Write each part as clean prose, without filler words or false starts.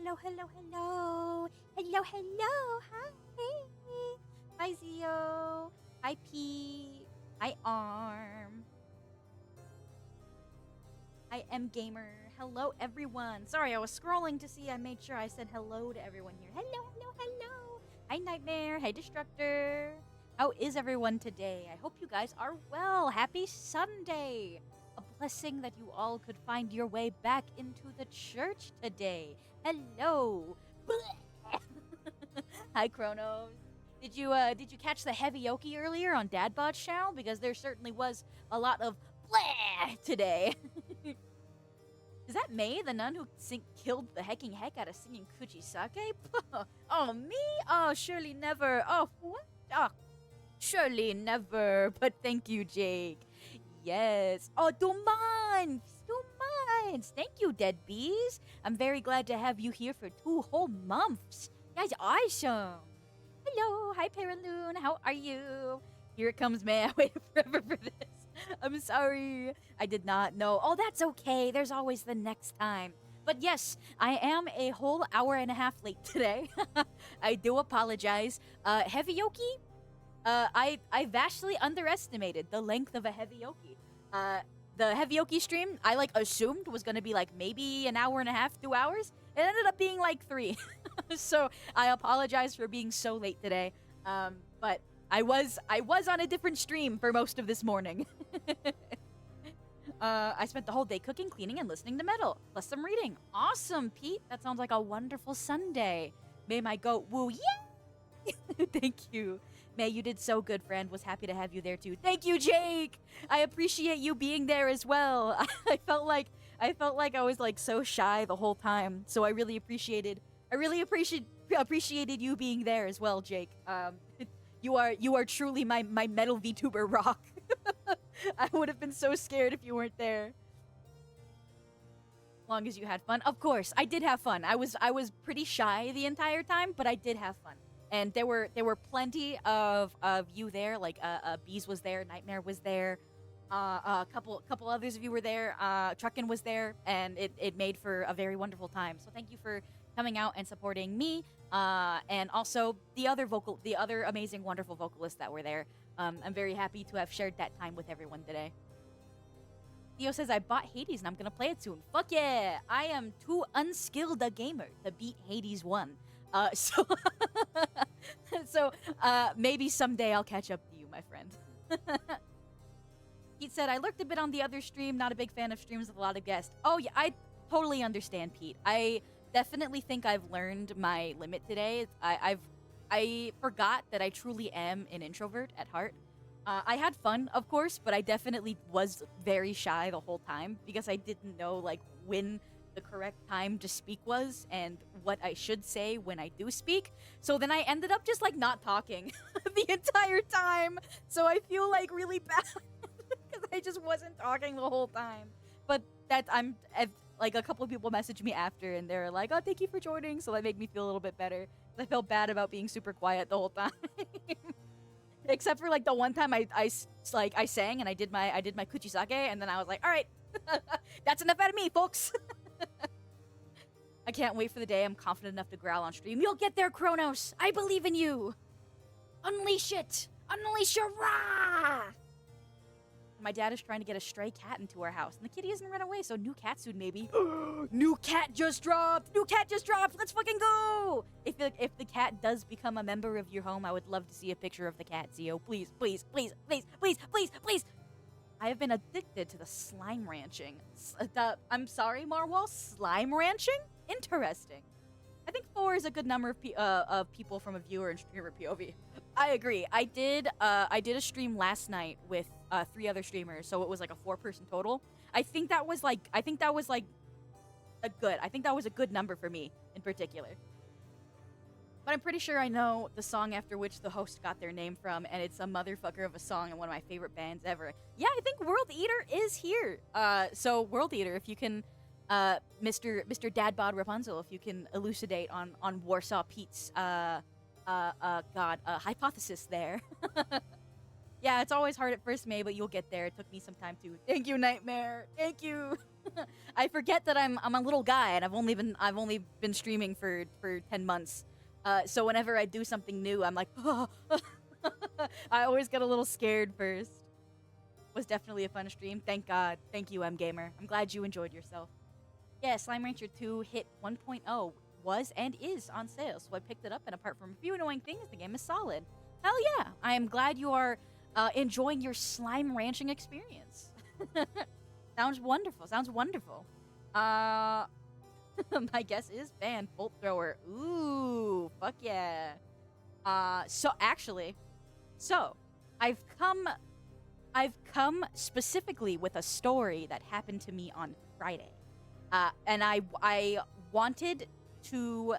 hello, hello, hello. Hello, hello. Hi. Hi, Zio. Hi, P. Hi, Arm. Hi, M Gamer. Hello, everyone. Sorry, I was scrolling to see. I made sure I said hello to everyone here. Hello, hello, hello. Hi, Nightmare. Hi, Destructor. How is everyone today? I hope you guys are well. Happy Sunday. A blessing that you all could find your way back into the church today. Hello. Hi, Chronos. Did you catch the heavy yoki earlier on Dadbod's channel? Because there certainly was a lot of blah today. Is that May, the nun who killed the hecking heck out of singing Kuchisake? Oh, me? Oh, surely never. Oh, what? Oh, surely never. But thank you, Jake. Yes. Oh, Dumans! Dumans! Thank you, Dead Bees. I'm very glad to have you here for 2 whole months. You guys are awesome. Hello. Hi, Paraloon. How are you? Here it comes, May. I waited forever for this. I'm sorry. I did not know. Oh, that's okay. There's always the next time. But yes, I am a whole hour and a half late today. I do apologize. Heavy Yoki? I vastly underestimated the length of a Heavy Yoki. The Heavy Yoki stream, I assumed was gonna be maybe an hour and a half, 2 hours. It ended up being 3. So I apologize for being so late today. But I was on a different stream for most of this morning. I spent the whole day cooking, cleaning, and listening to metal, plus some reading. Awesome, Pete. That sounds like a wonderful Sunday. May my goat woo. Yeah! Thank you. May, you did so good, friend. Was happy to have you there too. Thank you, Jake. I appreciate you being there as well. I felt like I was so shy the whole time. So I really appreciated you being there as well, Jake. You are truly my metal VTuber rock. I would have been so scared if you weren't there. As long as you had fun. Of course, I did have fun. I was pretty shy the entire time, but I did have fun. And there were plenty of you there. Bees was there, Nightmare was there, a couple others of you were there. Truckin was there, and it made for a very wonderful time. So thank you for coming out and supporting me, and also the other amazing, wonderful vocalists that were there. I'm very happy to have shared that time with everyone today. Theo says, I bought Hades and I'm gonna play it soon. Fuck yeah! I am too unskilled a gamer to beat Hades 1. So maybe someday I'll catch up to you, my friend. Pete said, I lurked a bit on the other stream. Not a big fan of streams with a lot of guests. Oh, yeah, I totally understand, Pete. I definitely think I've learned my limit today. I forgot that I truly am an introvert at heart. I had fun, of course, but I definitely was very shy the whole time because I didn't know when the correct time to speak was and what I should say when I do speak. So then I ended up just not talking the entire time. So I feel really bad because I just wasn't talking the whole time. But a couple of people messaged me after and they're like, "Oh, thank you for joining." So that made me feel a little bit better. I felt bad about being super quiet the whole time. Except for the one time I sang and I did my kuchisake, and then I was like, all right, that's enough out of me, folks. I can't wait for the day I'm confident enough to growl on stream. You'll get there, Kronos. I believe in you. Unleash it. Unleash your raw. My dad is trying to get a stray cat into our house, and the kitty hasn't run away, so new cat soon, maybe. New cat just dropped! New cat just dropped! Let's fucking go! If the cat does become a member of your home, I would love to see a picture of the cat, Zio. Please, please, please, please, please, please, please! I have been addicted to the slime ranching. I'm sorry, Marwal? Slime ranching? Interesting. I think 4 is a good number of people from a viewer and streamer POV. I agree. I did a stream last night with 3 other streamers, so it was a 4-person total. I think that was a good number for me in particular. But I'm pretty sure I know the song after which the host got their name from, and it's a motherfucker of a song and one of my favorite bands ever. Yeah, I think World Eater is here. So World Eater, if you can, Mr. Dadbod Rapunzel, if you can elucidate on Warsaw Pete's hypothesis there. Yeah, it's always hard at first, May, but you'll get there. It took me some time too. Thank you, Nightmare. Thank you. I forget that I'm a little guy and I've only been streaming for 10 months. So whenever I do something new, I'm like, oh. I always get a little scared first. Was definitely a fun stream. Thank God. Thank you, M Gamer. I'm glad you enjoyed yourself. Yeah, Slime Rancher 2 hit 1.0 was and is on sale, so I picked it up, and apart from a few annoying things, the game is solid. Hell yeah! I am glad you are enjoying your slime ranching experience. Sounds wonderful. Sounds wonderful. My guess is fan bolt thrower. Ooh, fuck yeah. So I've come specifically with a story that happened to me on Friday. And I wanted to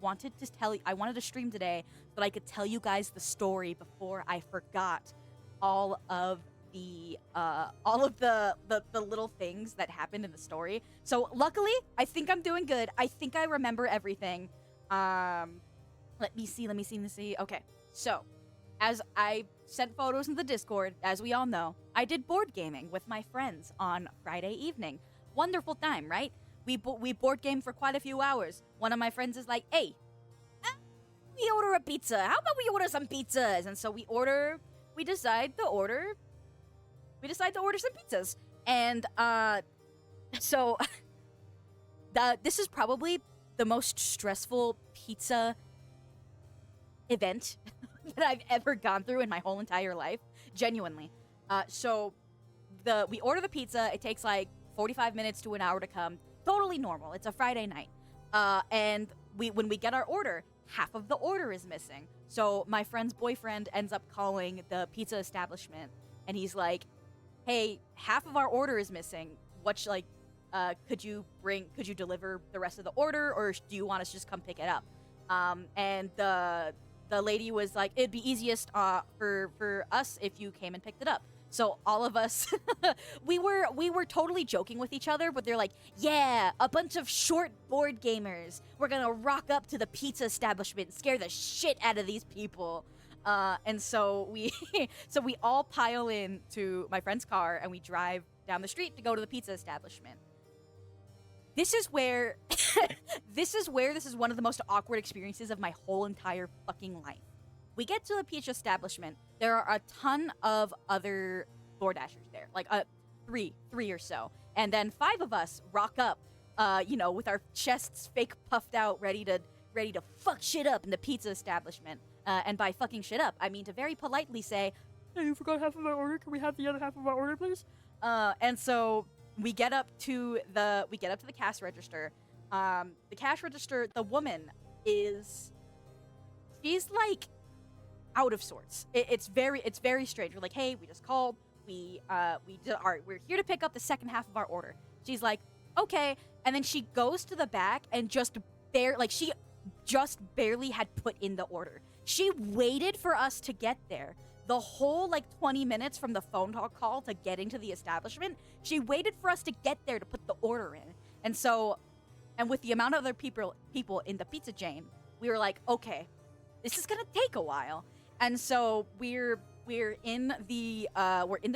wanted to stream today so that I could tell you guys the story before I forgot all of the little things that happened in the story. So luckily, I think I'm doing good. I think I remember everything. Let me see. Okay. So, as I sent photos in the Discord, as we all know, I did board gaming with my friends on Friday evening. Wonderful time, right? We board game for quite a few hours. One of my friends is like, "Hey, we order a pizza. How about we order some pizzas?" And so we decide to order some pizzas. And so this is probably the most stressful pizza event that I've ever gone through in my whole entire life. Genuinely. So we order the pizza. It takes like 45 minutes to an hour to come. Totally normal. It's a Friday night. And when we get our order, half of the order is missing. So my friend's boyfriend ends up calling the pizza establishment, and he's like, "Hey, half of our order is missing. Could you deliver the rest of the order, or do you want us to just come pick it up?" And the lady was like, "It'd be easiest for us if you came and picked it up." So all of us, we were totally joking with each other, but they're like, "Yeah, a bunch of short board gamers. We're gonna rock up to the pizza establishment and scare the shit out of these people." And so we all pile in to my friend's car and we drive down the street to go to the pizza establishment. This is where this is one of the most awkward experiences of my whole entire fucking life. We get to the pizza establishment. There are a ton of other DoorDashers there, like three or so. And then 5 of us rock up, with our chests fake puffed out, ready to fuck shit up in the pizza establishment. And by fucking shit up, I mean to very politely say, "Hey, you forgot half of our order. Can we have the other half of our order, please?" And so we get up to the cash register. The cash register, the woman she's like out of sorts. It's very strange. We're like, "Hey, we just called. We're here to pick up the second half of our order." She's like, "Okay," and then she goes to the back and she just barely had put in the order. She waited for us to get there. The whole 20 minutes from the phone call to getting to the establishment, she waited for us to get there to put the order in. And with the amount of other people in the pizza chain, we were like, "Okay, this is gonna take a while." And so we're in the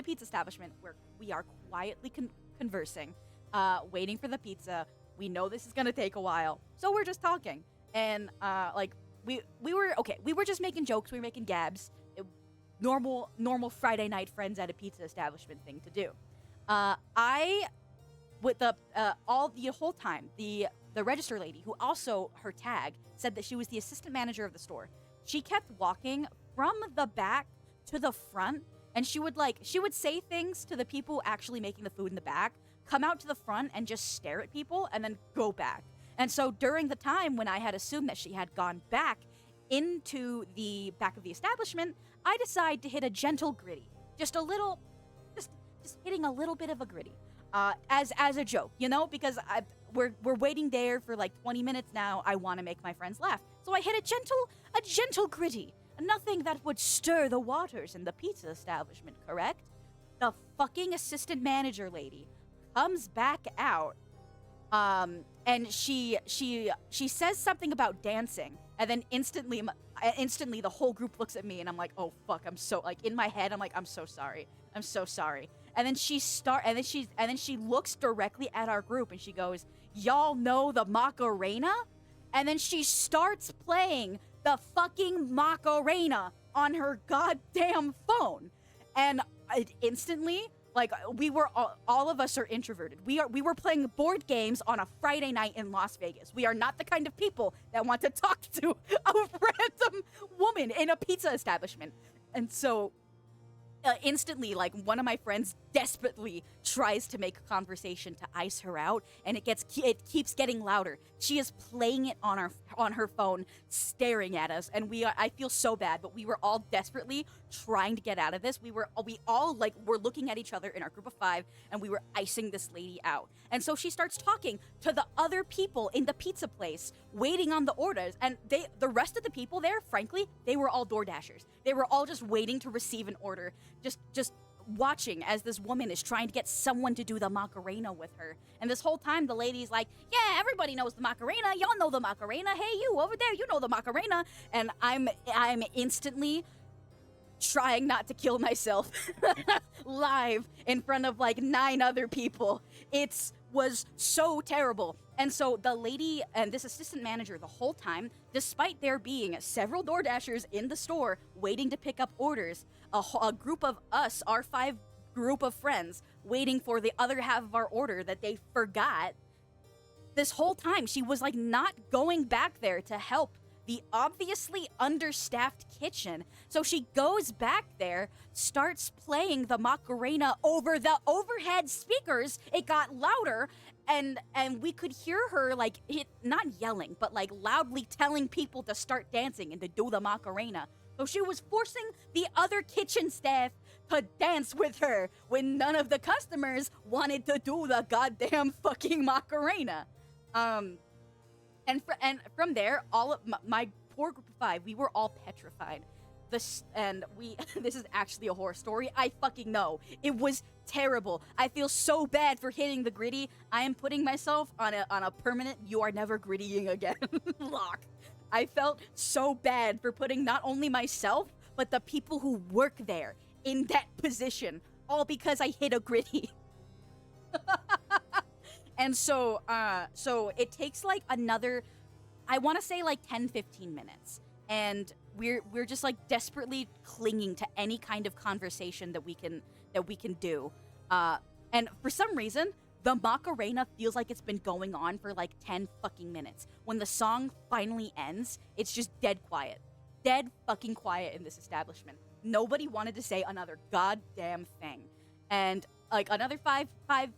pizza establishment where we are quietly conversing, waiting for the pizza. We know this is gonna take a while, so we're just talking. And we were just making jokes, we were making gabs. Normal Friday night friends at a pizza establishment thing to do. The whole time, the register lady, who also her tag said that she was the assistant manager of the store, she kept walking from the back to the front, and she would say things to the people actually making the food in the back, come out to the front and just stare at people, and then go back. And so during the time when I had assumed that she had gone back into the back of the establishment, I decide to hit a gentle gritty. Just hitting a little bit of a gritty. As a joke, because we're waiting there for 20 minutes now. I want to make my friends laugh. So I hit a gentle gritty. Nothing that would stir the waters in the pizza establishment, correct? The fucking assistant manager lady comes back out, and she says something about dancing, and then instantly the whole group looks at me, and I'm like, "Oh fuck, I'm so," in my head, I'm like, I'm so sorry. And then she looks directly at our group and she goes, "Y'all know the Macarena?" And then she starts playing the fucking Macarena on her goddamn phone. And instantly, like, we were all of us are introverted. We were playing board games on a Friday night in Las Vegas. We are not the kind of people that want to talk to a random woman in a pizza establishment. And so instantly, like, one of my friends desperately tries to make a conversation to ice her out, and it keeps getting louder. She is playing it on her phone, staring at us, and I feel so bad, but we were all desperately trying to get out of this. We all like were looking at each other in our group of 5, and we were icing this lady out. And so she starts talking to the other people in the pizza place, waiting on the orders, and the rest of the people there, frankly, they were all Door Dashers. They were all just waiting to receive an order, just watching as this woman is trying to get someone to do the Macarena with her. And this whole time, the lady's like, "Yeah, everybody knows the Macarena. Y'all know the Macarena. Hey, you over there, you know the Macarena." And I'm instantly trying not to kill myself live in front of like 9 other people. It was so terrible. And so the lady and this assistant manager the whole time, despite there being several Door Dashers in the store waiting to pick up orders, a group of us, our 5 group of friends, waiting for the other half of our order that they forgot, this whole time she was like not going back there to help the obviously understaffed kitchen. So she goes back there, starts playing the Macarena over the overhead speakers. It got louder, and we could hear her like not yelling, but like loudly telling people to start dancing and to do the Macarena. So she was forcing the other kitchen staff to dance with her when none of the customers wanted to do the goddamn fucking Macarena. And from there, all of my poor group of 5, we were all petrified. This is actually a horror story. I fucking know. It was terrible. I feel so bad for hitting the gritty. I am putting myself on a permanent "you are never grittying again" lock. I felt so bad for putting not only myself, but the people who work there in that position, all because I hit a gritty. And so it takes like another, I want to say like 10-15 minutes. And we're just like desperately clinging to any kind of conversation that we can do. And for some reason, the Macarena feels like it's been going on for like 10 fucking minutes. When the song finally ends, it's just dead quiet. Dead fucking quiet in this establishment. Nobody wanted to say another goddamn thing. And like another 5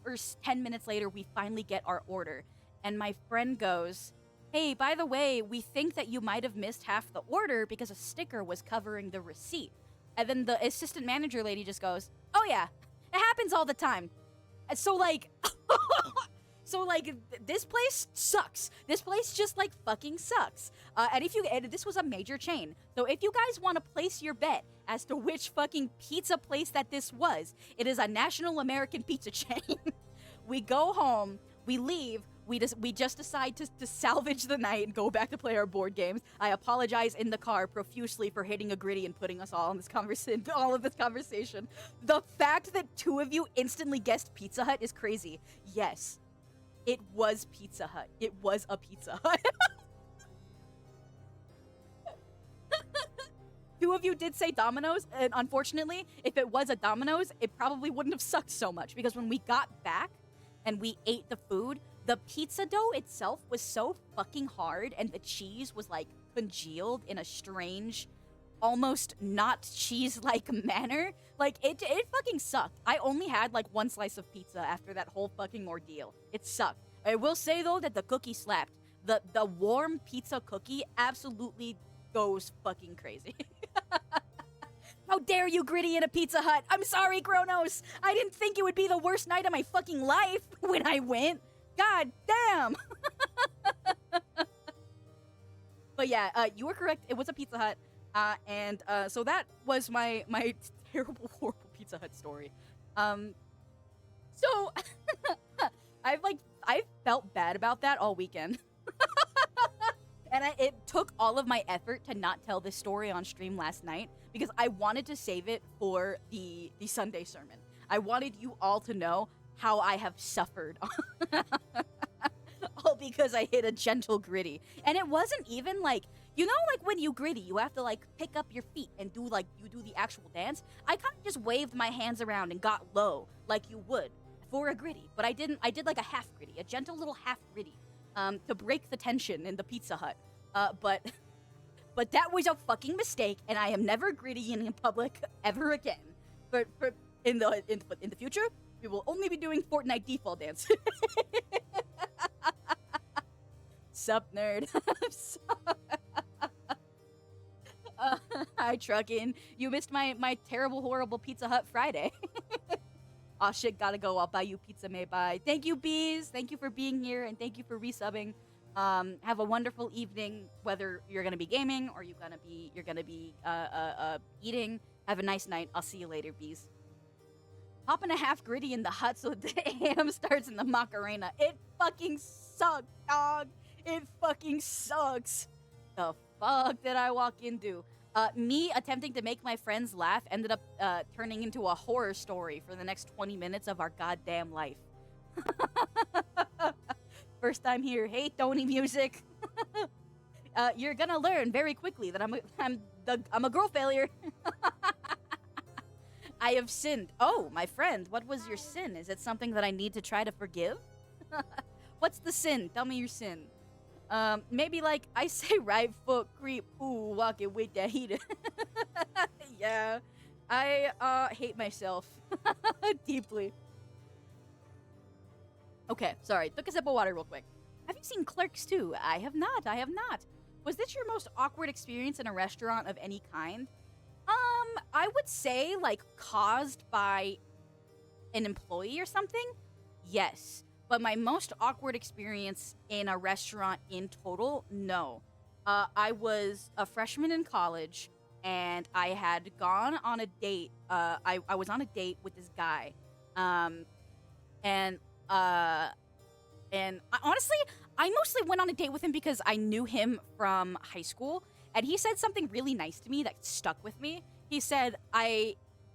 or 10 minutes later, we finally get our order. And my friend goes, "Hey, by the way, we think that you might have missed half the order because a sticker was covering the receipt." And then the assistant manager lady just goes, "Oh yeah, it happens all the time." And so like, this place sucks. This place just like fucking sucks. And this was a major chain. So if you guys want to place your bet as to which fucking pizza place that this was, it is a national American pizza chain. We go home, we leave, we just decide to salvage the night and go back to play our board games. I apologize in the car profusely for hitting a gritty and putting us all in this all of this conversation. The fact that 2 of you instantly guessed Pizza Hut is crazy. Yes, it was Pizza Hut. It was a Pizza Hut. 2 of you did say Domino's, and unfortunately, if it was a Domino's, it probably wouldn't have sucked so much, because when we got back and we ate the food, the pizza dough itself was so fucking hard, and the cheese was like congealed in a strange, almost not cheese-like manner. Like, it fucking sucked. I only had like 1 slice of pizza after that whole fucking ordeal. It sucked. I will say though that the cookie slapped. The warm pizza cookie absolutely goes fucking crazy. How dare you gritty in a Pizza Hut? I'm sorry, Kronos. I didn't think it would be the worst night of my fucking life when I went. God damn. But yeah, you were correct. It was a Pizza Hut. And so that was my terrible, horrible Pizza Hut story. So I felt bad about that all weekend. And it took all of my effort to not tell this story on stream last night, because I wanted to save it for the Sunday sermon. I wanted you all to know how I have suffered. All because I hit a gentle gritty. And it wasn't even like, you know, like when you gritty, you have to like pick up your feet and do like, you do the actual dance. I kind of just waved my hands around and got low like you would for a gritty. But I didn't, I did like a half gritty, a gentle little half gritty to break the tension in the Pizza Hut. But that was a fucking mistake, and I am never grittying in public ever again. For in the future, we will only be doing Fortnite default dance. Sup, nerd? Hi, Truckin'. You missed my terrible, horrible Pizza Hut Friday. Aw, shit, gotta go. I'll buy you pizza, may bye. Thank you, Bees. Thank you for being here, and thank you for resubbing. Have a wonderful evening, whether you're gonna be gaming or you're gonna be eating. Have a nice night. I'll see you later, Bees. Hopping a half gritty in the hut so the ham starts in the Macarena. It fucking sucks, dog. It fucking sucks. The fuck did I walk into? Me attempting to make my friends laugh ended up turning into a horror story for the next 20 minutes of our goddamn life. First time here. Hey, Tony Music. You're gonna learn very quickly that I'm a girl failure. I have sinned. Oh, my friend, what was your sin? Is it something that I need to try to forgive? What's the sin? Tell me your sin. Maybe like I say right foot creep. Ooh, walking with the heater. Yeah, I hate myself deeply. Okay, sorry. Took a sip of water real quick. Have you seen Clerks 2? I have not. I have not. Was this your most awkward experience in a restaurant of any kind? I would say like caused by an employee or something. Yes. But my most awkward experience in a restaurant in total, no. I was a freshman in college, and I had gone on a date. I was on a date with this guy, and honestly, I mostly went on a date with him because I knew him from high school, and he said something really nice to me that stuck with me. He said,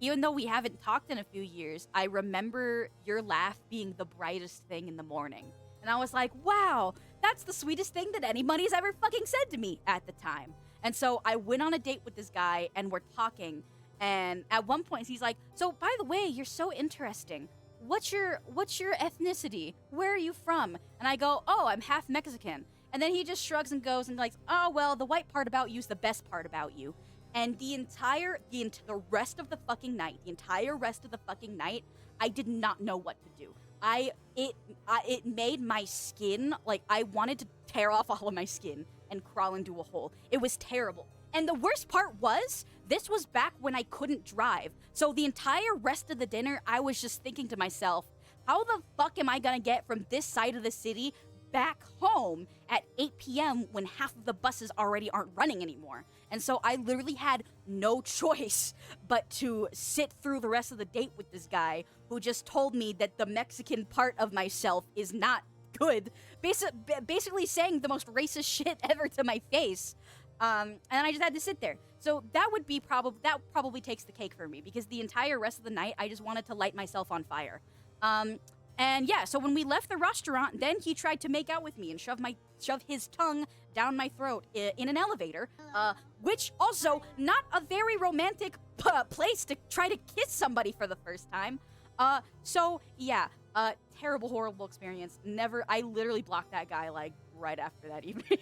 even though we haven't talked in a few years, I remember your laugh being the brightest thing in the morning. And I was like, wow, that's the sweetest thing that anybody's ever fucking said to me at the time. And so I went on a date with this guy, and we're talking. And at one point, he's like, so by the way, you're so interesting. What's your ethnicity? Where are you from? And I go, oh, I'm half Mexican. And then he just shrugs and goes and like, oh, well, the white part about you's the best part about you. And the rest of the fucking night, I did not know what to do. It made my skin, like, I wanted to tear off all of my skin and crawl into a hole. It was terrible. And the worst part was, this was back when I couldn't drive. So the entire rest of the dinner, I was just thinking to myself, how the fuck am I gonna get from this side of the city back home at 8 p.m. when half of the buses already aren't running anymore? And so I literally had no choice but to sit through the rest of the date with this guy who just told me that the Mexican part of myself is not good. Basically saying the most racist shit ever to my face. And I just had to sit there. So that probably takes the cake for me, because the entire rest of the night I just wanted to light myself on fire. And yeah, so when we left the restaurant, then he tried to make out with me and shove his tongue down my throat in an elevator, which also not a very romantic place to try to kiss somebody for the first time. So yeah, terrible, horrible experience. I literally blocked that guy like right after that evening.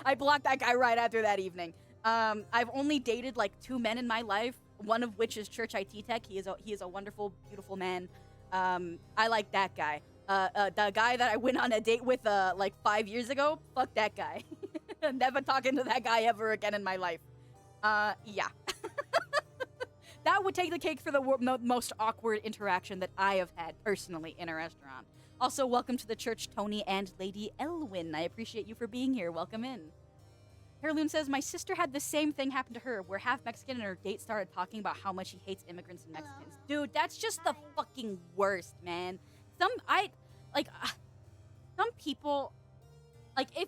I blocked that guy right after that evening. I've only dated like 2 men in my life, one of which is Church IT Tech. He is a wonderful, beautiful man. I like that guy. The guy that I went on a date with, like 5 years ago, fuck that guy. Never talking to that guy ever again in my life. Yeah. That would take the cake for the most awkward interaction that I have had personally in a restaurant. Also, welcome to the church, Tony and Lady Elwyn. I appreciate you for being here. Welcome in. Heirloom says, my sister had the same thing happen to her, where half Mexican and her date started talking about how much he hates immigrants and Mexicans. Dude, that's just the fucking worst, man. Some people, like, if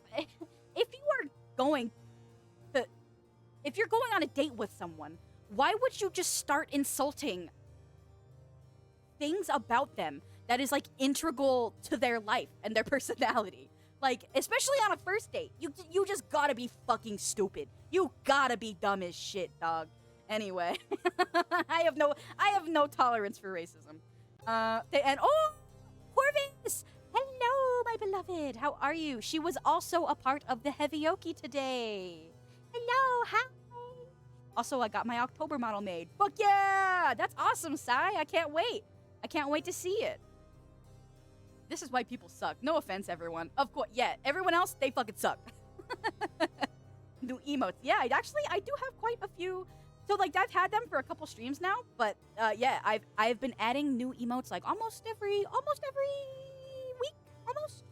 you're going on a date with someone, why would you just start insulting things about them that is like integral to their life and their personality. Like, especially on a first date, you just gotta be fucking stupid. You gotta be dumb as shit, dog. Anyway, I have no tolerance for racism. And oh, Corvus, hello, my beloved. How are you? She was also a part of the Heavyoki today. Hello, hi. Also, I got my October model made. Fuck yeah! That's awesome, Sai. I can't wait. I can't wait to see it. This is why people suck. No offense, everyone. Of course, yeah. Everyone else, they fucking suck. New emotes. Yeah, I do have quite a few. So, like, I've had them for a couple streams now. But, yeah, I've been adding new emotes, like, almost every week. Almost.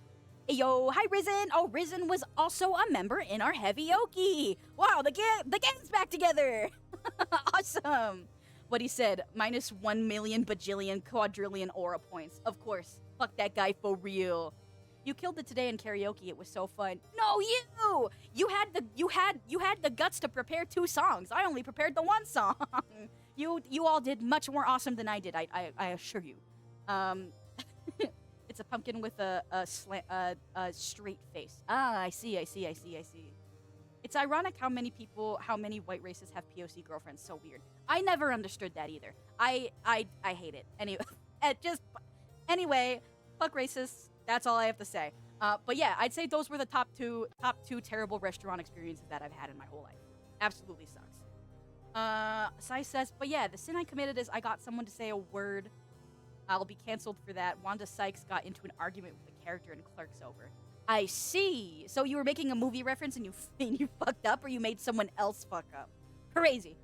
Hey, yo, hi, Risen. Oh, Risen was also a member in our Heavyoki. Wow, the gang's back together. Awesome. What he said, minus 1 million bajillion quadrillion aura points. Of course. Fuck that guy for real. You killed it today in karaoke. It was so fun. No, you! You had the guts to prepare 2 songs. I only prepared the 1 song. You all did much more awesome than I did. I assure you. It's a pumpkin with a straight face. Ah, I see. It's ironic how many white races have POC girlfriends. So weird. I never understood that either. I hate it. Anyway, fuck racists. That's all I have to say. But yeah, I'd say those were the top two terrible restaurant experiences that I've had in my whole life. Absolutely sucks. Sai says, but yeah, the sin I committed is I got someone to say a word. I'll be canceled for that. Wanda Sykes got into an argument with a character in Clerks over. I see. So you were making a movie reference and you fucked up, or you made someone else fuck up. Crazy.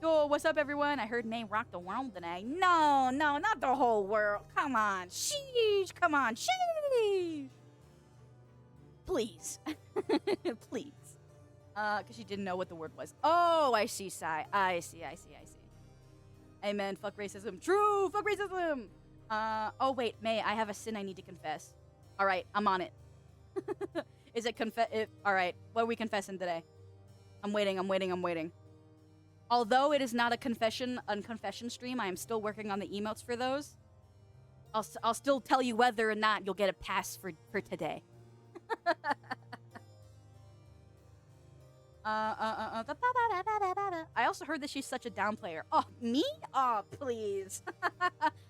Yo, what's up, everyone? I heard May rocked the world today. No, not the whole world. Come on. Sheesh. Please. Please. Because she didn't know what the word was. Oh, I see, Sai. I see. Amen. Fuck racism. True. Fuck racism. Oh, wait, May, I have a sin I need to confess. All right, I'm on it. Is it all right, what are we confessing today? I'm waiting. Although it is not a confession stream, I am still working on the emotes for those. I'll still tell you whether or not you'll get a pass for today. I also heard that she's such a down player. Oh, me? Oh, please.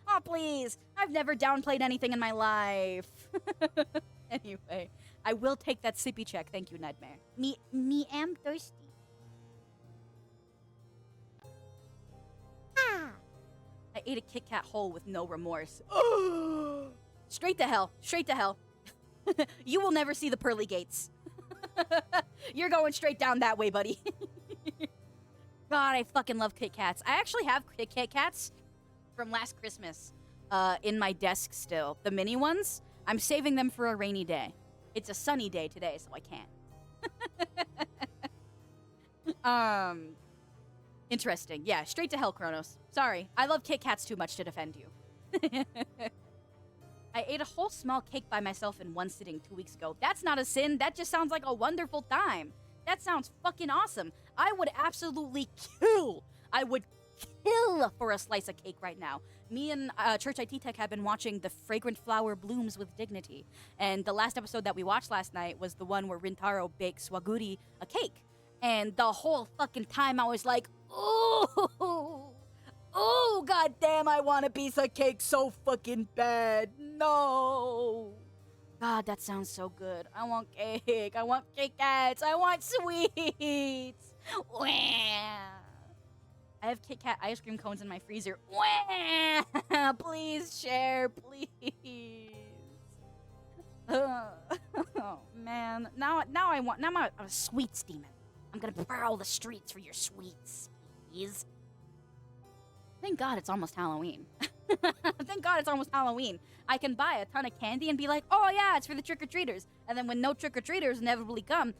Oh, please. I've never downplayed anything in my life. Anyway, I will take that sippy check. Thank you, Nightmare. Me am thirsty. Ah. I ate a Kit Kat whole with no remorse. Straight to hell. You will never see the pearly gates. You're going straight down that way, buddy. God, I fucking love Kit Kats. I actually have Kit Kats from last Christmas in my desk still. The mini ones. I'm saving them for a rainy day. It's a sunny day today, so I can't. Interesting. Yeah, straight to hell, Kronos. Sorry. I love Kit Kats too much to defend you. I ate a whole small cake by myself in one sitting 2 weeks ago. That's not a sin. That just sounds like a wonderful time. That sounds fucking awesome. I would absolutely kill. I would kill for a slice of cake right now. Me and Church IT Tech have been watching The Fragrant Flower Blooms with Dignity. And the last episode that we watched last night was the one where Rintaro bakes Swaguri a cake. And the whole fucking time I was like, oh, goddamn, I want a piece of cake so fucking bad. No. God, that sounds so good. I want cake. I want Kit Kats. I want sweets. Wah. I have Kit Kat ice cream cones in my freezer. Wah. Please share, please. Oh, man. Now I'm a sweets demon. I'm gonna prowl the streets for your sweets, please. Thank God it's almost Halloween. Thank God it's almost Halloween. I can buy a ton of candy and be like, oh yeah, it's for the trick-or-treaters. And then when no trick-or-treaters inevitably come,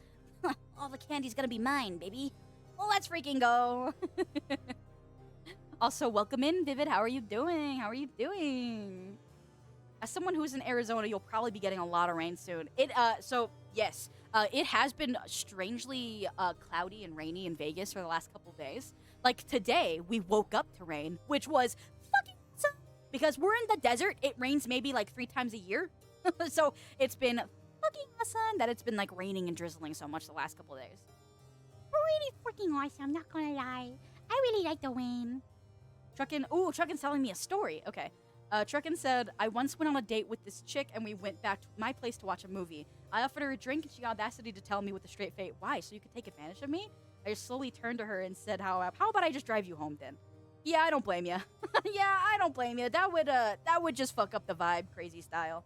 all the candy's gonna be mine, baby. Well, let's freaking go. Also, welcome in, Vivid. How are you doing? As someone who's in Arizona, you'll probably be getting a lot of rain soon. Yes, it has been strangely cloudy and rainy in Vegas for the last couple days. Like today, we woke up to rain, which was fucking awesome. Because we're in the desert, it rains maybe like 3 times a year. So it's been fucking awesome that it's been like raining and drizzling so much the last couple of days. Really freaking awesome, not gonna lie. I really like the rain. Truckin' telling me a story. Okay. Truckin said, I once went on a date with this chick and we went back to my place to watch a movie. I offered her a drink and she had audacity to tell me with a straight face, why? So you could take advantage of me? I just slowly turned to her and said, how about I just drive you home then? Yeah, I don't blame you. Yeah, I don't blame you. That would just fuck up the vibe, crazy style.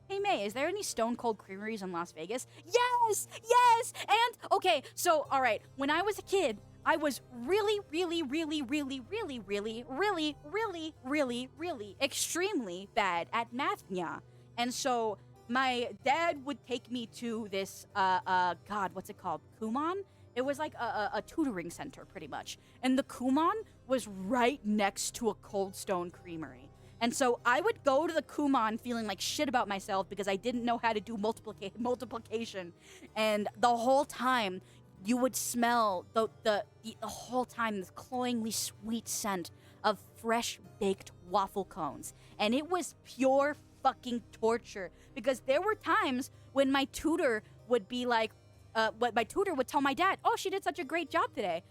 Hey, May, is there any Stone Cold Creameries in Las Vegas? Yes! Yes! And, okay, so, all right, when I was a kid, I was really extremely bad at math, yeah. And so my dad would take me to this, God, what's it called? Kumon? It was like a tutoring center, pretty much. And the Kumon was right next to a Cold Stone Creamery. And so I would go to the Kumon feeling like shit about myself because I didn't know how to do multiplication. And the whole time, you would smell the whole time this cloyingly sweet scent of fresh baked waffle cones. And it was pure fucking torture because there were times when my tutor would be like, my tutor would tell my dad, oh, she did such a great job today.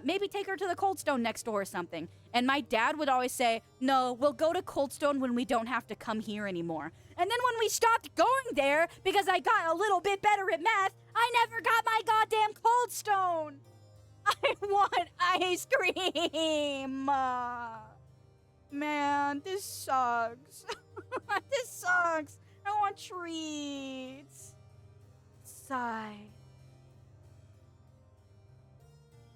Maybe take her to the Cold Stone next door or something. And my dad would always say, no, we'll go to Cold Stone when we don't have to come here anymore. And then when we stopped going there because I got a little bit better at math, I never got my goddamn Cold Stone. I want ice cream. Man, this sucks. This sucks. I want treats. Sigh.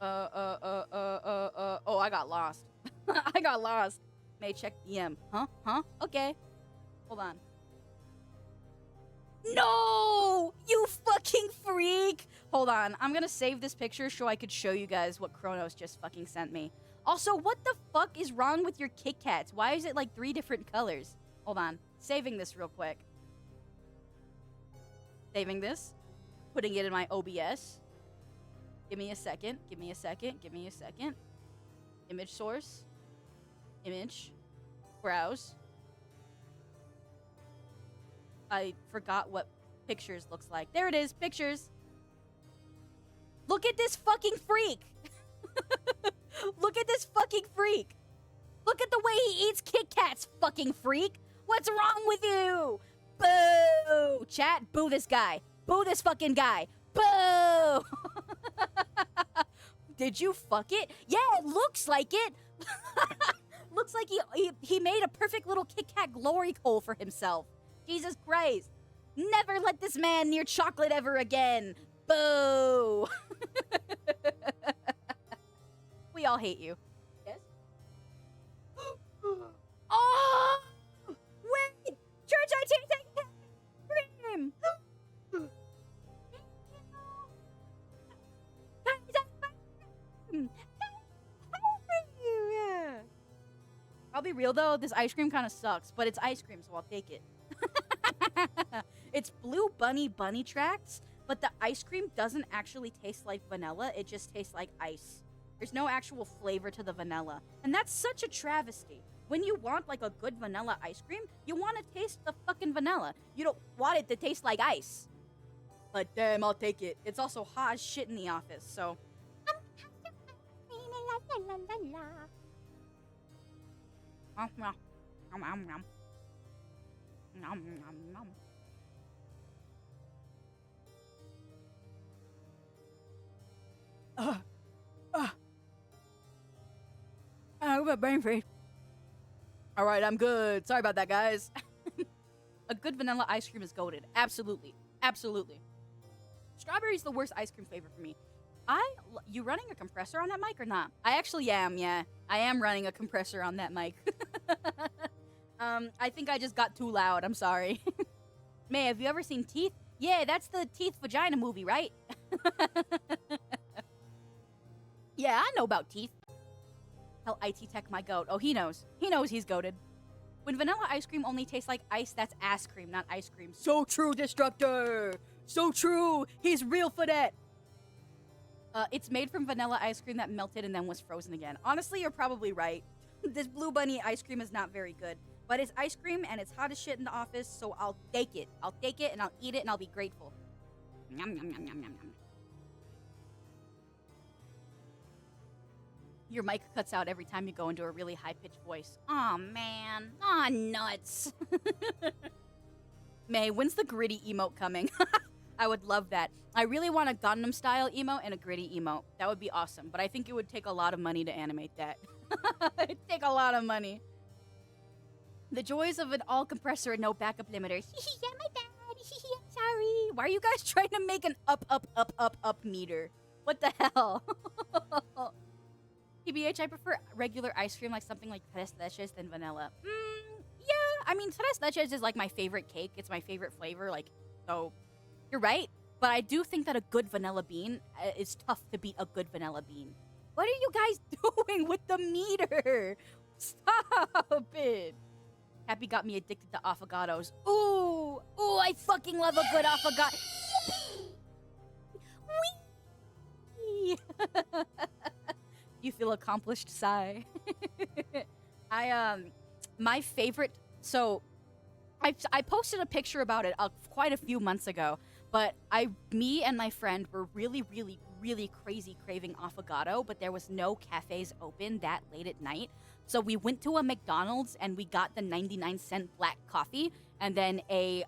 Oh, I got lost. I got lost. May check DM. Huh? Okay. Hold on. No! You fucking freak! Hold on. I'm gonna save this picture so I could show you guys what Kronos just fucking sent me. Also, what the fuck is wrong with your Kit Kats? Why is it like 3 different colors? Hold on. Saving this real quick. Saving this. Putting it in my OBS. Give me a second. Image source. Image. Browse. I forgot what pictures looks like. There it is. Pictures. Look at this fucking freak. Look at this fucking freak. Look at the way he eats Kit Kats, fucking freak. What's wrong with you? Boo. Chat, boo this guy. Boo this fucking guy. Boo. Did you fuck it? Yeah, it looks like it. Looks like he made a perfect little Kit Kat glory hole for himself. Jesus Christ. Never let this man near chocolate ever again. Boo. We all hate you. Yes? Oh! Wait! Church, I take cream! I'll be real though, this ice cream kind of sucks, but it's ice cream, so I'll take it. It's Blue Bunny Tracts, but the ice cream doesn't actually taste like vanilla, it just tastes like ice. There's no actual flavor to the vanilla, and that's such a travesty. When you want like a good vanilla ice cream, you want to taste the fucking vanilla. You don't want it to taste like ice. But damn, I'll take it. It's also hot as shit in the office, so... I got brain freeze. All right, I'm good. Sorry about that, guys. A good vanilla ice cream is goated. Absolutely. Absolutely. Strawberry's the worst ice cream flavor for me. You running a compressor on that mic or not? I actually am, yeah. I am running a compressor on that mic. I think I just got too loud. I'm sorry. May, have you ever seen Teeth? Yeah, that's the Teeth Vagina movie, right? Yeah, I know about Teeth. Tell IT Tech my goat. Oh, he knows. He knows he's goated. When vanilla ice cream only tastes like ice, that's ass cream, not ice cream. So true, Destructor! So true! He's real for that! It's made from vanilla ice cream that melted and then was frozen again. Honestly, you're probably right. This Blue Bunny ice cream is not very good. But it's ice cream and it's hot as shit in the office, so I'll take it. I'll take it and I'll eat it and I'll be grateful. Yum, yum, yum, yum, yum, yum. Your mic cuts out every time you go into a really high-pitched voice. Aw, man. Aw, nuts. May, when's the gritty emote coming? I would love that. I really want a Gundam style emote and a gritty emote. That would be awesome. But I think it would take a lot of money to animate that. It'd take a lot of money. The joys of an all compressor and no backup limiter. Yeah, my bad. Sorry. Why are you guys trying to make an up meter? What the hell? TBH, I prefer regular ice cream, like something like tres leches than vanilla. Yeah, I mean, tres leches is like my favorite cake. It's my favorite flavor, like, so you're right. But I do think that a good vanilla bean is tough to beat a good vanilla bean. What are you guys doing with the meter? Stop it. Happy got me addicted to affogatos. Ooh, I fucking love a good affogato. Whee! You feel accomplished, sigh. My favorite, so I posted a picture about it quite a few months ago, but me and my friend were really crazy craving affogato, but there was no cafes open that late at night. So we went to a McDonald's and we got the 99-cent black coffee and then a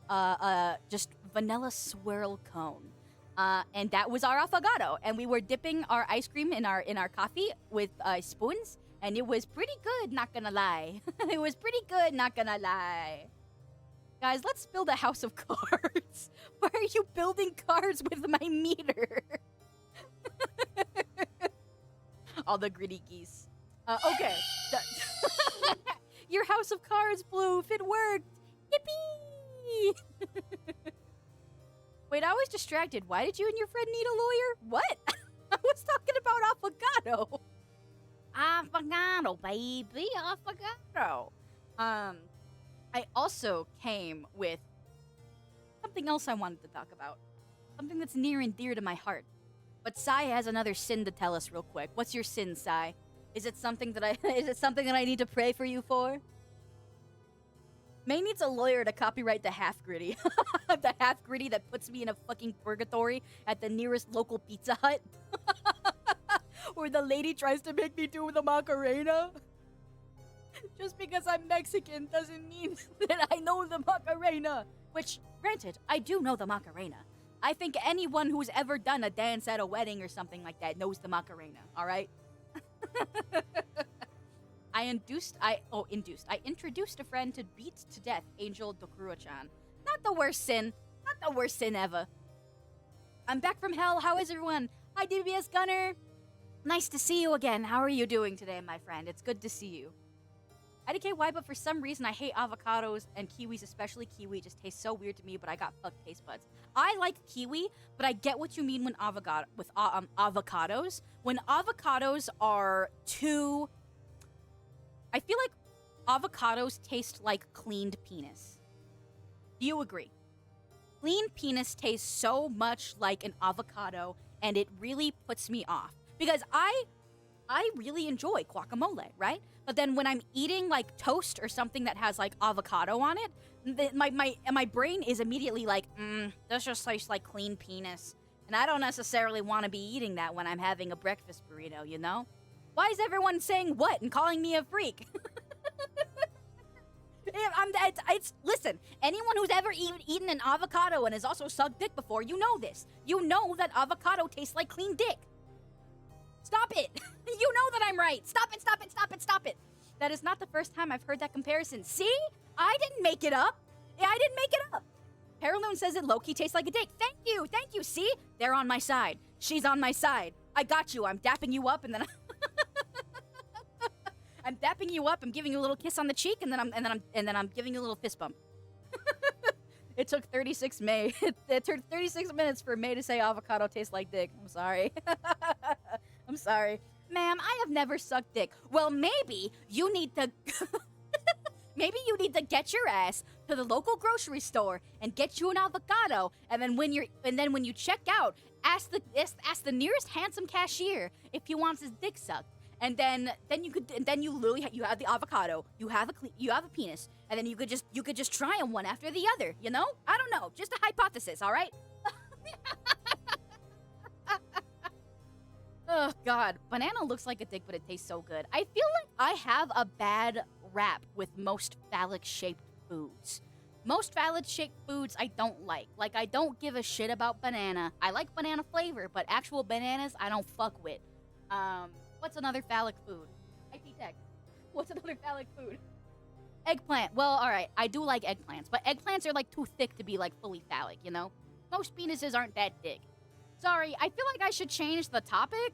just vanilla swirl cone. And that was our affogato. And we were dipping our ice cream in our coffee with spoons, and it was pretty good, not gonna lie. It was pretty good, not gonna lie. Guys, let's build a house of cards. Why are you building cards with my meter? All the gritty geese. Okay. Your house of cards, Bloof. It worked. Yippee! Wait, I was distracted. Why did you and your friend need a lawyer? What? I was talking about affogato. Affogato, baby. Affogato. I also came with something else I wanted to talk about. Something that's near and dear to my heart. But Sai has another sin to tell us real quick. What's your sin, Sai? Is it something that I need to pray for you for? May needs a lawyer to copyright the half gritty. The half gritty that puts me in a fucking purgatory at the nearest local Pizza Hut. Or the lady tries to make me do the Macarena. Just because I'm Mexican doesn't mean that I know the Macarena. Which, granted, I do know the Macarena. I think anyone who's ever done a dance at a wedding or something like that knows the Macarena, alright? I introduced a friend to beat to death Angel Dokuro-chan. Not the worst sin. Not the worst sin ever. I'm back from hell. How is everyone? Hi, DBS Gunner. Nice to see you again. How are you doing today, my friend? It's good to see you. IDKY, but for some reason I hate avocados and kiwis, especially kiwi. It just tastes so weird to me, but I got fucked taste buds. I like kiwi, but I get what you mean when avocados. When avocados are too... I feel like avocados taste like cleaned penis. Do you agree? Clean penis tastes so much like an avocado, and it really puts me off. Because I really enjoy guacamole, right? But then when I'm eating like toast or something that has like avocado on it, my brain is immediately like, this just tastes like clean penis. And I don't necessarily want to be eating that when I'm having a breakfast burrito, you know? Why is everyone saying what and calling me a freak? Listen, anyone who's ever eaten an avocado and has also sucked dick before, you know this. You know that avocado tastes like clean dick. Stop it. You know that I'm right. Stop it, stop it, stop it, stop it. That is not the first time I've heard that comparison. See? I didn't make it up. I didn't make it up. Paraloon says that Loki tastes like a dick. Thank you, thank you. See? They're on my side. She's on my side. I got you. I'm dapping you up, and then I'm dapping you up. I'm giving you a little kiss on the cheek, and then I'm giving you a little fist bump. It took 36 minutes for May to say avocado tastes like dick. I'm sorry. I'm sorry. Ma'am, I have never sucked dick. Well, maybe you need to get your ass to the local grocery store and get you an avocado, and then when you check out, ask the nearest handsome cashier if he wants his dick sucked. then you literally you have the avocado, you have a penis, and then you could just try them one after the other, you know? I don't know, just a hypothesis, all right? Oh god, banana looks like a dick, but it tastes so good. I feel like I have a bad rap with most phallic-shaped foods. Most phallic-shaped foods I don't like. Like, I don't give a shit about banana. I like banana flavor, but actual bananas I don't fuck with. What's another phallic food? IT Tech. What's another phallic food? Eggplant. Well, alright, I do like eggplants, but eggplants are, like, too thick to be, like, fully phallic, you know? Most penises aren't that thick. Sorry, I feel like I should change the topic.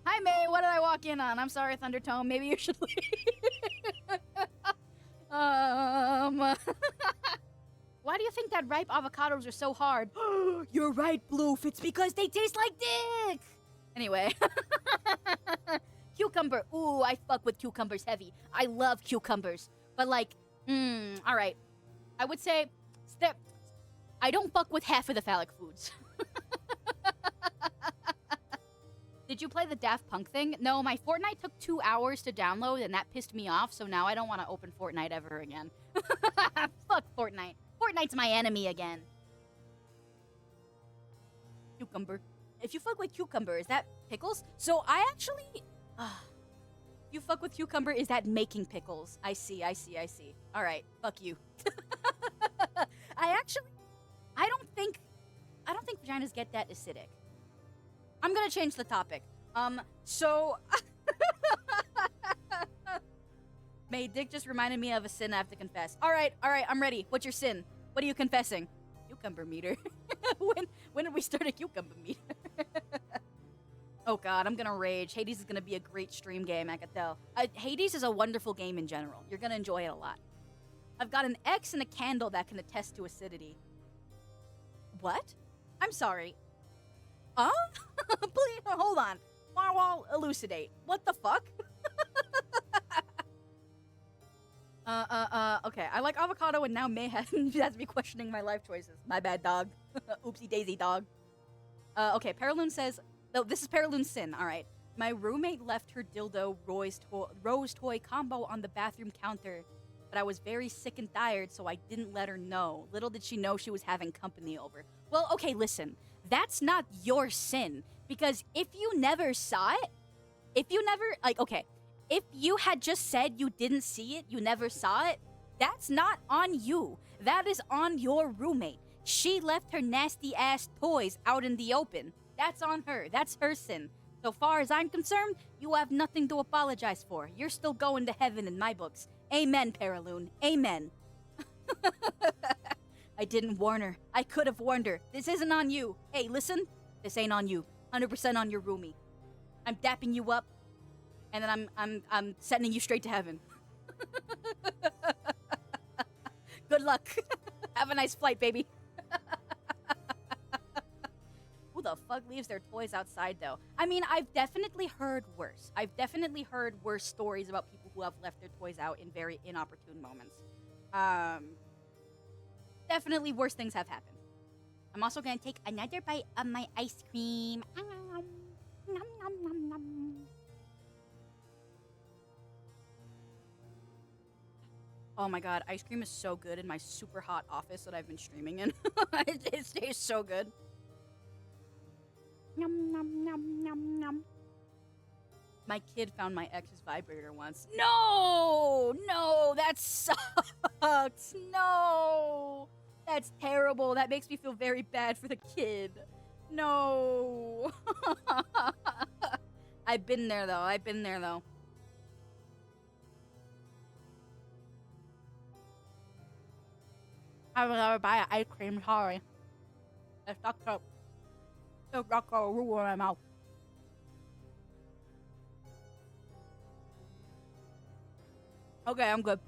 Hi, May. What did I walk in on? I'm sorry, Thundertone. Maybe you should leave. Why do you think that ripe avocados are so hard? You're right, Bloof. It's because they taste like dick. Anyway. Cucumber. Ooh, I fuck with cucumbers heavy. I love cucumbers. But, like, all right. I would say I don't fuck with half of the phallic foods. Did you play the Daft Punk thing? No, my Fortnite took 2 hours to download, and that pissed me off, so now I don't want to open Fortnite ever again. Fuck Fortnite. Fortnite's my enemy again. Cucumber. If you fuck with cucumber, is that pickles? So I actually... you fuck with cucumber, is that making pickles? I see. Alright, fuck you. I don't think vaginas get that acidic. I'm gonna change the topic. So... May, dick just reminded me of a sin I have to confess. Alright, I'm ready. What's your sin? What are you confessing? Cucumber meter. when did we start a cucumber meter? Oh god, I'm gonna rage. Hades is gonna be a great stream game, I can tell. Hades is a wonderful game in general. You're gonna enjoy it a lot. I've got an X and a candle that can attest to acidity. What? I'm sorry. Please, hold on. Marwal, elucidate. What the fuck? Okay. I like avocado and now May has to be questioning my life choices. My bad, dog. Oopsie daisy, dog. Okay, Paraloon says... No, this is Paraloon's sin, alright. My roommate left her dildo rose toy combo on the bathroom counter, but I was very sick and tired, so I didn't let her know. Little did she know she was having company over. Well, okay, listen. That's not your sin. Because if you never saw it, if you had just said you didn't see it, you never saw it, that's not on you. That is on your roommate. She left her nasty ass toys out in the open. That's on her. That's her sin. So far as I'm concerned, you have nothing to apologize for. You're still going to heaven in my books. Amen, Paraloon. Amen. I didn't warn her. I could have warned her. This isn't on you. Hey, listen. This ain't on you. 100% on your roomie. I'm dapping you up, and then I'm sending you straight to heaven. Good luck. Have a nice flight, baby. Who the fuck leaves their toys outside, though? I mean, I've definitely heard worse. I've definitely heard worse stories about people who have left their toys out in very inopportune moments. Definitely worse things have happened. I'm also gonna take another bite of my ice cream. Nom, nom, nom, nom. Oh my god, ice cream is so good in my super hot office that I've been streaming in. It tastes so good. Nom, nom, nom, nom, nom. My kid found my ex's vibrator once. No, that sucks. No, that's terrible. That makes me feel very bad for the kid. No. I've been there, though. I would never buy an ice cream, sorry. It's fucked up. It's got a rule in my mouth. Okay, I'm good.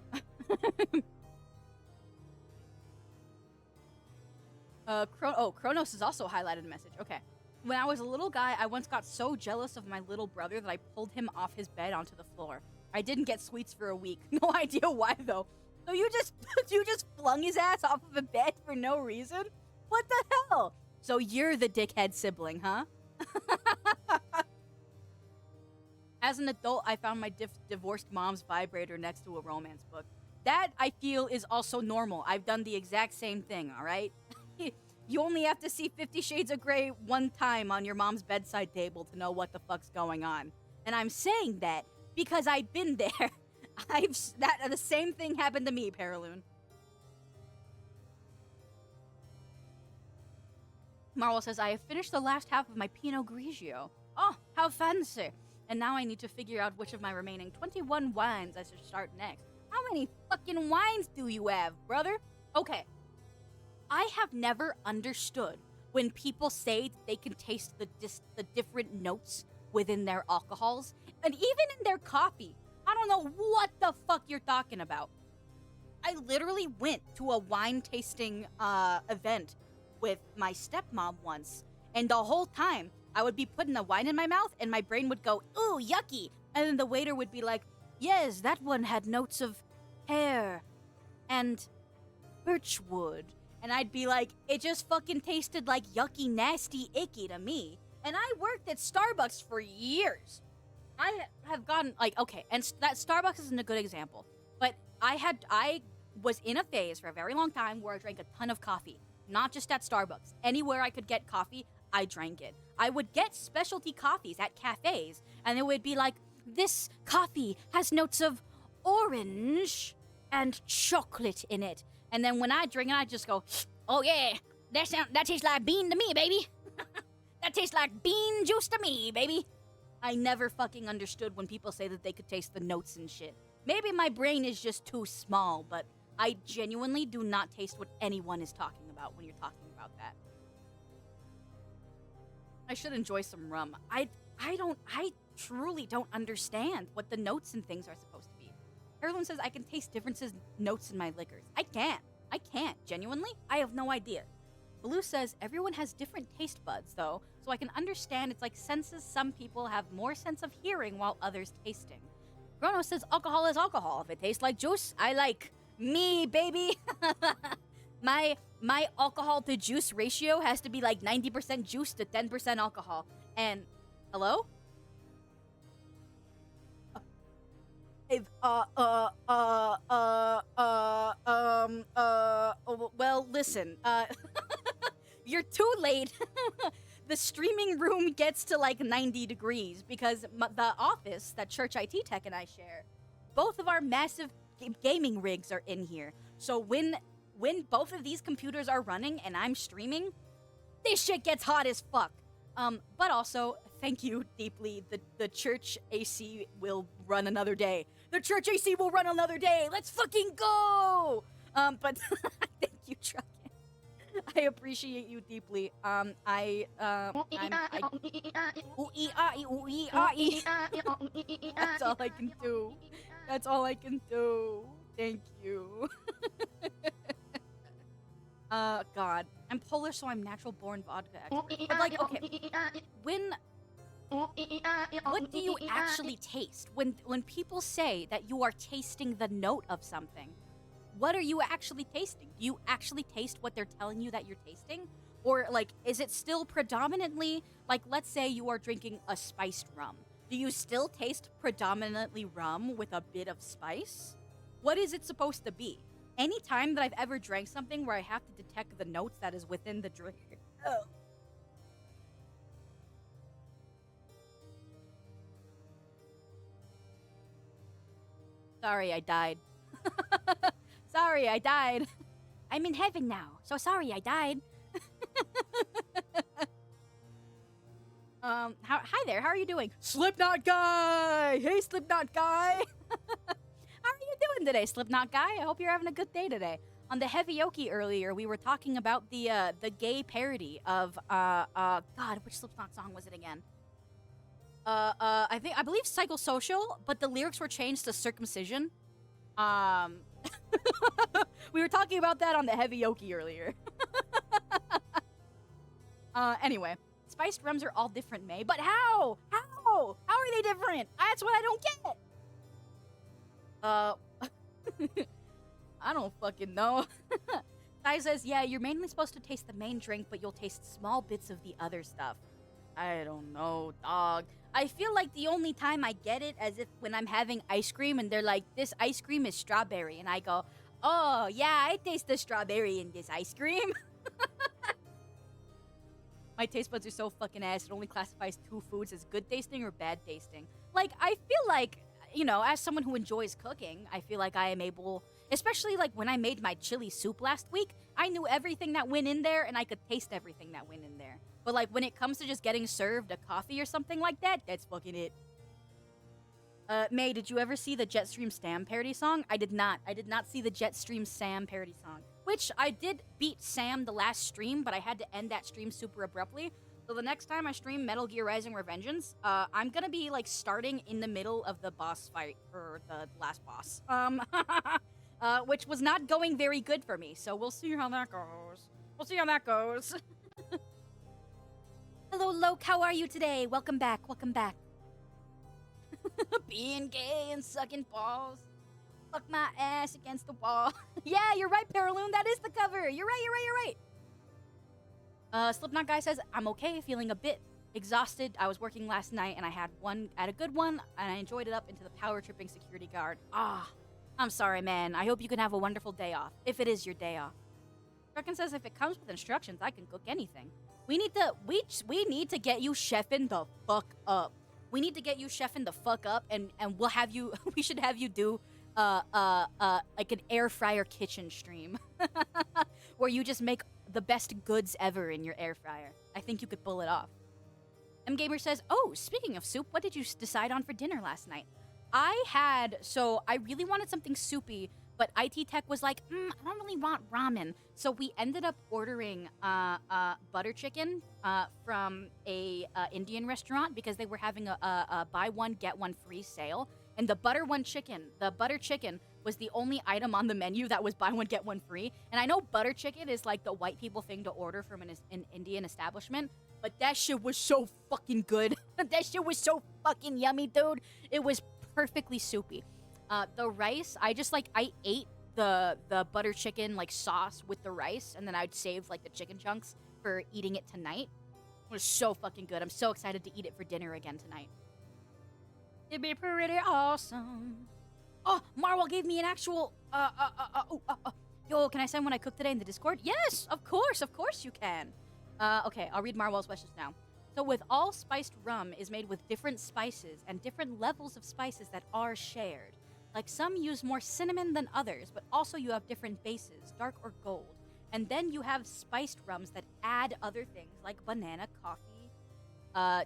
Kronos has also highlighted a message. Okay. When I was a little guy, I once got so jealous of my little brother that I pulled him off his bed onto the floor. I didn't get sweets for a week. No idea why, though. So you just flung his ass off of a bed for no reason? What the hell? So you're the dickhead sibling, huh? As an adult, I found my divorced mom's vibrator next to a romance book. That, I feel, is also normal. I've done the exact same thing, alright? You only have to see 50 Shades of Grey one time on your mom's bedside table to know what the fuck's going on. And I'm saying that because I've been there. The same thing happened to me, Paraloon. Marvel says, I have finished the last half of my Pinot Grigio. Oh, how fancy. And now I need to figure out which of my remaining 21 wines I should start next. How many fucking wines do you have, brother? Okay. I have never understood when people say that they can taste the different notes within their alcohols, and even in their coffee. I don't know what the fuck you're talking about. I literally went to a wine tasting event with my stepmom once, and the whole time I would be putting the wine in my mouth and my brain would go, ooh, yucky. And then the waiter would be like, yes, that one had notes of pear and birchwood. And I'd be like, it just fucking tasted like yucky, nasty, icky to me. And I worked at Starbucks for years. I have gotten, like, okay, and that Starbucks isn't a good example. But I was in a phase for a very long time where I drank a ton of coffee. Not just at Starbucks. Anywhere I could get coffee, I drank it. I would get specialty coffees at cafes, and it would be like, this coffee has notes of orange and chocolate in it. And then when I drink it, I just go, oh yeah, that tastes like bean to me, baby. That tastes like bean juice to me, baby. I never fucking understood when people say that they could taste the notes and shit. Maybe my brain is just too small, but I genuinely do not taste what anyone is talking about when you're talking about that. I should enjoy some rum. I truly don't understand what the notes and things are supposed to be. Everyone says I can taste differences notes in my liquors. I can't. Genuinely, I have no idea. Blue says everyone has different taste buds, though, so I can understand it's like senses. Some people have more sense of hearing while others tasting. Chrono says alcohol is alcohol. If it tastes like juice, I like me, baby. My alcohol to juice ratio has to be like 90% juice to 10% alcohol. And hello? Well, listen, you're too late. The streaming room gets to like 90 degrees because the office that Church IT Tech and I share, both of our massive gaming rigs are in here. So when both of these computers are running and I'm streaming, this shit gets hot as fuck. But also, thank you deeply. The church AC will run another day. The church AC will run another day. Let's fucking go! But thank you, Truckin. I appreciate you deeply. That's all I can do. That's all I can do. Thank you. God. I'm Polish, so I'm natural born vodka expert. But like, okay, what do you actually taste? When people say that you are tasting the note of something, what are you actually tasting? Do you actually taste what they're telling you that you're tasting? Or like, is it still predominantly, like, let's say you are drinking a spiced rum. Do you still taste predominantly rum with a bit of spice? What is it supposed to be? Any time that I've ever drank something where I have to detect the notes that is within the drink. Oh. Sorry, I died. Sorry, I died. I'm in heaven now, so sorry I died. Hi there, how are you doing? Slipknot guy! Hey, Slipknot guy! How are you doing today, Slipknot guy? I hope you're having a good day today. On the Heavy Yoki earlier, we were talking about the gay parody of God, which Slipknot song was it again? I believe Psychosocial, but the lyrics were changed to circumcision. We were talking about that on the Heavy Yoki earlier. Anyway, spiced rums are all different, May. But how? How are they different? That's what I don't get. I don't fucking know. Ty says, yeah, you're mainly supposed to taste the main drink, but you'll taste small bits of the other stuff. I don't know, dog. I feel like the only time I get it as if when I'm having ice cream and they're like, this ice cream is strawberry. And I go, oh, yeah, I taste the strawberry in this ice cream. My taste buds are so fucking ass. It only classifies two foods as good tasting or bad tasting. Like, I feel like, as someone who enjoys cooking, I feel like I am able, especially like when I made my chili soup last week, I knew everything that went in there and I could taste everything that went in there. But like when it comes to just getting served a coffee or something like that, that's fucking it. May, did you ever see the Jetstream Sam parody song? I did not. I did not see the Jetstream Sam parody song. Which, I did beat Sam the last stream, but I had to end that stream super abruptly. So the next time I stream Metal Gear Rising Revengeance, I'm gonna be, like, starting in the middle of the boss fight for the last boss. Which was not going very good for me, so we'll see how that goes. We'll see how that goes. Hello, Loke, how are you today? Welcome back, welcome back. Being gay and sucking balls. Fuck my ass against the wall. Yeah, you're right, Paraloon. That is the cover. You're right. Slipknot guy says, I'm okay, feeling a bit exhausted. I was working last night and I had a good one, and I enjoyed it up into the power tripping security guard. I'm sorry, man. I hope you can have a wonderful day off, if it is your day off. Drucken says, if it comes with instructions, I can cook anything. We need to get you chefing the fuck up. We need to get you chefing the fuck up, and we'll have you. We should have you do like an air fryer kitchen stream, where you just make the best goods ever in your air fryer. I think you could pull it off. M Gamer says, "Oh, speaking of soup, what did you decide on for dinner last night?" I really wanted something soupy, but IT Tech was like, I don't really want ramen. So we ended up ordering butter chicken from a Indian restaurant because they were having a buy one, get one free sale. And the butter chicken was the only item on the menu that was buy one, get one free. And I know butter chicken is like the white people thing to order from an Indian establishment, but that shit was so fucking good. That shit was so fucking yummy, dude. It was perfectly soupy. The rice, I ate the butter chicken like sauce with the rice, and then I'd save like the chicken chunks for eating it tonight. It was so fucking good. I'm so excited to eat it for dinner again tonight. It'd be pretty awesome. Oh, Marwell gave me an actual, yo, can I send what I cooked today in the Discord? Yes, of course you can. Okay, I'll read Marwell's wishes now. So with all spiced rum is made with different spices and different levels of spices that are shared. Like some use more cinnamon than others, but also you have different bases, dark or gold. And then you have spiced rums that add other things like banana, coffee,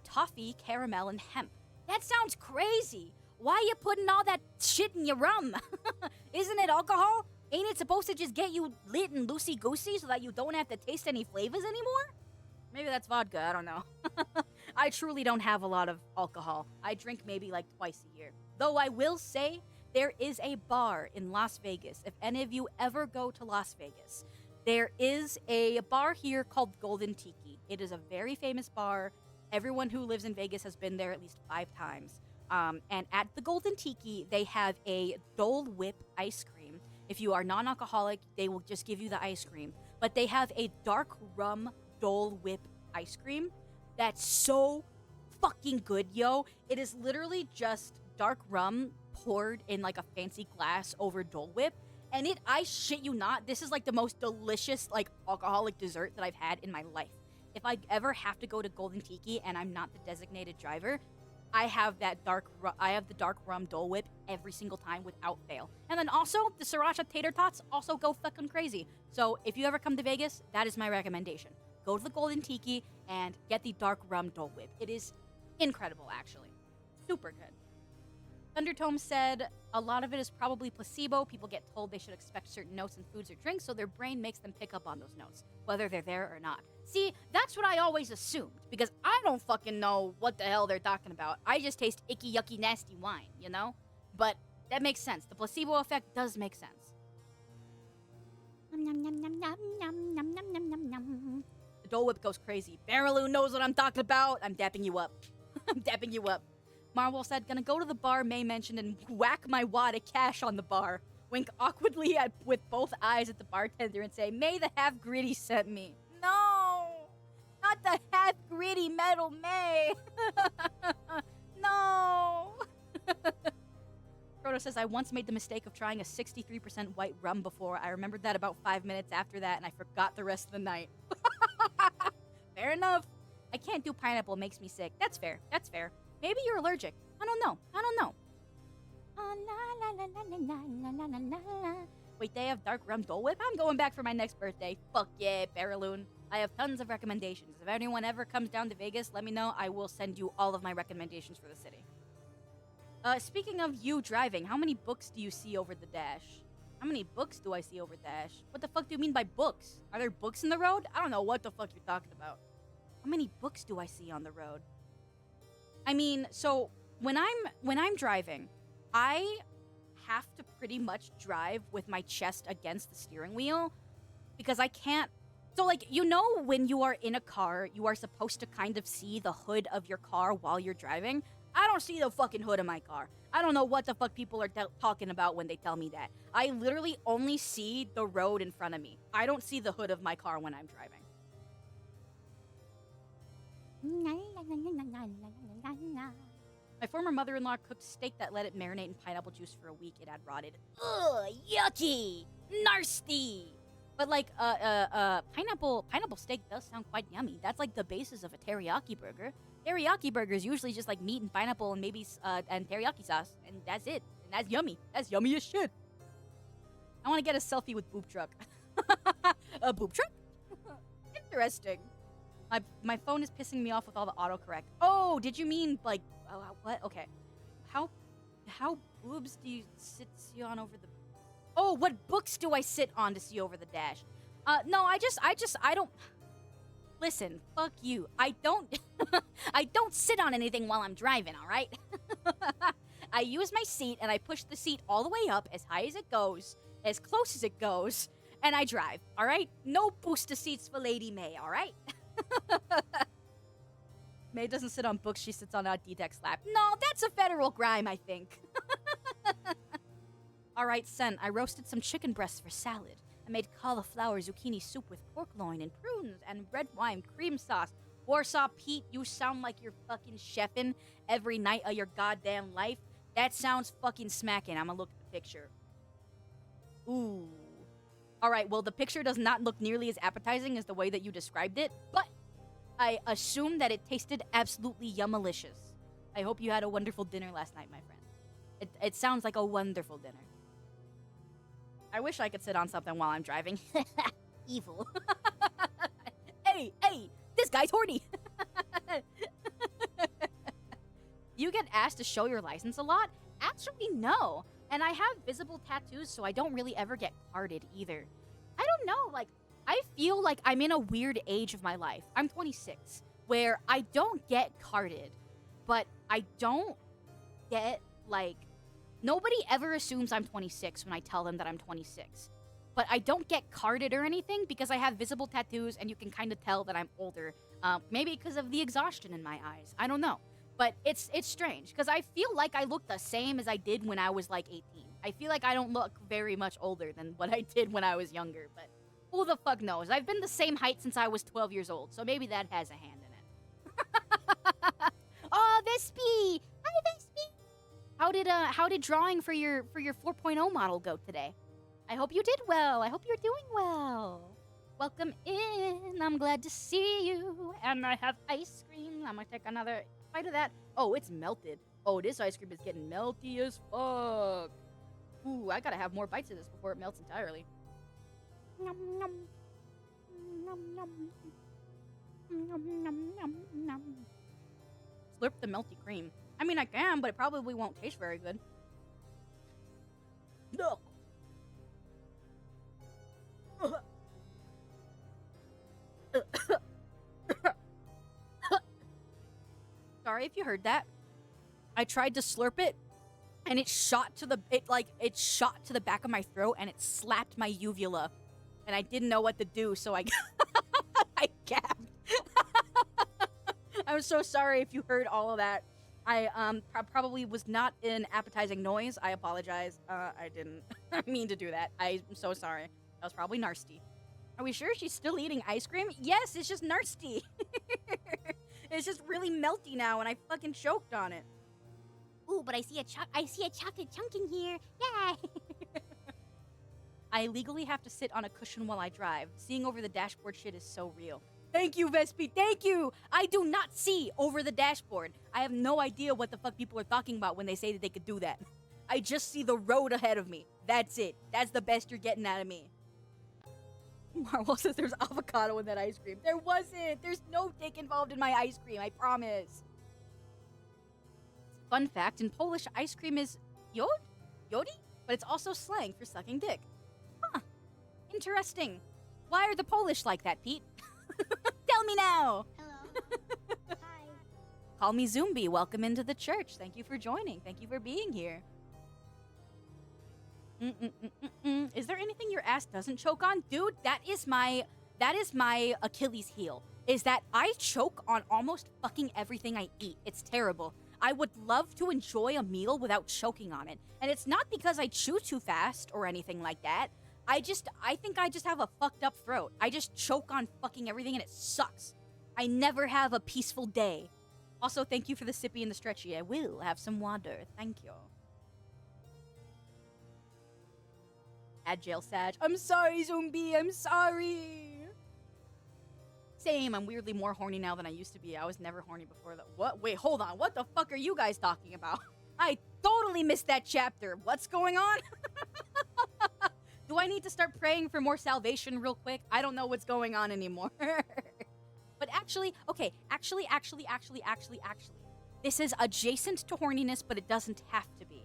toffee, caramel, and hemp. That sounds crazy. Why are you putting all that shit in your rum? Isn't it alcohol? Ain't it supposed to just get you lit and loosey-goosey so that you don't have to taste any flavors anymore? Maybe that's vodka, I don't know. I truly don't have a lot of alcohol. I drink maybe like twice a year. Though I will say, there is a bar in Las Vegas. If any of you ever go to Las Vegas, there is a bar here called Golden Tiki. It is a very famous bar. Everyone who lives in Vegas has been there at least 5 times. And at the Golden Tiki, they have a Dole Whip ice cream. If you are non-alcoholic, they will just give you the ice cream. But they have a dark rum Dole Whip ice cream that's so fucking good, yo. It is literally just dark rum poured in like a fancy glass over Dole Whip. And I shit you not, this is like the most delicious like alcoholic dessert that I've had in my life. If I ever have to go to Golden Tiki and I'm not the designated driver, I have the dark rum Dole Whip every single time without fail. And then also, the sriracha tater tots also go fucking crazy. So if you ever come to Vegas, that is my recommendation. Go to the Golden Tiki and get the dark rum Dole Whip. It is incredible, actually. Super good. Thundertome said, a lot of it is probably placebo. People get told they should expect certain notes in foods or drinks, so their brain makes them pick up on those notes, whether they're there or not. See, that's what I always assumed, because I don't fucking know what the hell they're talking about. I just taste icky, yucky, nasty wine, you know? But that makes sense. The placebo effect does make sense. The Dole Whip goes crazy. Barreloo knows what I'm talking about. I'm dapping you up. I'm dapping you up. Marvel said, gonna go to the bar May mentioned and whack my wad of cash on the bar. Wink awkwardly with both eyes at the bartender and say, May the half gritty sent me. No! Not the half gritty metal May. No. Frodo says, I once made the mistake of trying a 63% white rum before. I remembered that about 5 minutes after that, and I forgot the rest of the night. Fair enough. I can't do pineapple. Makes me sick. That's fair. That's fair. Maybe you're allergic. I don't know. I don't know. Wait, they have dark rum Dole Whip? I'm going back for my next birthday. Fuck yeah, Barreloon. I have tons of recommendations. If anyone ever comes down to Vegas, let me know. I will send you all of my recommendations for the city. Speaking of you driving, how many books do you see over the dash? How many books do I see over dash? What the fuck do you mean by books? Are there books in the road? I don't know what the fuck you're talking about. How many books do I see on the road? I mean, so when I'm driving, I have to pretty much drive with my chest against the steering wheel because I can't. So, like, you know, when you are in a car, you are supposed to kind of see the hood of your car while you're driving. I don't see the fucking hood of my car. I don't know what the fuck people are talking about when they tell me that. I literally only see the road in front of me. I don't see the hood of my car when I'm driving. My former mother-in-law cooked steak that let it marinate in pineapple juice for a week. It had rotted. Ugh, yucky, nasty. But like, pineapple steak does sound quite yummy. That's like the basis of a teriyaki burger. Teriyaki burger is usually just like meat and pineapple and maybe and teriyaki sauce, and that's it. And that's yummy. That's yummy as shit. I want to get a selfie with Boob Truck. A Boob Truck? Interesting. My phone is pissing me off with all the autocorrect. Oh, did you mean like what? Okay. How boobs do you see on over the? Oh, what books do I sit on to see over the dash? No, I don't. Listen, fuck you. I don't sit on anything while I'm driving, all right? I use my seat and I push the seat all the way up as high as it goes, as close as it goes, and I drive, all right? No booster seats for Lady May, all right? May doesn't sit on books, she sits on a D-Dex lap. No, that's a federal crime, I think. All right, Sen, I roasted some chicken breasts for salad. I made cauliflower zucchini soup with pork loin and prunes and red wine cream sauce. Warsaw Pete, you sound like you're fucking chefing every night of your goddamn life. That sounds fucking smacking. I'm gonna look at the picture. Ooh. All right, well, the picture does not look nearly as appetizing as the way that you described it, but I assume that it tasted absolutely yummalicious. I hope you had a wonderful dinner last night, my friend. It sounds like a wonderful dinner. I wish I could sit on something while I'm driving. Evil. Hey, this guy's horny. You get asked to show your license a lot? Actually, no. And I have visible tattoos, so I don't really ever get carded either. I don't know, like, I feel like I'm in a weird age of my life. I'm 26, where I don't get carded, but I don't get, like, nobody ever assumes I'm 26 when I tell them that I'm 26. But I don't get carded or anything because I have visible tattoos and you can kind of tell that I'm older. Maybe because of the exhaustion in my eyes. I don't know. But it's strange because I feel like I look the same as I did when I was like 18. I feel like I don't look very much older than what I did when I was younger. But who the fuck knows? I've been the same height since I was 12 years old. So maybe that has a hand in it. Oh, Vespy! Hi, Vespy! How did drawing for your 4.0 model go today? I hope you did well. I hope you're doing well. Welcome in. I'm glad to see you. And I have ice cream. I'm gonna take another bite of that. Oh, it's melted. Oh, this ice cream is getting melty as fuck. Ooh, I gotta have more bites of this before it melts entirely. Nom nom. Nom nom. Nom nom nom nom. Slurp the melty cream. I mean, I can, but it probably won't taste very good. No. Sorry if you heard that. I tried to slurp it, and it shot to the back of my throat, and it slapped my uvula, and I didn't know what to do, so I I gasped. I'm so sorry if you heard all of that. I probably was not an appetizing noise. I apologize. I didn't mean to do that. I'm so sorry. That was probably nasty. Are we sure she's still eating ice cream? Yes, it's just nasty. It's just really melty now, and I fucking choked on it. Ooh, but I see a chocolate chunk in here. Yay! I legally have to sit on a cushion while I drive. Seeing over the dashboard shit is so real. Thank you, Vespi. Thank you. I do not see over the dashboard. I have no idea what the fuck people are talking about when they say that they could do that. I just see the road ahead of me. That's it. That's the best you're getting out of me. Marvel says there's avocado in that ice cream. There wasn't. There's no dick involved in my ice cream. I promise. Fun fact, in Polish, ice cream is yodi? But it's also slang for sucking dick. Huh. Interesting. Why are the Polish like that, Pete? Tell me now. Hello. Hi. Call me Zumbi. Welcome into the church. Thank you for joining. Thank you for being here. Is there anything your ass doesn't choke on? Dude, that is my Achilles heel. Is that I choke on almost fucking everything I eat. It's terrible. I would love to enjoy a meal without choking on it. And it's not because I chew too fast or anything like that. I think I just have a fucked up throat. I just choke on fucking everything and it sucks. I never have a peaceful day. Also, thank you for the sippy and the stretchy. I will have some water. Thank you. Add jail Sag. I'm sorry, Zombie. I'm sorry. Same. I'm weirdly more horny now than I used to be. I was never horny before that. What? Wait, hold on. What the fuck are you guys talking about? I totally missed that chapter. What's going on? Do I need to start praying for more salvation real quick? I don't know what's going on anymore. But actually, this is adjacent to horniness, but it doesn't have to be.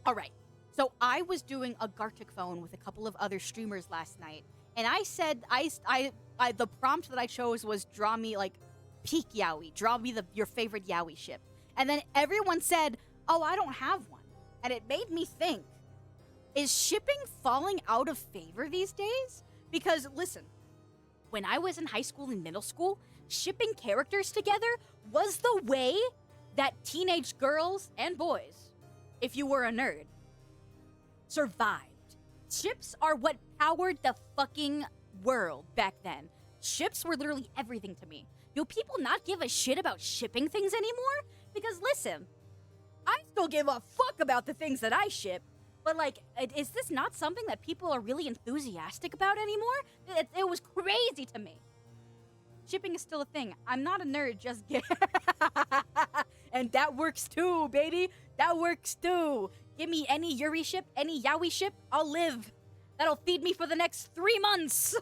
Alright, so I was doing a Gartic phone with a couple of other streamers last night, and I said, the prompt that I chose was draw me, like, peak yaoi. Draw me your favorite yaoi ship. And then everyone said, oh, I don't have one. And it made me think, is shipping falling out of favor these days? Because, listen, when I was in high school and middle school, shipping characters together was the way that teenage girls and boys, if you were a nerd, survived. Ships are what powered the fucking world back then. Ships were literally everything to me. Do people not give a shit about shipping things anymore? Because listen, I still give a fuck about the things that I ship, but like, is this not something that people are really enthusiastic about anymore? It was crazy to me. Shipping is still a thing. I'm not a nerd, just get. And that works too, baby. That works too. Give me any Yuri ship, any yaoi ship, I'll live. That'll feed me for the next 3 months.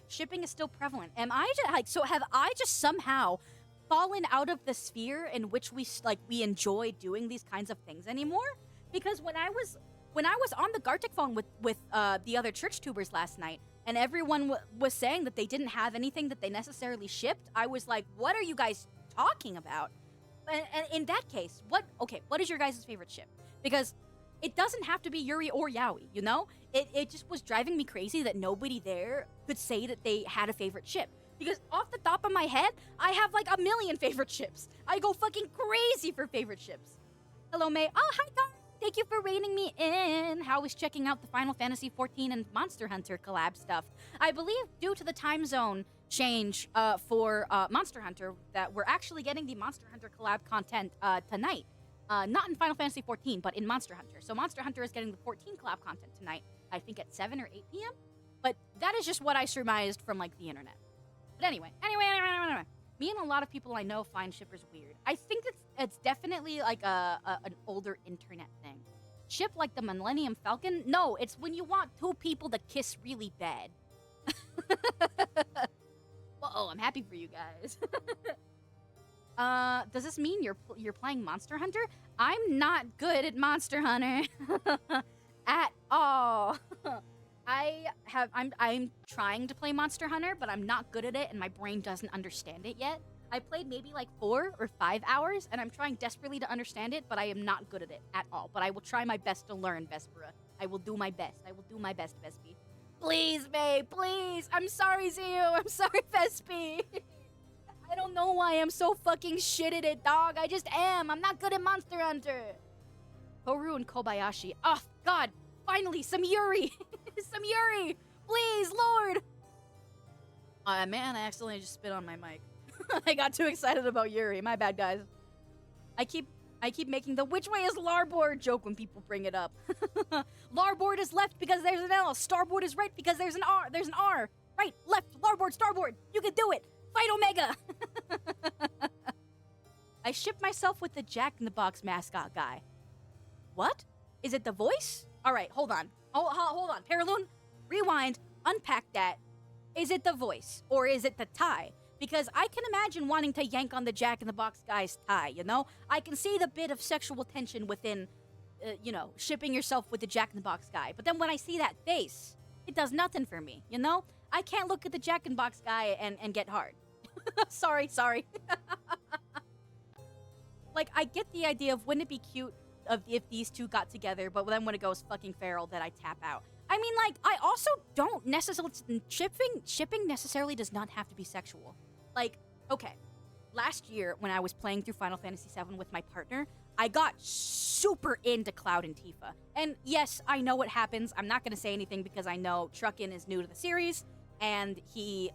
Shipping is still prevalent. Have I just somehow fallen out of the sphere in which we enjoy doing these kinds of things anymore? Because when I was on the Gartic phone with the other church tubers last night, and everyone was saying that they didn't have anything that they necessarily shipped, I was like, what are you guys talking about? And in that case, what is your guys' favorite ship? Because it doesn't have to be Yuri or yaoi, you know? It just was driving me crazy that nobody there could say that they had a favorite ship. Because off the top of my head, I have like a million favorite ships. I go fucking crazy for favorite ships. Hello, May. Oh, hi, guys. Thank you for rating me in. How is checking out the Final Fantasy XIV and Monster Hunter collab stuff? I believe due to the time zone change for Monster Hunter that we're actually getting the Monster Hunter collab content tonight. Not in Final Fantasy XIV, but in Monster Hunter. So Monster Hunter is getting the 14 collab content tonight, I think at 7 or 8 p.m. But that is just what I surmised from like the internet. But anyway. Me and a lot of people I know find shippers weird. I think it's definitely like an older internet thing. Ship like the Millennium Falcon? No, it's when you want two people to kiss really bad. Whoa, I'm happy for you guys. Does this mean you're playing Monster Hunter? I'm not good at Monster Hunter at all. I'm trying to play Monster Hunter, but I'm not good at it, and my brain doesn't understand it yet. I played maybe like 4 or 5 hours, and I'm trying desperately to understand it, but I am not good at it at all. But I will try my best to learn, Vespera. I will do my best. I will do my best, Vespi. Please, May, please. I'm sorry, Zio. I'm sorry, Vespi. I don't know why I'm so fucking shit at it, dog. I just am. I'm not good at Monster Hunter. Toru and Kobayashi. Oh, God. Finally, some Yuri. Some Yuri. Please, Lord. Man, I accidentally just spit on my mic. I got too excited about Yuri. My bad, guys. I keep making the which way is larboard joke when people bring it up. Larboard is left because there's an L. Starboard is right because there's an R. There's an R. Right, left, larboard, starboard. You can do it. Fight Omega. I ship myself with the Jack in the Box mascot guy. What? Is it the voice? All right, hold on. Hold on. Paraloon, rewind, unpack that. Is it the voice or is it the tie? Because I can imagine wanting to yank on the Jack in the Box guy's tie, you know? I can see the bit of sexual tension within, shipping yourself with the Jack in the Box guy. But then when I see that face, it does nothing for me, you know? I can't look at the Jack in the Box guy and get hard. sorry. Like, I get the idea of wouldn't it be cute if these two got together, but then when it goes fucking feral, then I tap out. I mean, like, I also don't necessarily... Shipping necessarily does not have to be sexual. Like, okay, last year when I was playing through Final Fantasy VII with my partner, I got super into Cloud and Tifa. And yes, I know what happens. I'm not going to say anything because I know Truckin is new to the series, and he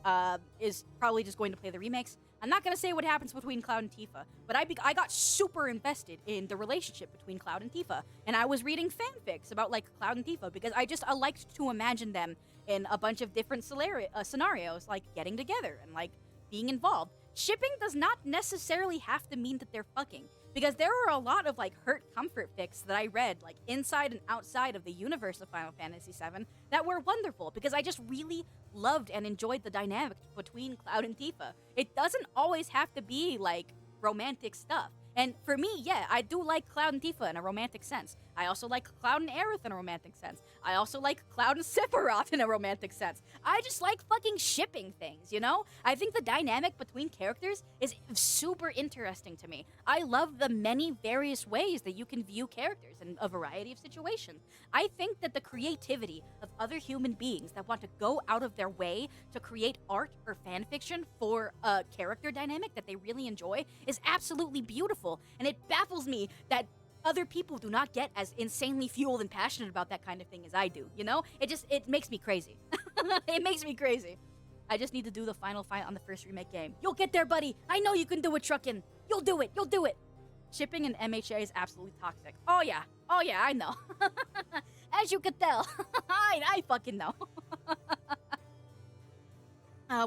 is probably just going to play the remakes. I'm not going to say what happens between Cloud and Tifa, but I got super invested in the relationship between Cloud and Tifa, and I was reading fanfics about, like, Cloud and Tifa, because I liked to imagine them in a bunch of different scenarios, like getting together and, like, being involved. Shipping does not necessarily have to mean that they're fucking, because there are a lot of, like, hurt comfort fics that I read, like, inside and outside of the universe of Final Fantasy VII that were wonderful, because I just really loved and enjoyed the dynamic between Cloud and Tifa. It doesn't always have to be, like, romantic stuff. And for me, yeah, I do like Cloud and Tifa in a romantic sense. I also like Cloud and Aerith in a romantic sense. I also like Cloud and Sephiroth in a romantic sense. I just like fucking shipping things, you know? I think the dynamic between characters is super interesting to me. I love the many various ways that you can view characters in a variety of situations. I think that the creativity of other human beings that want to go out of their way to create art or fan fiction for a character dynamic that they really enjoy is absolutely beautiful. And it baffles me that other people do not get as insanely fueled and passionate about that kind of thing as I do, you know? It makes me crazy. It makes me crazy. I just need to do the final fight on the first remake game. You'll get there, buddy. I know you can do it, Truckin. You'll do it. You'll do it. Shipping and MHA is absolutely toxic. Oh yeah, I know. As you could tell. I fucking know.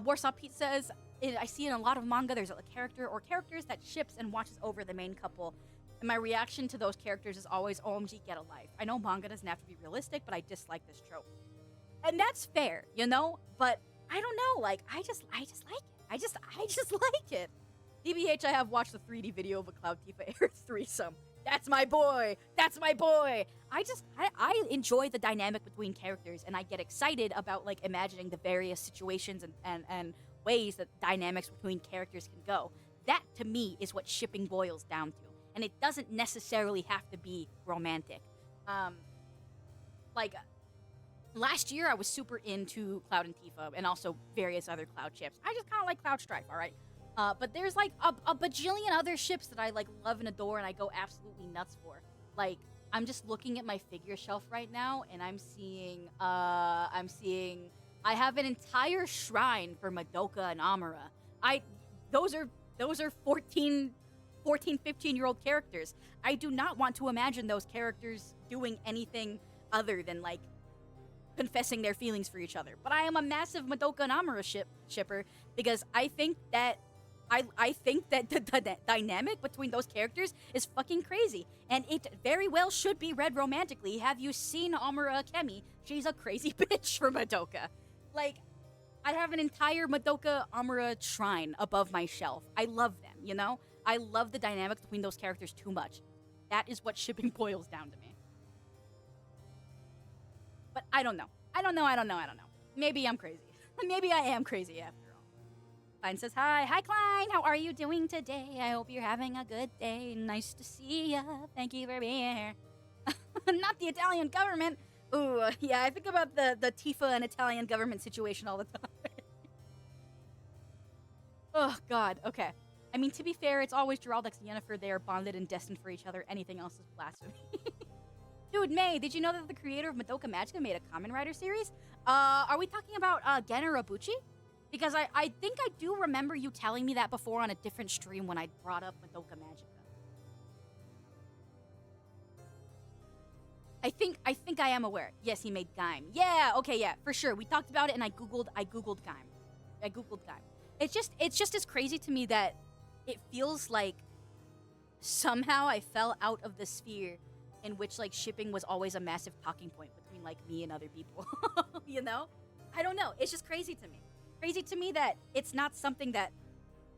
Warsaw Pete says, I see in a lot of manga there's a character or characters that ships and watches over the main couple. And my reaction to those characters is always, OMG, get a life. I know manga doesn't have to be realistic, but I dislike this trope. And that's fair, you know? But I don't know, like, I just like it. I just like it. DBH, I have watched the 3D video of a Cloud Tifa Air threesome. That's my boy. That's my boy. I enjoy the dynamic between characters, and I get excited about, like, imagining the various situations and ways that dynamics between characters can go. That, to me, is what shipping boils down to. And it doesn't necessarily have to be romantic. Like, last year I was super into Cloud and Tifa, and also various other Cloud ships. I just kind of like Cloud Strife, alright? But there's, like, a bajillion other ships that I, like, love and adore and I go absolutely nuts for. Like, I'm just looking at my figure shelf right now, and I'm seeing, I have an entire shrine for Madoka and Amara. Those are 14, 15-year-old characters. I do not want to imagine those characters doing anything other than, like, confessing their feelings for each other. But I am a massive Madoka and Amara shipper because I think that the dynamic between those characters is fucking crazy, and it very well should be read romantically. Have you seen Amara Akemi? She's a crazy bitch for Madoka. Like, I have an entire Madoka Amara shrine above my shelf. I love them, you know? I love the dynamic between those characters too much. That is what shipping boils down to me. But I don't know. Maybe I'm crazy. Maybe I am crazy after all. Klein says, hi. Hi, Klein. How are you doing today? I hope you're having a good day. Nice to see ya. Thank you for being here. Not the Italian government. Ooh, yeah, I think about the Tifa and Italian government situation all the time. Oh, God. Okay. I mean, to be fair, it's always Geraldex and Yennefer. They are bonded and destined for each other. Anything else is blasphemy. Dude, May, did you know that the creator of Madoka Magica made a Kamen Rider series? Are we talking about Gen or Abuchi? Because I think I do remember you telling me that before on a different stream when I brought up Madoka Magica. I think I am aware. Yes, he made Gaim. Yeah, okay, yeah, for sure. We talked about it and I googled Gaim. It's just as crazy to me that it feels like somehow I fell out of the sphere in which like shipping was always a massive talking point between like me and other people. You know? I don't know. It's just crazy to me. Crazy to me that it's not something that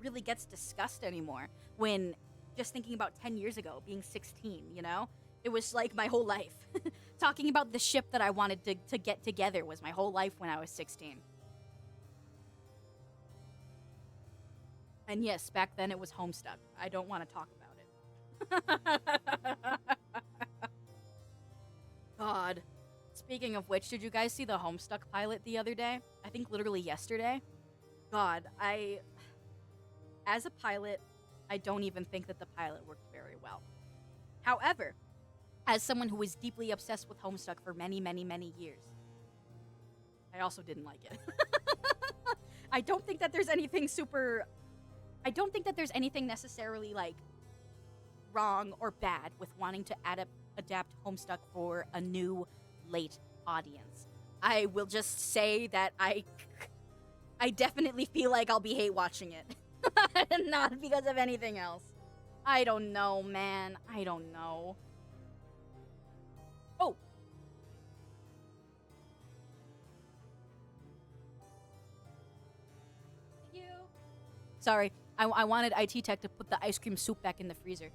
really gets discussed anymore. When just thinking about 10 years ago, being 16, you know? It was like my whole life. Talking about the ship that I wanted to get together was my whole life when I was 16. And yes, back then it was Homestuck. I don't want to talk about it. God. Speaking of which, did you guys see the Homestuck pilot the other day? I think literally yesterday. God, as a pilot, I don't even think that the pilot worked very well. However, as someone who was deeply obsessed with Homestuck for many, many, many years, I also didn't like it. I don't think that there's anything necessarily like wrong or bad with wanting to adapt Homestuck for a new late audience. I will just say that I definitely feel like I'll be hate watching it. Not because of anything else. I don't know, man. I don't know. Oh. Thank you. Sorry, I wanted IT Tech to put the ice cream soup back in the freezer.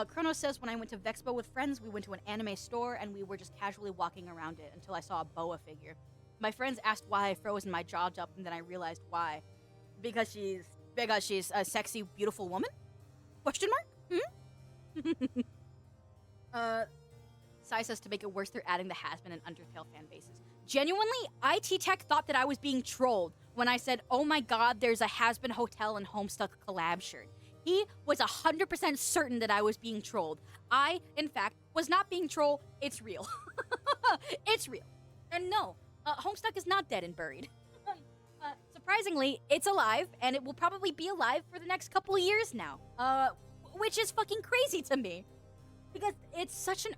Chrono says, when I went to Vexpo with friends, we went to an anime store and we were just casually walking around it until I saw a boa figure. My friends asked why I froze and my jaw dropped, and then I realized why. Because she's a sexy, beautiful woman? Question mark? Sai says, to make it worse, they're adding the Hasbin and Undertale fan bases. Genuinely, IT Tech thought that I was being trolled when I said, oh my god, there's a Hasbin Hotel and Homestuck collab shirt. He was 100% certain that I was being trolled. I, in fact, was not being trolled. It's real. It's real. And no, Homestuck is not dead and buried. Surprisingly, it's alive, and it will probably be alive for the next couple of years now. Which is fucking crazy to me. Because it's such an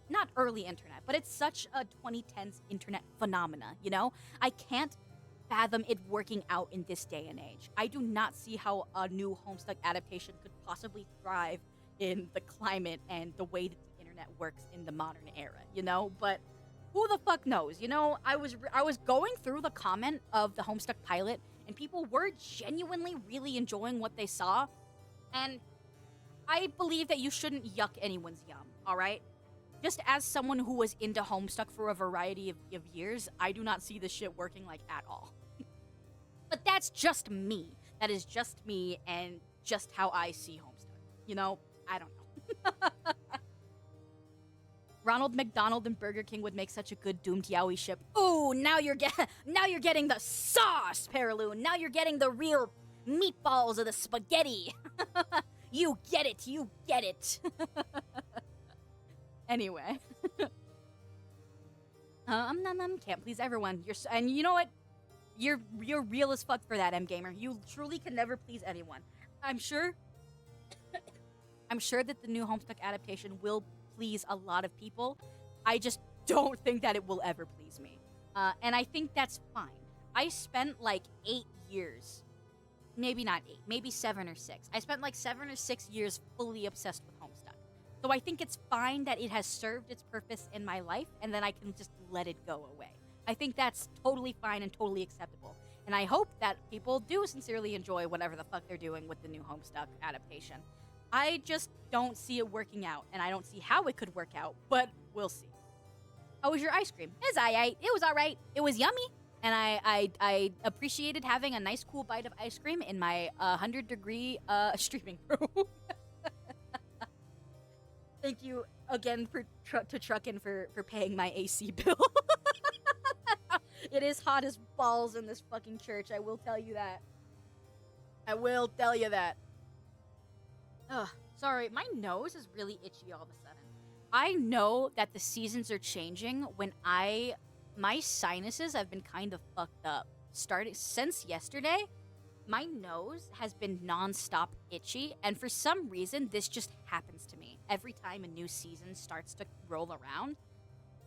not early internet, but it's such a 2010s internet phenomena, you know? I can't fathom it working out in this day and age. I do not see how a new Homestuck adaptation could possibly thrive in the climate and the way that the internet works in the modern era, you know? But who the fuck knows? You know, I was going through the comment of the Homestuck pilot, and people were genuinely really enjoying what they saw, and I believe that you shouldn't yuck anyone's yum, alright? Just as someone who was into Homestuck for a variety of years, I do not see this shit working, like, at all. But that's just me. That is just me and just how I see Homestuck. You know? I don't know. Ronald McDonald and Burger King would make such a good doomed yaoi ship. Ooh, now you're getting the sauce, Paraloon. Now you're getting the real meatballs of the spaghetti. You get it. Anyway. Can't please everyone. And you know what? You're real as fuck for that, M Gamer. You truly can never please anyone. I'm sure that the new Homestuck adaptation will please a lot of people. I just don't think that it will ever please me. And I think that's fine. I spent like 8 years, maybe not 8, maybe 7 or 6. I spent like 7 or 6 years fully obsessed with Homestuck. So I think it's fine that it has served its purpose in my life and then I can just let it go away. I think that's totally fine and totally acceptable. And I hope that people do sincerely enjoy whatever the fuck they're doing with the new Homestuck adaptation. I just don't see it working out, and I don't see how it could work out, but we'll see. How was your ice cream? It was alright. It was alright. It was yummy, and I appreciated having a nice cool bite of ice cream in my 100-degree streaming room. Thank you again to Truckin' for paying my AC bill. It is hot as balls in this fucking church, I will tell you that. Ugh, sorry, my nose is really itchy all of a sudden. I know that the seasons are changing when I my sinuses have been kind of fucked up. Starting since yesterday, my nose has been nonstop itchy, and for some reason, this just happens to me. Every time a new season starts to roll around,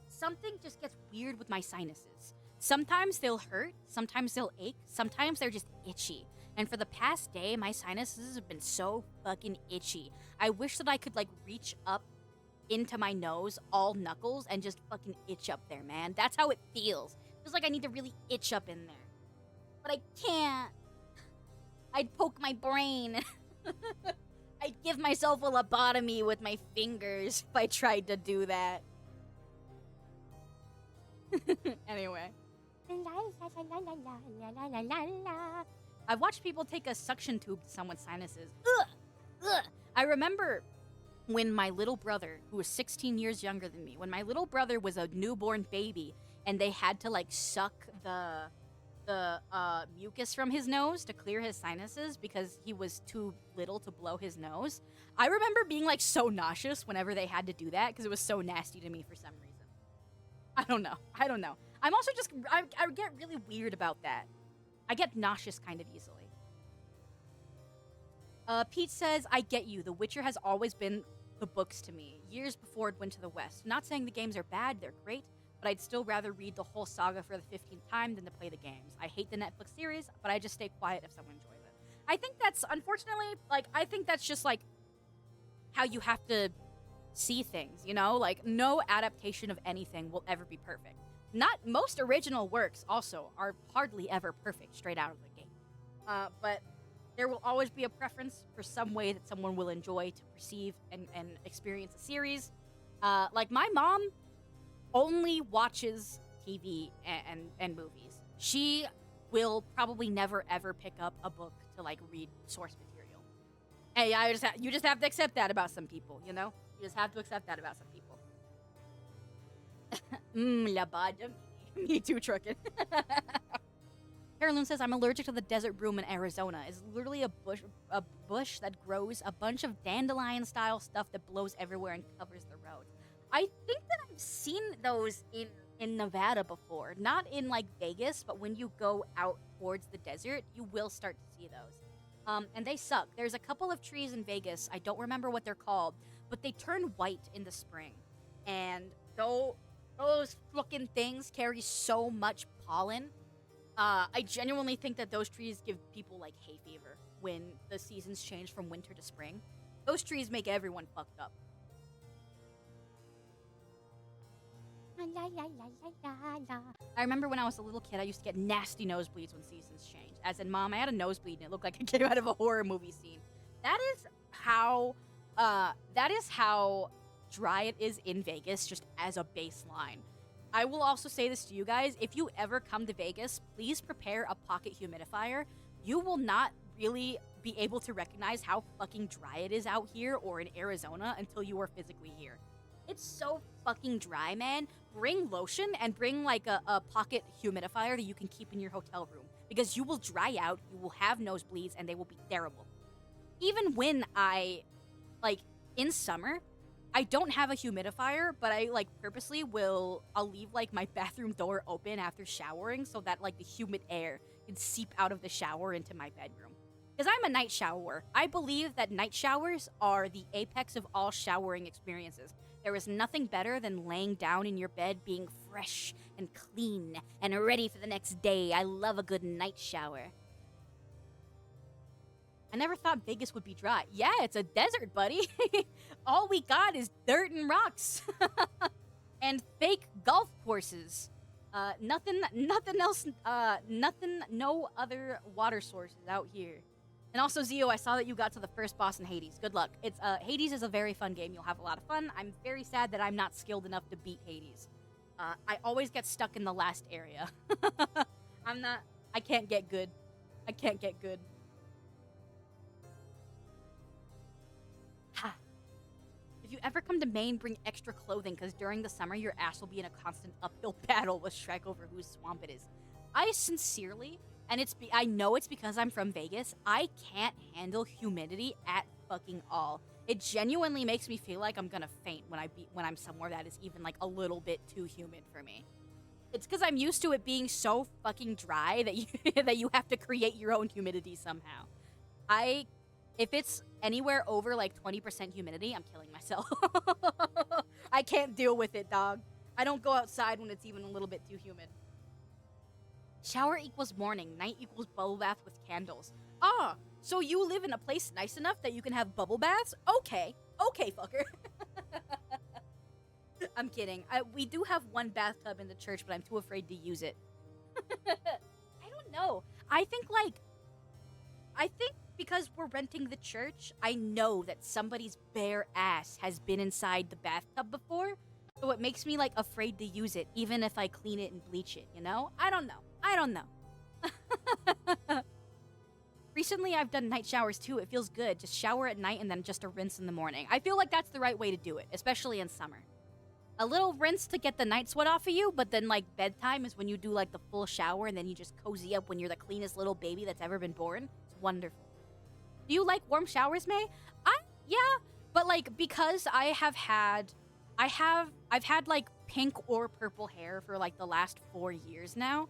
something just gets weird with my sinuses. Sometimes they'll hurt, sometimes they'll ache, sometimes they're just itchy. And for the past day, my sinuses have been so fucking itchy. I wish that I could, like, reach up into my nose, all knuckles, and just fucking itch up there, man. That's how it feels. Feels like I need to really itch up in there. But I can't. I'd poke my brain. I'd give myself a lobotomy with my fingers if I tried to do that. Anyway. I've watched people take a suction tube to someone's sinuses. Ugh! Ugh! I remember when my little brother, who was 16 years younger than me, when my little brother was a newborn baby and they had to, like, suck the mucus from his nose to clear his sinuses because he was too little to blow his nose. I remember being, like, so nauseous whenever they had to do that because it was so nasty to me for some reason. I don't know. I'm also just, I get really weird about that. I get nauseous kind of easily. Pete says, I get you. The Witcher has always been the books to me, years before it went to the West. Not saying the games are bad, they're great, but I'd still rather read the whole saga for the 15th time than to play the games. I hate the Netflix series, but I just stay quiet if someone enjoys it. I think that's, unfortunately, like, I think that's just, like, how you have to see things, you know? Like, no adaptation of anything will ever be perfect. Not most original works also are hardly ever perfect straight out of the gate. But there will always be a preference for some way that someone will enjoy to perceive and experience a series. Like, my mom only watches TV and movies. She will probably never ever pick up a book to, like, read source material. Hey, you just have to accept that about some people, you know? You just have to accept that about some people. Labada. Me too, truckin'. Carolyn says, I'm allergic to the desert broom in Arizona. It's literally a bush that grows a bunch of dandelion-style stuff that blows everywhere and covers the road. I think that I've seen those in Nevada before. Not in, like, Vegas, but when you go out towards the desert, you will start to see those. And they suck. There's a couple of trees in Vegas, I don't remember what they're called, but they turn white in the spring. And those fucking things carry so much pollen. I genuinely think that those trees give people, like, hay fever when the seasons change from winter to spring. Those trees make everyone fucked up. I remember when I was a little kid, I used to get nasty nosebleeds when seasons changed. As in, Mom, I had a nosebleed and it looked like it came out of a horror movie scene. That is how dry it is in Vegas, just as a baseline. I will also say this to you guys. If you ever come to Vegas, please prepare a pocket humidifier. You will not really be able to recognize how fucking dry it is out here or in Arizona until you are physically here. It's so fucking dry, man. Bring lotion and bring, like, a pocket humidifier that you can keep in your hotel room. Because you will dry out, you will have nosebleeds, and they will be terrible. Even when in summer, I don't have a humidifier, but I, like, purposely I'll leave, like, my bathroom door open after showering so that, like, the humid air can seep out of the shower into my bedroom. Because I'm a night shower. I believe that night showers are the apex of all showering experiences. There is nothing better than laying down in your bed being fresh and clean and ready for the next day. I love a good night shower. I never thought Vegas would be dry. Yeah, it's a desert, buddy. All we got is dirt and rocks. And fake golf courses. Nothing else, no other water sources out here. And also, Zio, I saw that you got to the first boss in Hades. Good luck. Hades is a very fun game. You'll have a lot of fun. I'm very sad that I'm not skilled enough to beat Hades. I always get stuck in the last area. I can't get good. Ha. If you ever come to Maine, bring extra clothing, because during the summer, your ass will be in a constant uphill battle with Shrek over whose swamp it is. I sincerely... And I know it's because I'm from Vegas. I can't handle humidity at fucking all. It genuinely makes me feel like I'm gonna faint when I'm somewhere that is even, like, a little bit too humid for me. It's because I'm used to it being so fucking dry that you that you have to create your own humidity somehow. If it's anywhere over like 20% humidity, I'm killing myself. I can't deal with it, dog. I don't go outside when it's even a little bit too humid. Shower equals morning, night equals bubble bath with candles. Ah, so you live in a place nice enough that you can have bubble baths? Okay, fucker. I'm kidding. We do have one bathtub in the church, but I'm too afraid to use it. I don't know. I think because we're renting the church, I know that somebody's bare ass has been inside the bathtub before, so it makes me like afraid to use it, even if I clean it and bleach it, you know? I don't know. Recently, I've done night showers too. It feels good. Just shower at night and then just a rinse in the morning. I feel like that's the right way to do it, especially in summer. A little rinse to get the night sweat off of you, but then like bedtime is when you do like the full shower and then you just cozy up when you're the cleanest little baby that's ever been born. It's wonderful. Do you like warm showers, May? Yeah, but like because I've had like pink or purple hair for like the last 4 years now.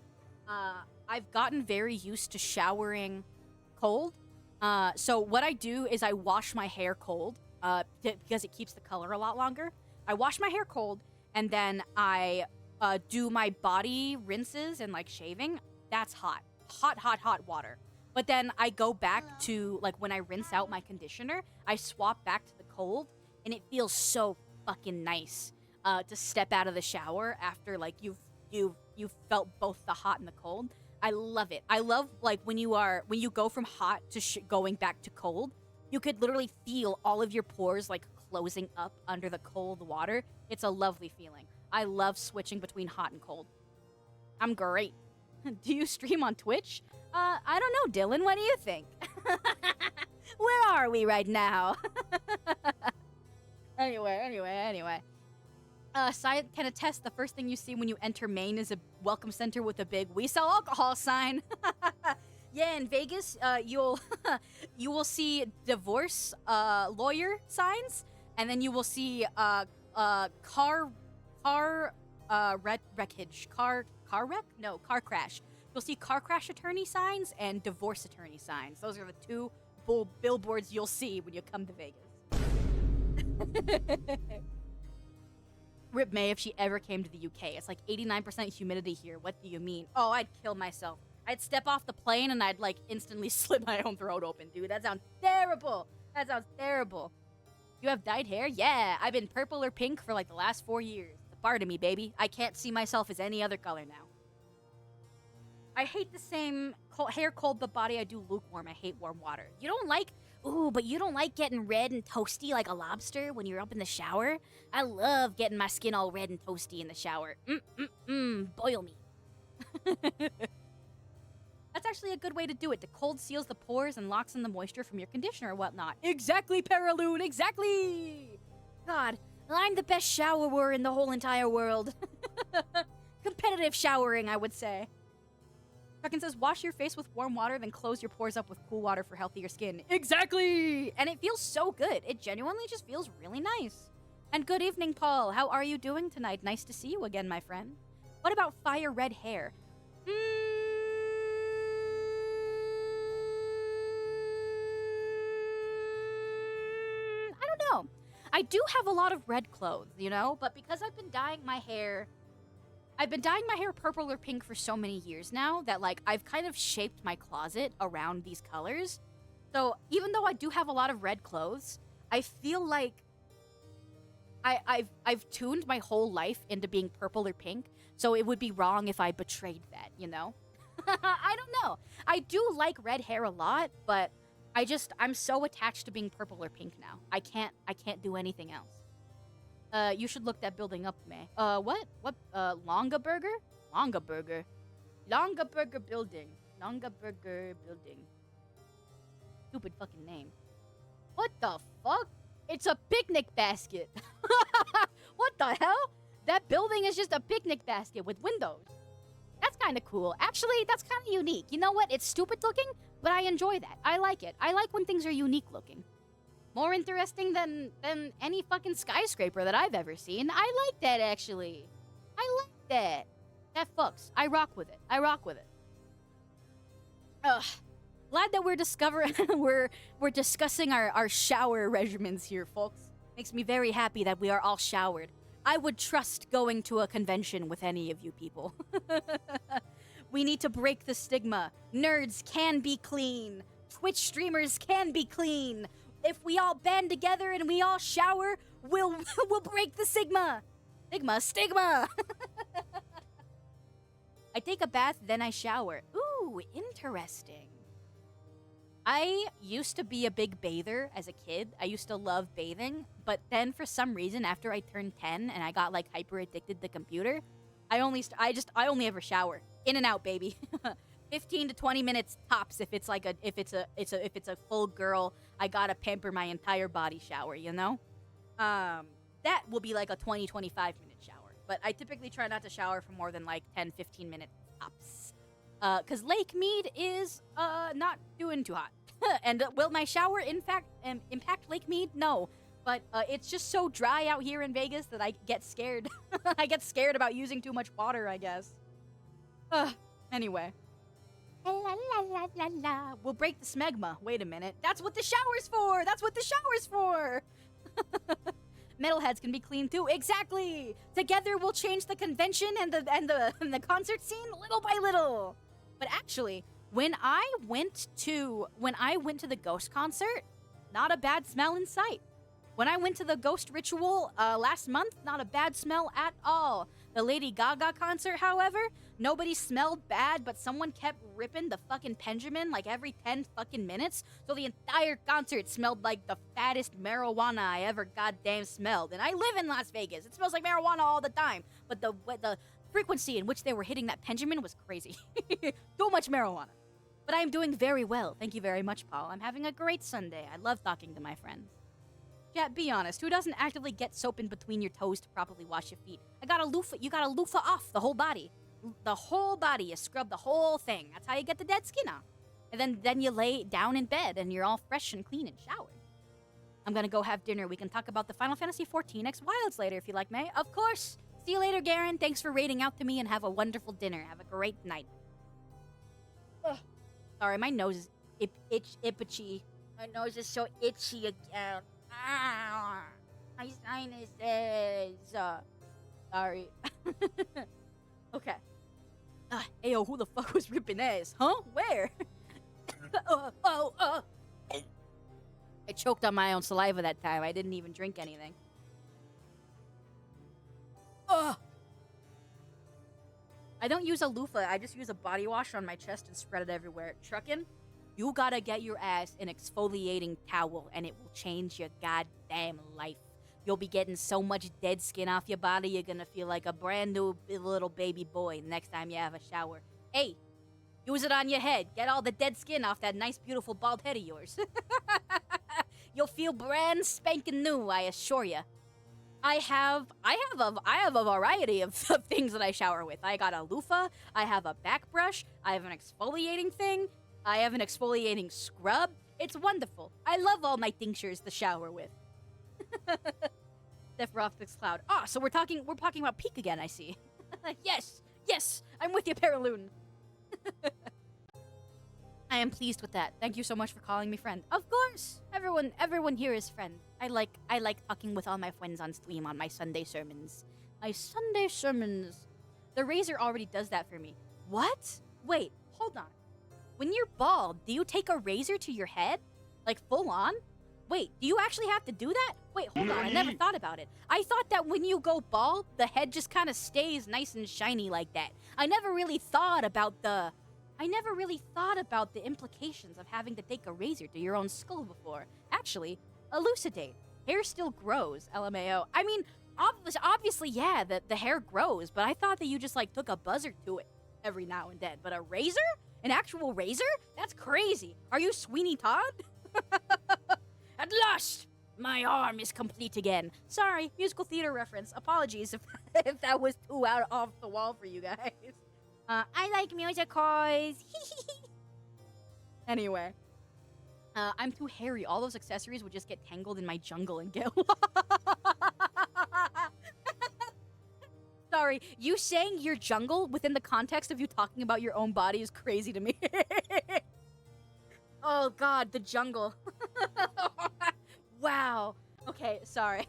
I've gotten very used to showering cold. So what I do is I wash my hair cold because it keeps the color a lot longer. I wash my hair cold, and then I do my body rinses and like shaving. That's hot water. But then I go back to like when I rinse out my conditioner, I swap back to the cold, and it feels so fucking nice to step out of the shower after like you've felt both the hot and the cold. I love it. I love like when you go from hot to going back to cold, you could literally feel all of your pores like closing up under the cold water. It's a lovely feeling. I love switching between hot and cold. I'm great. Do you stream on Twitch? I don't know, Dylan. What do you think? Where are we right now? Anyway. Sai can attest the first thing you see when you enter Maine is a welcome center with a big "We sell alcohol" sign. Yeah, in Vegas, you will see divorce lawyer signs, and then you will see car crash. You'll see car crash attorney signs and divorce attorney signs. Those are the two billboards you'll see when you come to Vegas. Rip May if she ever came to the UK. It's like 89% humidity here. What do you mean? Oh, I'd kill myself. I'd step off the plane and I'd like instantly slit my own throat open, dude. That sounds terrible. You have dyed hair? Yeah, I've been purple or pink for like the last 4 years. It's a part of me, baby. I can't see myself as any other color now. I hate the same hair cold but body. I do lukewarm. I hate warm water. But you don't like getting red and toasty like a lobster when you're up in the shower? I love getting my skin all red and toasty in the shower. Boil me. That's actually a good way to do it. The cold seals the pores and locks in the moisture from your conditioner or whatnot. Exactly, Paraloon, exactly! God, I'm the best showerer in the whole entire world. Competitive showering, I would say. Fucking says, wash your face with warm water, then close your pores up with cool water for healthier skin. Exactly! And it feels so good. It genuinely just feels really nice. And good evening, Paul. How are you doing tonight? Nice to see you again, my friend. What about fire red hair? I don't know. I do have a lot of red clothes, you know? But because I've been dyeing my hair purple or pink for so many years now that like I've kind of shaped my closet around these colors. So even though I do have a lot of red clothes, I feel like I've tuned my whole life into being purple or pink. So it would be wrong if I betrayed that, you know? I don't know. I do like red hair a lot, but I'm so attached to being purple or pink now. I can't do anything else. You should look that building up, May. What? Longa Burger? Longa Burger Building. Stupid fucking name. What the fuck? It's a picnic basket. What the hell? That building is just a picnic basket with windows. That's kind of cool. Actually, that's kind of unique. You know what? It's stupid looking, but I enjoy that. I like it. I like when things are unique looking. More interesting than any fucking skyscraper that I've ever seen. I like that, actually. I like that. That fucks. I rock with it. Ugh. Glad that we're discussing our shower regimens here, folks. Makes me very happy that we are all showered. I would trust going to a convention with any of you people. We need to break the stigma. Nerds can be clean. Twitch streamers can be clean. If we all band together and we all shower, we'll break the stigma. Stigma. I take a bath, then I shower. Ooh, interesting. I used to be a big bather as a kid. I used to love bathing, but then for some reason, after I turned 10 and I got like hyper addicted to computer, I only ever shower. In and out, baby. 15 to 20 minutes tops if it's a full girl, I gotta pamper my entire body shower, you know? That will be like a 20-25 minute shower. But I typically try not to shower for more than like 10-15 minutes tops. Cause Lake Mead is not doing too hot. And will my shower in fact impact Lake Mead? No. But it's just so dry out here in Vegas that I get scared. I get scared about using too much water, I guess. Anyway. La la la la la. We'll break the smegma. Wait a minute. That's what the shower's for! Metalheads can be clean too. Exactly! Together we'll change the convention and the concert scene little by little. But actually, when I went to the Ghost concert, not a bad smell in sight. When I went to the Ghost Ritual last month, not a bad smell at all. The Lady Gaga concert, however, nobody smelled bad, but someone kept ripping the fucking Benjamin like every 10 fucking minutes. So the entire concert smelled like the fattest marijuana I ever goddamn smelled. And I live in Las Vegas. It smells like marijuana all the time. But the frequency in which they were hitting that Benjamin was crazy. Too much marijuana. But I am doing very well. Thank you very much, Paul. I'm having a great Sunday. I love talking to my friends. Yeah, be honest. Who doesn't actively get soap in between your toes to properly wash your feet? You gotta loofah off the whole body. The whole body. You scrub the whole thing. That's how you get the dead skin off. And then you lay down in bed and you're all fresh and clean and showered. I'm gonna go have dinner. We can talk about the Final Fantasy XIV X Wilds later if you like, May. Of course. See you later, Garen. Thanks for raiding out to me and have a wonderful dinner. Have a great night. Ugh. Sorry, my nose is itchy. My nose is so itchy again. Ah, my sinuses. Sorry. Okay. Ayo, who the fuck was ripping ass? Huh? Where? I choked on my own saliva that time. I didn't even drink anything. I don't use a loofah. I just use a body wash on my chest and spread it everywhere. Truckin', you gotta get your ass an exfoliating towel and it will change your goddamn life. You'll be getting so much dead skin off your body, you're gonna feel like a brand new little baby boy next time you have a shower. Hey, use it on your head. Get all the dead skin off that nice, beautiful bald head of yours. You'll feel brand spanking new, I assure you. I have a variety of things that I shower with. I got a loofah, I have a back brush, I have an exfoliating thing, I have an exfoliating scrub. It's wonderful. I love all my tinctures to shower with. Sephiroth Cloud. Ah, so we're talking about Peak again, I see. Yes, I'm with you, Paraloon. I am pleased with that. Thank you so much for calling me friend. Of course, everyone here is friend. I like talking with all my friends on stream on my Sunday sermons. My Sunday sermons. The razor already does that for me. What? Wait, hold on. When you're bald, do you take a razor to your head? Like full on? Wait, do you actually have to do that? Wait, hold on, I never thought about it. I thought that when you go bald, the head just kind of stays nice and shiny like that. I never really thought about the implications of having to take a razor to your own skull before. Actually, elucidate. Hair still grows, LMAO. I mean, obviously, yeah, the hair grows, but I thought that you just, like, took a buzzer to it every now and then. But a razor? An actual razor? That's crazy. Are you Sweeney Todd? At last, my arm is complete again. Sorry, musical theater reference. Apologies if that was too out off the wall for you guys. I like musicals. Anyway. I'm too hairy. All those accessories would just get tangled in my jungle and get sorry. You saying your jungle within the context of you talking about your own body is crazy to me. Oh God, the jungle. Wow. Okay, sorry.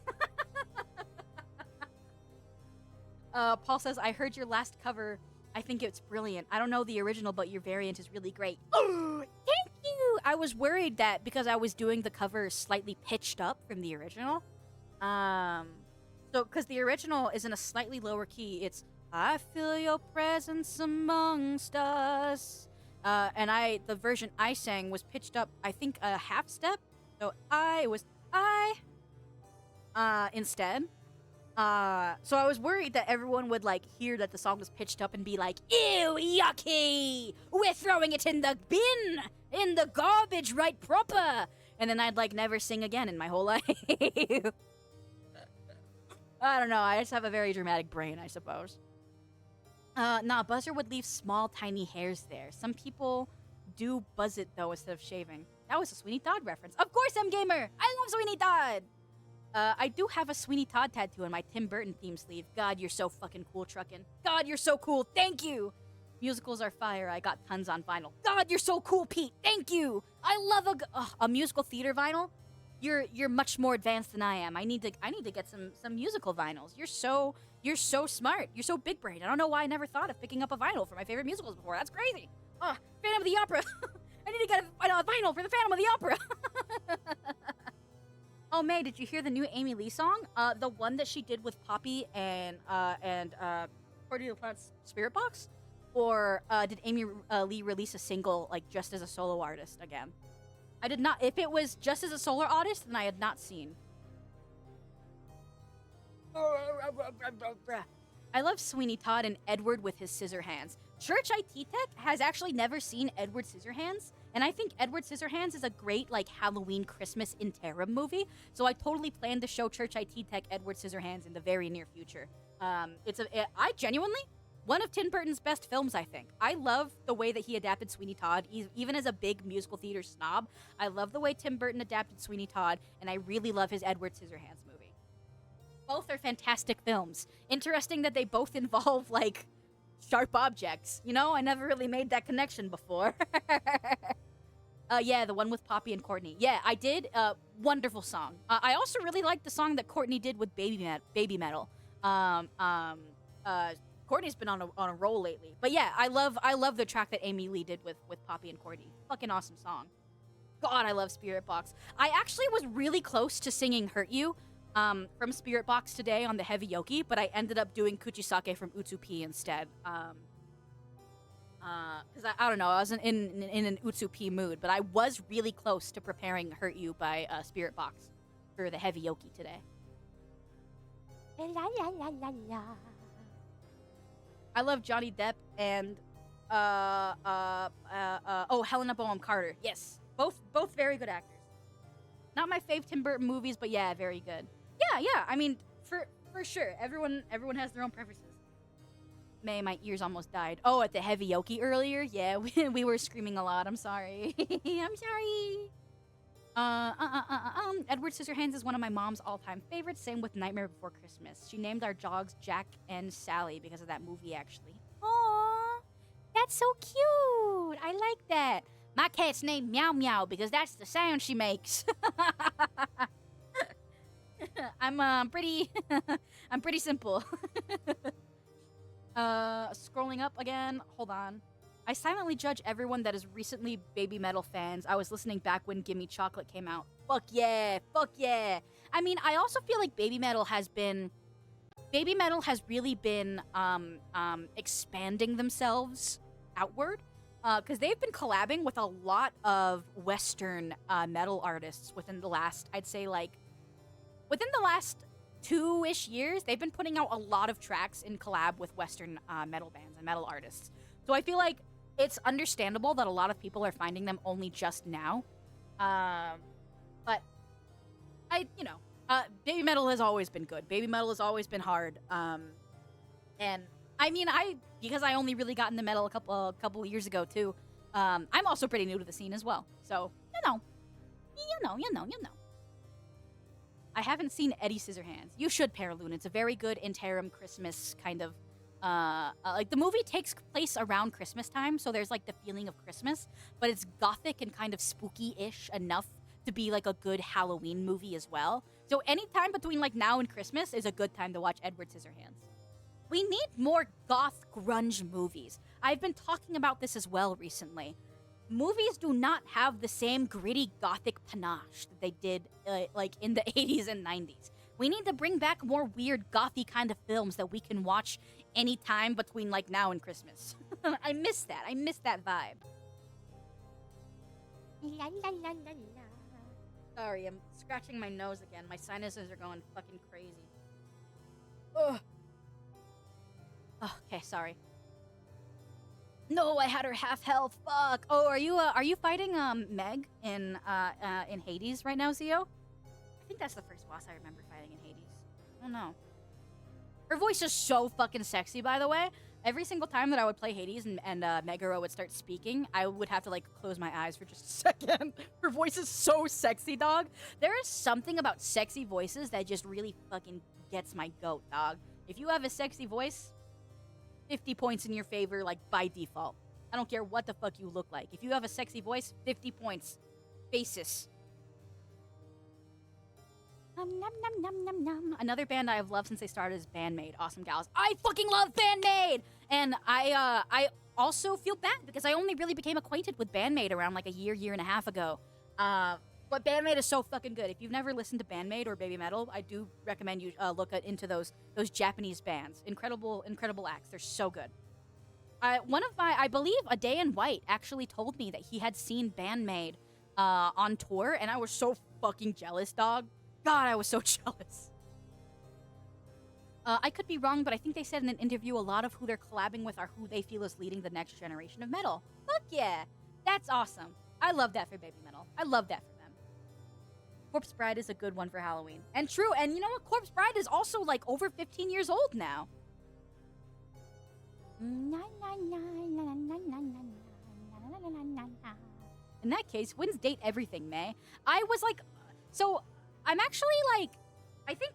Paul says, I heard your last cover. I think it's brilliant. I don't know the original, but your variant is really great. Oh, thank you. I was worried that because I was doing the cover slightly pitched up from the original. So because the original is in a slightly lower key, it's I feel your presence amongst us. And the version I sang was pitched up, I think, a half step. So instead. So I was worried that everyone would like hear that the song was pitched up and be like, ew, yucky! We're throwing it in the bin! In the garbage right proper! And then I'd like never sing again in my whole life. I don't know, I just have a very dramatic brain, I suppose. Nah, Buzzer would leave small, tiny hairs there. Some people do buzz it, though, instead of shaving. That was a Sweeney Todd reference. Of course, M Gamer! I love Sweeney Todd! I do have a Sweeney Todd tattoo on my Tim Burton theme sleeve. God, you're so fucking cool, Truckin'. God, you're so cool. Thank you! Musicals are fire. I got tons on vinyl. God, you're so cool, Pete. Thank you! I love a musical theater vinyl. You're much more advanced than I am. I need to get some musical vinyls. You're so smart. You're so big brain. I don't know why I never thought of picking up a vinyl for my favorite musicals before. That's crazy. Phantom of the Opera. I need to get a vinyl for the Phantom of the Opera. Oh, May, did you hear the new Amy Lee song? The one that she did with Poppy and Cordy LaPlante's Spirit Box? Or did Amy Lee release a single like just as a solo artist again? I did not. If it was just as a solo artist, then I had not seen. I love Sweeney Todd and Edward with his scissor hands. Church IT Tech has actually never seen Edward Scissorhands, and I think Edward Scissorhands is a great like Halloween Christmas interim movie. So I totally plan to show Church IT Tech Edward Scissorhands in the very near future. I genuinely one of Tim Burton's best films, I think. I love the way that he adapted Sweeney Todd, even as a big musical theater snob. I love the way Tim Burton adapted Sweeney Todd, and I really love his Edward Scissorhands movie. Both are fantastic films. Interesting that they both involve, like, sharp objects. You know, I never really made that connection before. Yeah, the one with Poppy and Courtney. Yeah, I did. Wonderful song. I also really liked the song that Courtney did with Baby Metal. Courtney's been on a roll lately. But yeah, I love the track that Amy Lee did with Poppy and Courtney. Fucking awesome song. God, I love Spirit Box. I actually was really close to singing Hurt You from Spirit Box today on the Heavy Yoki, but I ended up doing Kuchisake from Utsupi instead. Because I don't know, I wasn't in an Utsupi mood, but I was really close to preparing Hurt You by Spirit Box for the Heavy Yoki today. La la la la la. I love Johnny Depp and Helena Bonham Carter. Yes, both very good actors. Not my fave Tim Burton movies, but yeah, very good. Yeah. I mean, for sure, everyone has their own preferences. May, my ears almost died. Oh, at the Heavy Yoki earlier. Yeah, we were screaming a lot. I'm sorry. I'm sorry. Edward Scissorhands is one of my mom's all-time favorites. Same with Nightmare Before Christmas. She named our dogs Jack and Sally because of that movie, actually. Aww, that's so cute. I like that. My cat's named Meow Meow because that's the sound she makes. I'm pretty simple. Scrolling up again. Hold on. I silently judge everyone that is recently Baby Metal fans. I was listening back when Gimme Chocolate came out. Fuck yeah. I mean, I also feel like Baby Metal has really been expanding themselves outward. Because they've been collabing with a lot of Western metal artists within the last 2-ish years. They've been putting out a lot of tracks in collab with Western metal bands and metal artists. So I feel like it's understandable that a lot of people are finding them only just now. But Baby Metal has always been good. Baby Metal has always been hard. And I mean, because I only really got into metal a couple of years ago too. I'm also pretty new to the scene as well. So, you know. I haven't seen Eddie Scissorhands. You should, Paraloon. It's a very good interim Christmas kind of. Like the movie takes place around Christmas time, so there's like the feeling of Christmas, but it's gothic and kind of spooky-ish enough to be like a good Halloween movie as well. So anytime between like now and Christmas is a good time to watch Edward Scissorhands. We need more goth grunge movies. I've been talking about this as well recently. Movies do not have the same gritty gothic panache that they did like in the 80s and 90s. We need to bring back more weird gothy kind of films that we can watch anytime between like now and Christmas. I miss that. I miss that vibe. La la la la la. Sorry, I'm scratching my nose again. My sinuses are going fucking crazy. Ugh. Okay, sorry. No, I had her half health. Fuck. Oh, are you fighting Meg in Hades right now, Zio? I think that's the first boss I remember fighting in Hades. I don't know. Her voice is so fucking sexy, by the way. Every single time that I would play Hades and Megara would start speaking, I would have to like close my eyes for just a second. Her voice is so sexy, dog. There is something about sexy voices that just really fucking gets my goat, dog. If you have a sexy voice, 50 points in your favor, like by default. I don't care what the fuck you look like. If you have a sexy voice, 50 points. Basis. Num num num num num num. Another band I've loved since they started is Bandmade. Awesome gals. I fucking love Bandmade! And I also feel bad because I only really became acquainted with Bandmade around like a year and a half ago. But Bandmade is so fucking good. If you've never listened to Bandmade or Baby Metal, I do recommend you look into those Japanese bands. Incredible acts. They're so good. I believe A Day in White actually told me that he had seen Bandmade on tour, and I was so fucking jealous, dog. God, I was so jealous. I could be wrong, but I think they said in an interview a lot of who they're collabing with are who they feel is leading the next generation of metal. Fuck yeah. That's awesome. I love that for Baby Metal. I love that for them. Corpse Bride is a good one for Halloween. And true, and you know what? Corpse Bride is also like over 15 years old now. In that case, wins Date Everything, May. I was like, so I'm actually like, I think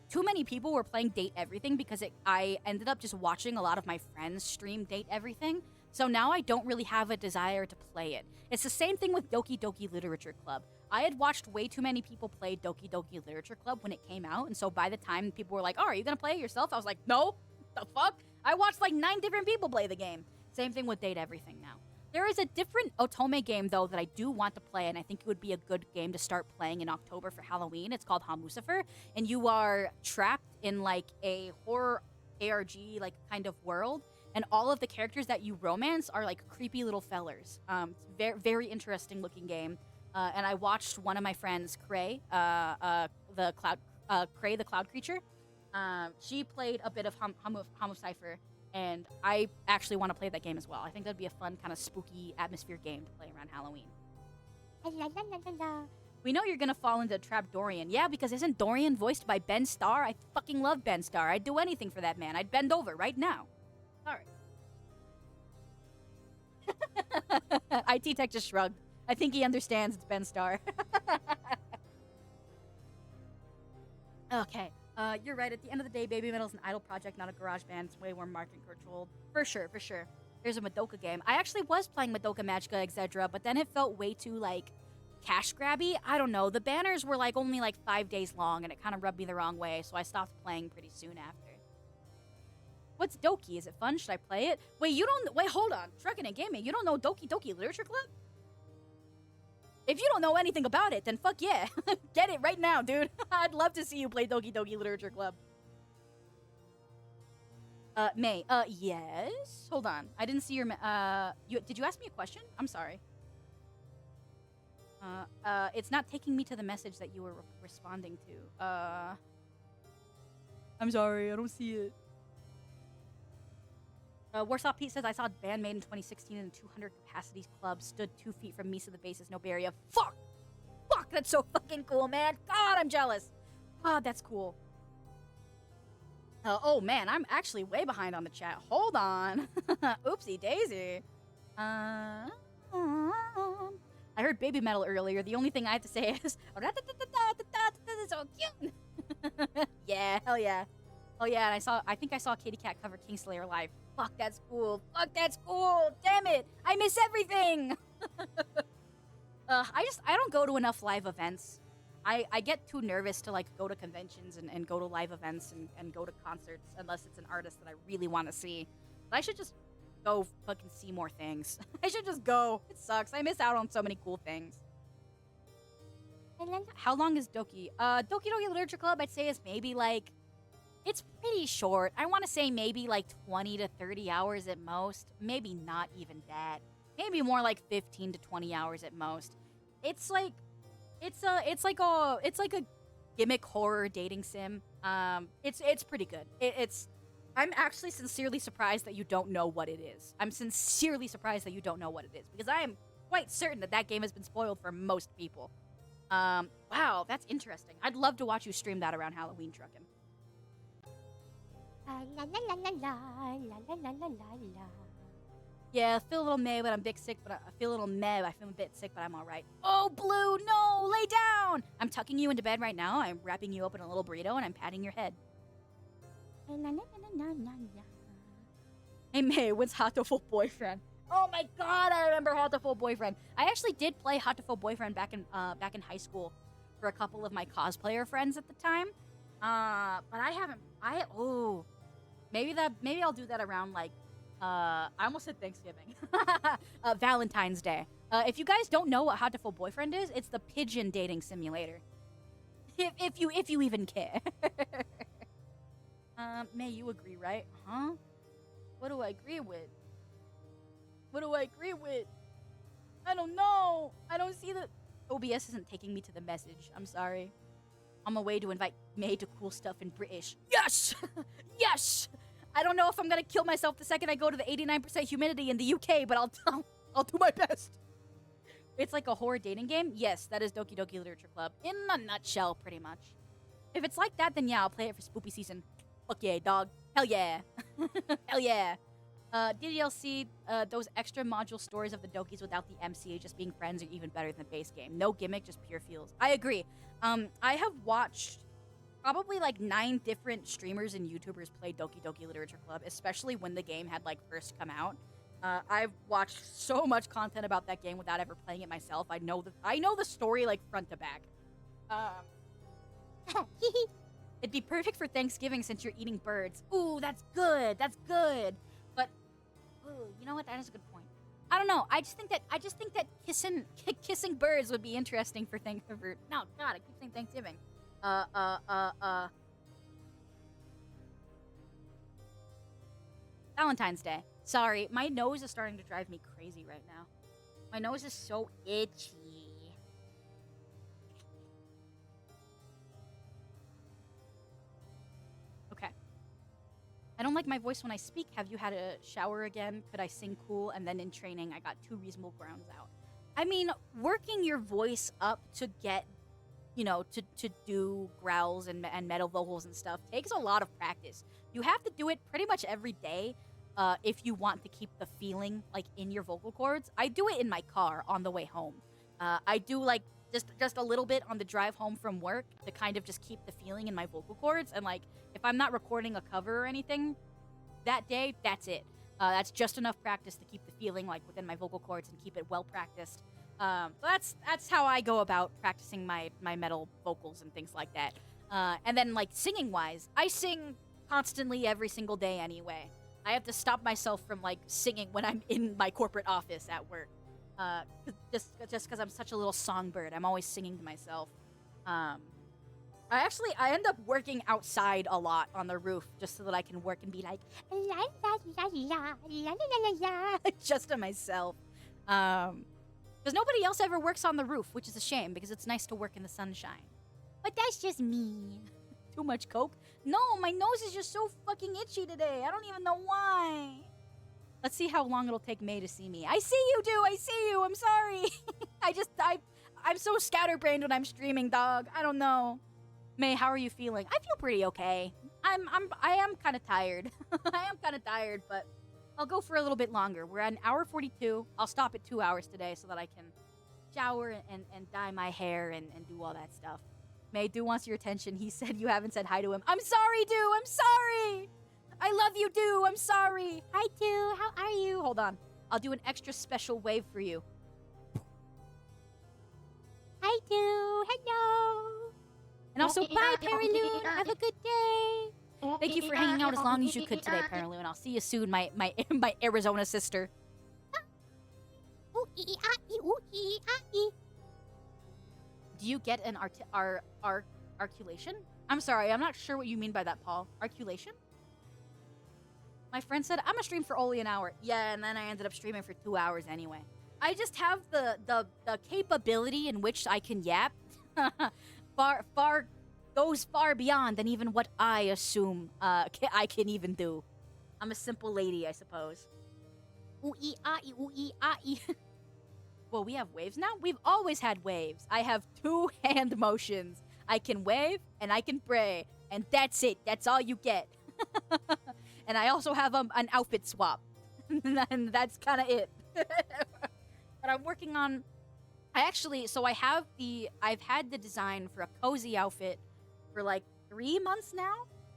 too many people were playing Date Everything because I ended up just watching a lot of my friends stream Date Everything. So now I don't really have a desire to play it. It's the same thing with Doki Doki Literature Club. I had watched way too many people play Doki Doki Literature Club when it came out, and so by the time people were like, oh, are you gonna play it yourself? I was like, no, the fuck? I watched like 9 different people play the game. Same thing with Date Everything now. There is a different Otome game, though, that I do want to play, and I think it would be a good game to start playing in October for Halloween. It's called Hamusifer, and you are trapped in, like, a horror ARG, like, kind of world, and all of the characters that you romance are, like, creepy little fellers. It's very, very interesting-looking game, and I watched one of my friends, Cray, the cloud creature. She played a bit of Hamusifer, and I actually want to play that game as well. I think that'd be a fun, kind of spooky atmosphere game to play around Halloween. La la la la la. We know you're gonna fall into trap Dorian. Yeah, because isn't Dorian voiced by Ben Starr? I fucking love Ben Starr. I'd do anything for that man. I'd bend over right now. Sorry. IT Tech just shrugged. I think he understands it's Ben Starr. Okay. You're right. At the end of the day, Baby Metal's an idle project, not a garage band. It's way more market controlled. For sure, for sure. There's a Madoka game. I actually was playing Madoka Magica, etc., but then it felt way too, like, cash grabby. I don't know. The banners were, like, only, like, 5 days long, and it kind of rubbed me the wrong way, so I stopped playing pretty soon after. What's Doki? Is it fun? Should I play it? Wait, hold on. Truckin' and Gaming, you don't know Doki Doki Literature Club? If you don't know anything about it, then fuck yeah. Get it right now, dude. I'd love to see you play Doki Doki Literature Club. May, yes? Hold on. I didn't see your, did you ask me a question? I'm sorry. It's not taking me to the message that you were responding to. I'm sorry, I don't see it. Warsaw Pete says, I saw a band made in 2016 in a 200 capacity club, stood 2 feet from Misa the bassist, no barrier. Fuck! Fuck, that's so fucking cool, man. God, I'm jealous. God, that's cool. Oh, man, I'm actually way behind on the chat. Hold on. Oopsie daisy. I heard Baby Metal earlier. The only thing I have to say is... so cute. Yeah, hell yeah. Oh yeah, and I think I saw Kitty Cat cover Kingslayer live. Fuck, that's cool. Fuck, that's cool. Damn it. I miss everything. I don't go to enough live events. I get too nervous to like go to conventions and go to live events and go to concerts unless it's an artist that I really want to see. But I should just go fucking see more things. I should just go. It sucks. I miss out on so many cool things. How long is Doki? Doki Doki Literature Club, I'd say, is maybe like, it's pretty short. I want to say maybe like 20 to 30 hours at most. Maybe not even that. Maybe more like 15 to 20 hours at most. It's like a gimmick horror dating sim. It's pretty good. I'm actually sincerely surprised that you don't know what it is. I'm sincerely surprised that you don't know what it is because I am quite certain that game has been spoiled for most people. Wow, that's interesting. I'd love to watch you stream that around Halloween, Truckin'. La la la la la la la la la la. Yeah, I feel a little meh, but I'm big sick. But I feel a little meh. I feel a bit sick, but I'm all right. Oh, Blue, no, lay down. I'm tucking you into bed right now. I'm wrapping you up in a little burrito, and I'm patting your head. La la la la la la. Hey, May, when's Hatoful Boyfriend? Oh my God, I remember Hatoful Boyfriend. I actually did play Hatoful Boyfriend back in high school for a couple of my cosplayer friends at the time. But I haven't. Maybe I'll do that around like. I almost said Thanksgiving. Valentine's Day. If you guys don't know what Hatoful Boyfriend is, it's the pigeon dating simulator. If you even care. May, you agree, right? Huh? What do I agree with? What do I agree with? I don't know. I don't see the... OBS isn't taking me to the message. I'm sorry. I'm away to invite May to cool stuff in British. Yes! Yes! I don't know if I'm gonna kill myself the second I go to the 89% humidity in the UK, but I'll do my best. It's like a horror dating game? Yes, that is Doki Doki Literature Club. In a nutshell, pretty much. If it's like that, then yeah, I'll play it for spoopy season. Fuck yeah, dog. Hell yeah. Hell yeah. DDLC, those extra module stories of the Dokis without the MCA just being friends are even better than the base game. No gimmick, just pure feels. I agree. I have watched probably like 9 different streamers and YouTubers play Doki Doki Literature Club, especially when the game had like first come out. I've watched so much content about that game without ever playing it myself. I know the story like front to back. It'd be perfect for Thanksgiving since you're eating birds. Ooh, that's good. That's good. But ooh, you know what? That is a good point. I don't know. I just think that kissing birds would be interesting for Thanksgiving. No, God, I keep saying Thanksgiving. Valentine's Day. Sorry, my nose is starting to drive me crazy right now. My nose is so itchy. Okay. I don't like my voice when I speak. Have you had a shower again? Could I sing cool? And then in training, I got 2 reasonable grounds out. I mean, working your voice up to get, you know, to do growls and metal vocals and stuff takes a lot of practice. You have to do it pretty much every day if you want to keep the feeling, like, in your vocal cords. I do it in my car on the way home. I do, like, just a little bit on the drive home from work to kind of just keep the feeling in my vocal cords. And, like, if I'm not recording a cover or anything that day, that's it. That's just enough practice to keep the feeling, like, within my vocal cords and keep it well practiced. That's how I go about practicing my metal vocals and things like that. And then, like, singing-wise, I sing constantly every single day anyway. I have to stop myself from, like, singing when I'm in my corporate office at work. Just because I'm such a little songbird. I'm always singing to myself. I end up working outside a lot on the roof just so that I can work and be like, la la la la la la la la, just to myself. Because nobody else ever works on the roof, which is a shame because it's nice to work in the sunshine. But that's just me. Too much coke? No, my nose is just so fucking itchy today. I don't even know why. Let's see how long it'll take May to see me. I see you, Do. I see you. I'm sorry. I'm so scatterbrained when I'm streaming, dog. I don't know. May, how are you feeling? I feel pretty okay. I am kind of tired. I am kind of tired, but I'll go for a little bit longer. We're at 1:42. I'll stop at 2 hours today so that I can shower and dye my hair and do all that stuff. May Do wants your attention. He said you haven't said hi to him. I'm sorry, Do. I'm sorry. I love you, Do. I'm sorry. Hi, too. How are you? Hold on. I'll do an extra special wave for you. Hi, too. Hello. And also, bye, Periloon. Have a good day. Thank you for hanging out as long as you could today, Periloon. I'll see you soon, my Arizona sister. Ooh, ee, ah, ee, ooh, ee, ah, ee. Do you get an articulation? I'm sorry, I'm not sure what you mean by that, Paul. Articulation? My friend said, I'm gonna stream for only an hour. Yeah, and then I ended up streaming for 2 hours anyway. I just have the capability in which I can yap goes far beyond than even what I assume I can even do. I'm a simple lady, I suppose. Ooh, ee, ah, ee, ooh, ee, ah, ee. Well, we have waves now? We've always had waves. I have 2 hand motions. I can wave and I can pray. And that's it. That's all you get. And I also have an outfit swap. And that's kind of it. But I'm working on... I've had the design for a cozy outfit for like 3 months now.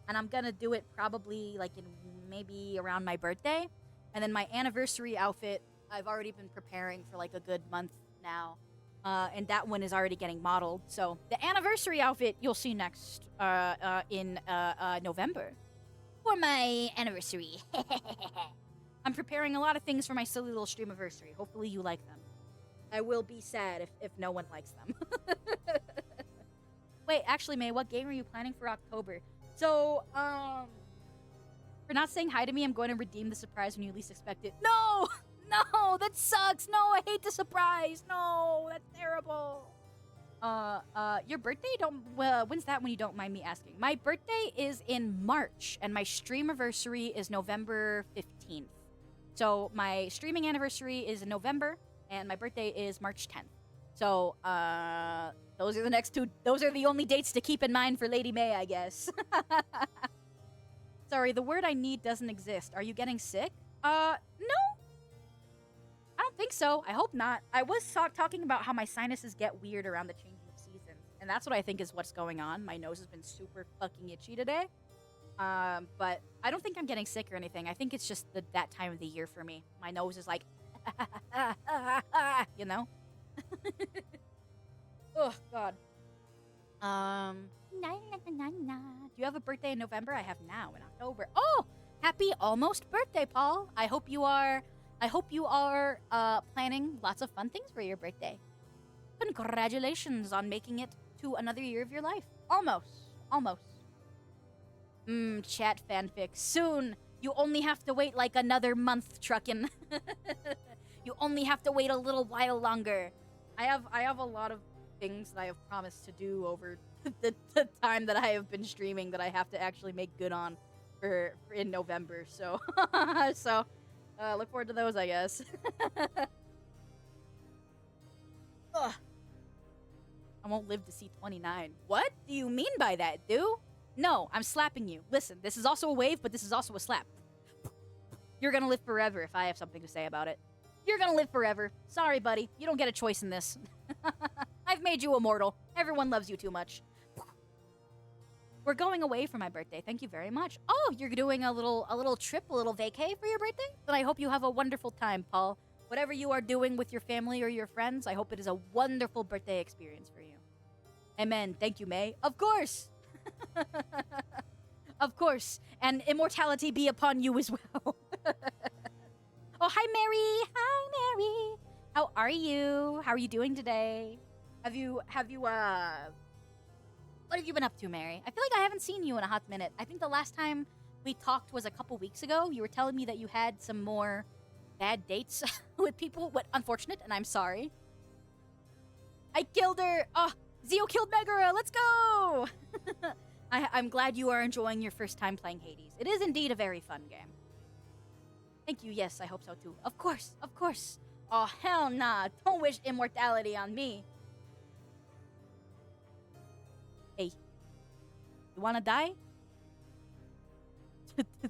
And I'm gonna do it probably like in maybe around my birthday. And then my anniversary outfit, I've already been preparing for like a good month now. And that one is already getting modeled. So the anniversary outfit you'll see next in November for my anniversary. I'm preparing a lot of things for my silly little streamiversary. Hopefully you like them. I will be sad if no one likes them. Wait, actually, May, what game are you planning for October? So, for not saying hi to me, I'm going to redeem the surprise when you least expect it. No! No, that sucks. No, I hate the surprise. No, that's terrible. Your birthday? When's that when you don't mind me asking? My birthday is in March, and my streamiversary is November 15th. So my streaming anniversary is in November, and my birthday is March 10th. So, those are the next 2. Those are the only dates to keep in mind for Lady May, I guess. Sorry, the word I need doesn't exist. Are you getting sick? No. I don't think so. I hope not. I was talking about how my sinuses get weird around the changing of seasons. And that's what I think is what's going on. My nose has been super fucking itchy today. But I don't think I'm getting sick or anything. I think it's just that time of the year for me. My nose is like, you know? Oh, God. Na, na, na, na, na. Do you have a birthday in November? I have now in October. Oh, happy almost birthday, Paul. I hope you are planning lots of fun things for your birthday. Congratulations on making it to another year of your life. Almost. Chat fanfic. Soon. You only have to wait like another month, truckin'. You only have to wait a little while longer. I have a lot of things that I have promised to do over the time that I have been streaming that I have to actually make good on for in November. So look forward to those, I guess. Ugh. I won't live to see 29. What do you mean by that, dude? No, I'm slapping you. Listen, this is also a wave, but this is also a slap. You're gonna live forever if I have something to say about it. You're gonna live forever. Sorry, buddy. You don't get a choice in this. I've made you immortal. Everyone loves you too much. We're going away for my birthday. Thank you very much. Oh, you're doing a little trip, a little vacay for your birthday? Then I hope you have a wonderful time, Paul. Whatever you are doing with your family or your friends, I hope it is a wonderful birthday experience for you. Amen. Thank you, May. Of course. Of course. And immortality be upon you as well. Oh, hi, Mary. Hi, Mary. How are you? How are you doing today? What have you been up to, Mary? I feel like I haven't seen you in a hot minute. I think the last time we talked was a couple weeks ago. You were telling me that you had some more bad dates with people. What unfortunate, and I'm sorry. I killed her. Oh, Zio killed Megara. Let's go. I'm glad you are enjoying your first time playing Hades. It is indeed a very fun game. Thank you. Yes, I hope so too. Of course. Of course. Oh, hell nah. Don't wish immortality on me. Hey. You wanna die?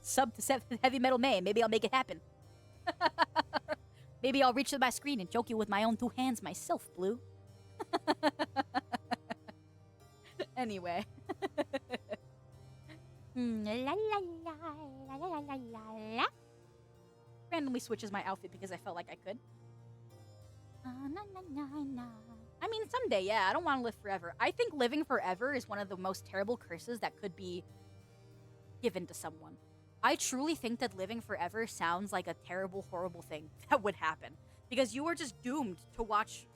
Sub to Heavy Metal May. Maybe I'll make it happen. Maybe I'll reach to my screen and choke you with my own 2 hands myself, Blue. Anyway. La la la la la la la la la. Randomly switches my outfit because I felt like I could. Na na na na. I mean, someday, yeah, I don't want to live forever. I think living forever is one of the most terrible curses that could be given to someone. I truly think that living forever sounds like a terrible, horrible thing that would happen. Because you are just doomed to watch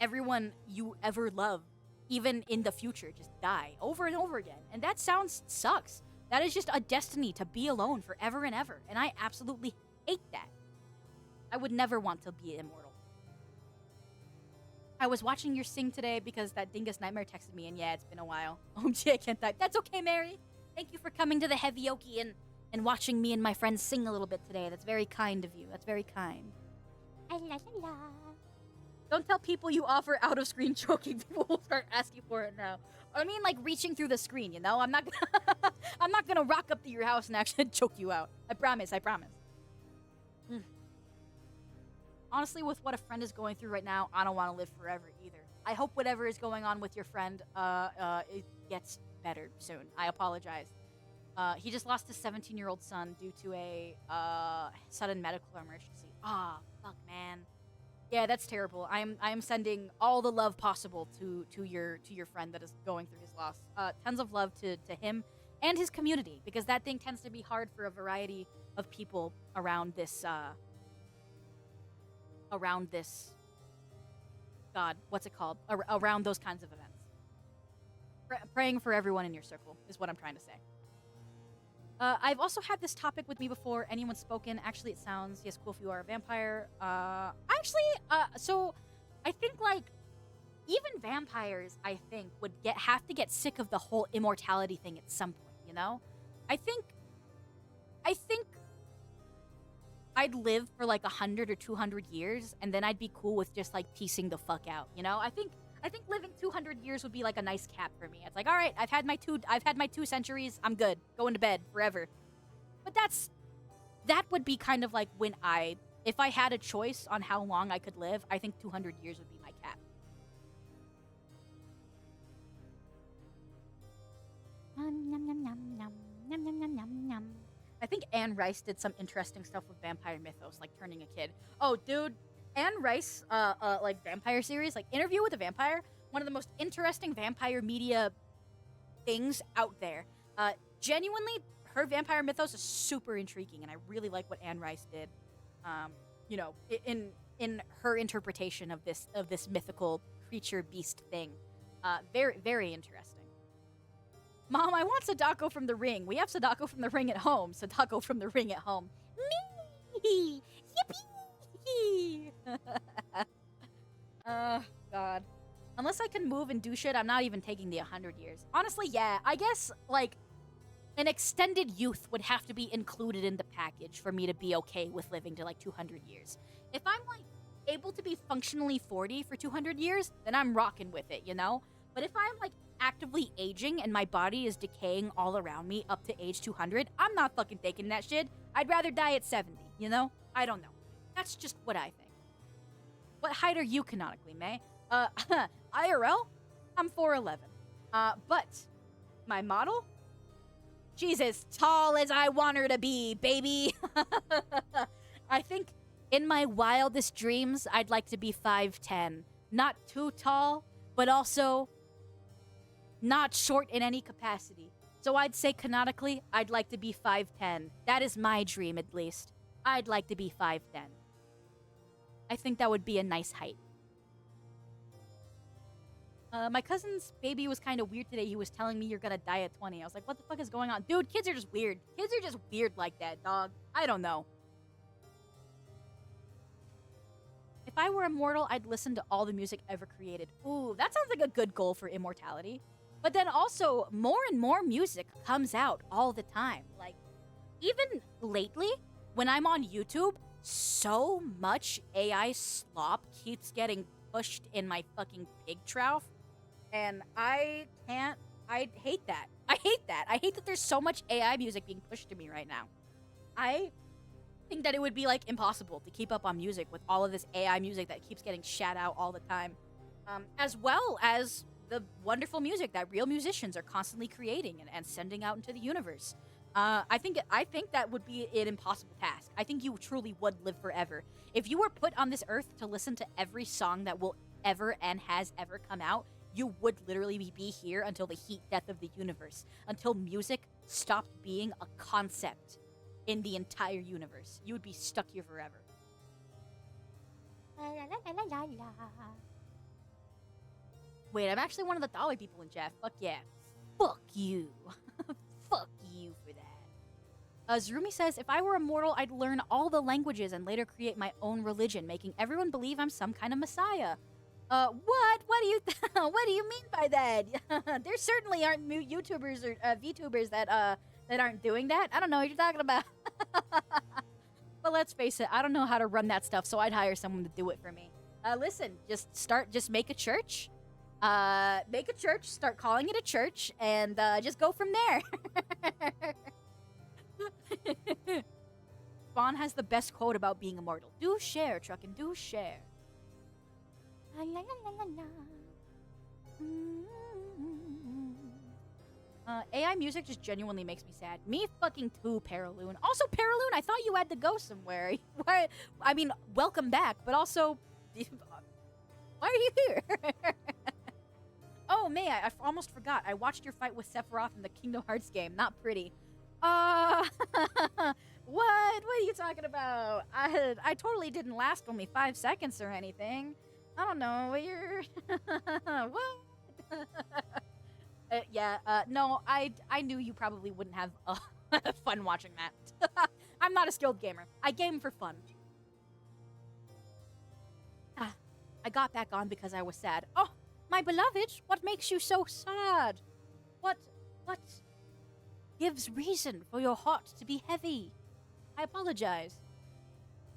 everyone you ever love, even in the future, just die over and over again. And that sucks. That is just a destiny to be alone forever and ever. And I absolutely hate that. I would never want to be immortal. I was watching your sing today because that dingus nightmare texted me, and yeah, it's been a while. OMG, I can't type. That's okay, Mary. Thank you for coming to the Heavyoki and watching me and my friends sing a little bit today. That's very kind of you. That's very kind. La la la. Don't tell people you offer out-of-screen choking. People will start asking for it now. I mean, like, reaching through the screen, you know? I'm not gonna rock up to your house and actually choke you out. I promise. Honestly, with what a friend is going through right now, I don't want to live forever either. I hope whatever is going on with your friend, it gets better soon. I apologize. He just lost his 17-year-old son due to a sudden medical emergency. Fuck, man. Yeah, that's terrible. I am sending all the love possible to your friend that is going through his loss. Tons of love to him and his community, because that thing tends to be hard for a variety of people around this God, what's it called? Around those kinds of events. Praying for everyone in your circle is what I'm trying to say. I've also had this topic with me before. Anyone spoken? Actually, it sounds, yes, cool if you are a vampire. So I think, like, even vampires, I think, would have to get sick of the whole immortality thing at some point, you know? I think I'd live for like 100 or 200 years, and then I'd be cool with just like piecing the fuck out, you know? I think living 200 years would be like a nice cap for me. It's like, all right, I've had my 2 centuries. I'm good. Going to bed forever. But that would be kind of like if I had a choice on how long I could live, I think 200 years would be my cap. Nom nom nom nom nom nom nom nom nom nom. I think Anne Rice did some interesting stuff with vampire mythos, like turning a kid. Oh, dude, Anne Rice, like vampire series, like Interview with a Vampire, one of the most interesting vampire media things out there. Genuinely, her vampire mythos is super intriguing, and I really like what Anne Rice did. You know, in her interpretation of this mythical creature beast thing. Very, very interesting. Mom, I want Sadako from The Ring. We have Sadako from The Ring at home. Sadako from The Ring at home. Me! Yippee! God. Unless I can move and do shit, I'm not even taking the 100 years. Honestly, yeah. I guess, like, an extended youth would have to be included in the package for me to be okay with living to, like, 200 years. If I'm, like, able to be functionally 40 for 200 years, then I'm rocking with it, you know? But if I'm, like, actively aging and my body is decaying all around me up to age 200, I'm not fucking taking that shit. I'd rather die at 70, you know? I don't know. That's just what I think. What height are you canonically, May? IRL? I'm 4'11". But my model? She's as tall as I want her to be, baby. I think in my wildest dreams, I'd like to be 5'10". Not too tall, but also not short in any capacity. So I'd say canonically, I'd like to be 5'10". That is my dream, at least. I'd like to be 5'10". I think that would be a nice height. My cousin's baby was kind of weird today. He was telling me you're gonna die at 20. I was like, what the fuck is going on? Dude, kids are just weird. Kids are just weird like that, dog. I don't know. If I were immortal, I'd listen to all the music ever created. Ooh, that sounds like a good goal for immortality. But then also, more and more music comes out all the time. Like, even lately, when I'm on YouTube, so much AI slop keeps getting pushed in my fucking pig trough. And I hate that. I hate that. I hate that there's so much AI music being pushed to me right now. I think that it would be, like, impossible to keep up on music with all of this AI music that keeps getting shat out all the time. As well as the wonderful music that real musicians are constantly creating and sending out into the universe. I think that would be an impossible task. I think you truly would live forever if you were put on this earth to listen to every song that will ever and has ever come out. You would literally be here until the heat death of the universe, until music stopped being a concept in the entire universe. You would be stuck here forever. La la la la la la. Wait, I'm actually one of the dollar people in chat. Fuck yeah. Fuck you. Fuck you for that. Zerumi says, if I were immortal, I'd learn all the languages and later create my own religion, making everyone believe I'm some kind of messiah. What? What do you mean by that? There certainly aren't YouTubers or VTubers that aren't doing that. I don't know what you're talking about. But let's face it, I don't know how to run that stuff, so I'd hire someone to do it for me. Listen, just make a church. Start calling it a church, and just go from there. Spawn has the best quote about being immortal. Do share, Truckin', do share. La la la la la. AI music just genuinely makes me sad. Me fucking too, Paraloon. Also, Paraloon, I thought you had to go somewhere. Why? I mean, welcome back, but also, why are you here? Oh, May, I almost forgot. I watched your fight with Sephiroth in the Kingdom Hearts game. Not pretty. What? What are you talking about? I totally didn't last only 5 seconds or anything. I don't know. You're... What? No, I knew you probably wouldn't have fun watching that. I'm not a skilled gamer. I game for fun. I got back on because I was sad. Oh, my beloved, what makes you so sad? What gives reason for your heart to be heavy? I apologize.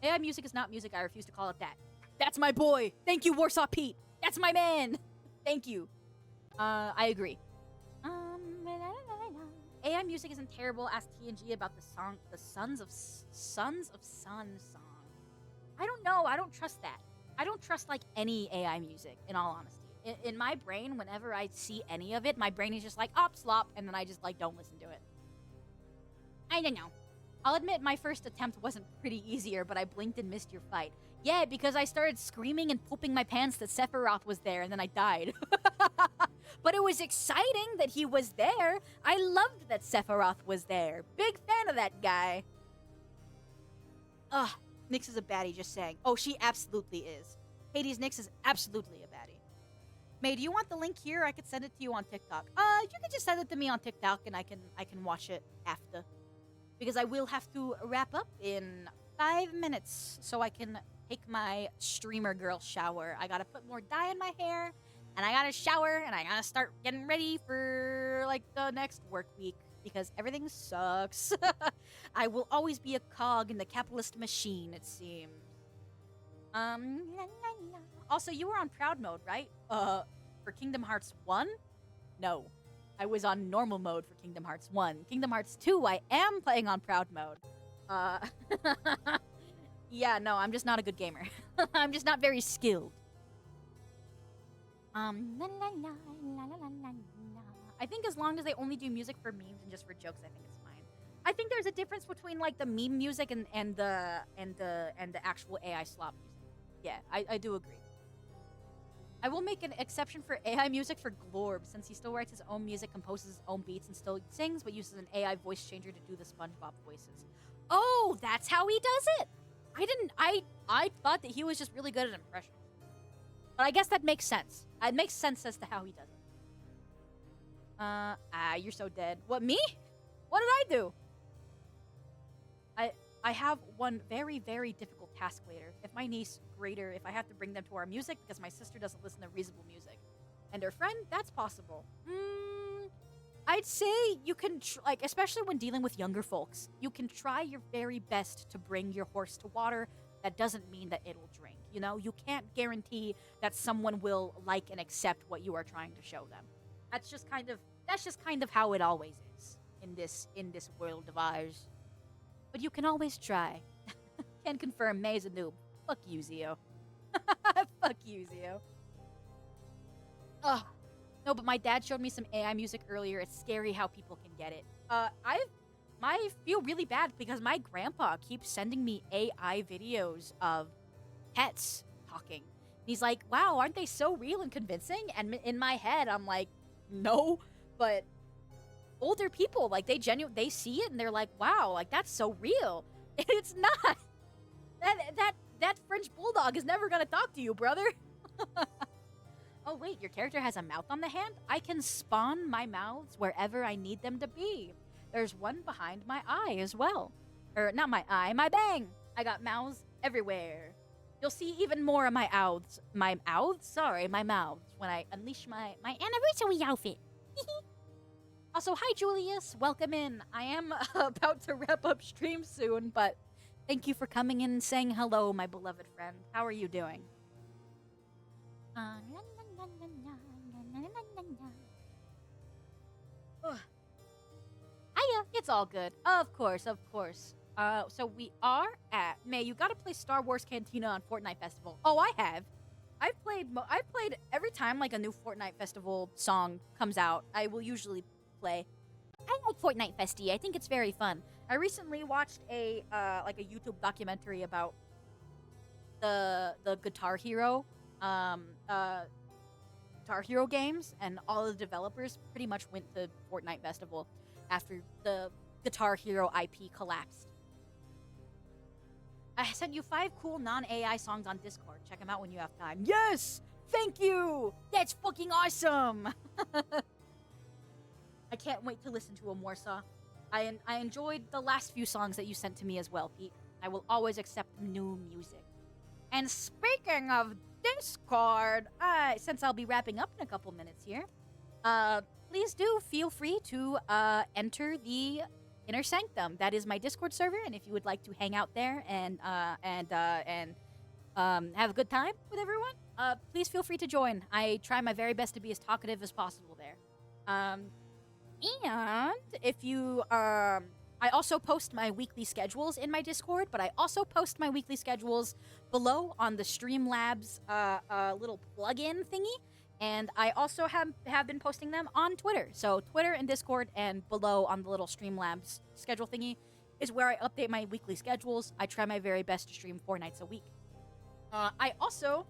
AI music is not music. I refuse to call it that. That's my boy. Thank you, Warsaw Pete. That's my man. Thank you. I agree. AI music isn't terrible. Ask TNG about the song, the Sons of Sun song. I don't know. I don't trust that. I don't trust like any AI music, in all honesty. In my brain, whenever I see any of it, my brain is just like, op, slop, and then I just like don't listen to it. I don't know. I'll admit my first attempt wasn't pretty easier, but I blinked and missed your fight. Yeah, because I started screaming and pooping my pants that Sephiroth was there, and then I died. But it was exciting that he was there. I loved that Sephiroth was there. Big fan of that guy. Ugh, Nyx is a baddie, just saying. Oh, she absolutely is. Hades Nyx is absolutely a baddie. May, do you want the link here? I could send it to you on TikTok. You can just send it to me on TikTok, and I can watch it after. Because I will have to wrap up in 5 minutes so I can take my streamer girl shower. I gotta put more dye in my hair, and I gotta shower, and I gotta start getting ready for like the next work week because everything sucks. I will always be a cog in the capitalist machine, it seems. Also, you were on proud mode, right? For Kingdom Hearts 1? No. I was on normal mode for Kingdom Hearts 1. Kingdom Hearts 2, I am playing on proud mode. Yeah, no, I'm just not a good gamer. I'm just not very skilled. La la la la la la la. I think as long as they only do music for memes and just for jokes, I think it's fine. I think there's a difference between like the meme music and the actual AI slop music. Yeah, I do agree. I will make an exception for AI music for Glorb, since he still writes his own music, composes his own beats, and still sings, but uses an AI voice changer to do the SpongeBob voices. Oh, that's how he does it! I thought that he was just really good at impressions. But I guess that makes sense. It makes sense as to how he does it. You're so dead. What, me? What did I do? I have one very, very difficult task later. If my niece, greater, if I have to bring them to our music because my sister doesn't listen to reasonable music. And her friend, that's possible. I'd say you can, like, especially when dealing with younger folks, you can try your very best to bring your horse to water. That doesn't mean that it'll drink. You know, you can't guarantee that someone will like and accept what you are trying to show them. That's just kind of how it always is in this world of ours. But you can always try. Can confirm May's a noob. Fuck you, Zio. Fuck you, Zio. Ugh. No, but my dad showed me some AI music earlier. It's scary how people can get it. I feel really bad because my grandpa keeps sending me AI videos of pets talking. He's like, "Wow, aren't they so real and convincing?" And in my head, I'm like, "No," but older people like they see it and they're like, "Wow, like that's so real." And it's not. That French bulldog is never gonna talk to you, brother. Oh wait, your character has a mouth on the hand? I can spawn my mouths wherever I need them to be. There's one behind my eye as well. Or not my eye, my bang. I got mouths everywhere. You'll see even more of my mouths. My mouths? Sorry, my mouths when I unleash my Anniversary outfit. Also, hi Julius, welcome in. I am about to wrap up stream soon, but thank you for coming in and saying hello, my beloved friend. How are you doing? Hiya, it's all good. Of course, of course. So we are at May. You gotta play Star Wars Cantina on Fortnite Festival. Oh, I have. I've played every time like a new Fortnite Festival song comes out. I will usually play. I like Fortnite Festy. I think it's very fun. I recently watched a like a YouTube documentary about the Guitar Hero Guitar Hero games, and all the developers pretty much went to Fortnite Festival after the Guitar Hero IP collapsed. I sent you 5 cool non-AI songs on Discord. Check them out when you have time. Yes! Thank you! That's fucking awesome! I can't wait to listen to them, Warsaw. I enjoyed the last few songs that you sent to me as well, Pete. I will always accept new music. And speaking of Discord, since I'll be wrapping up in a couple minutes here, please do feel free to enter the Inner Sanctum. That is my Discord server, and if you would like to hang out there and have a good time with everyone, please feel free to join. I try my very best to be as talkative as possible there. And if you, I also post my weekly schedules in my Discord, but I also post my weekly schedules below on the Streamlabs little plugin thingy. And I also have been posting them on Twitter. So Twitter and Discord, and below on the little Streamlabs schedule thingy is where I update my weekly schedules. I try my very best to stream 4 nights a week. I also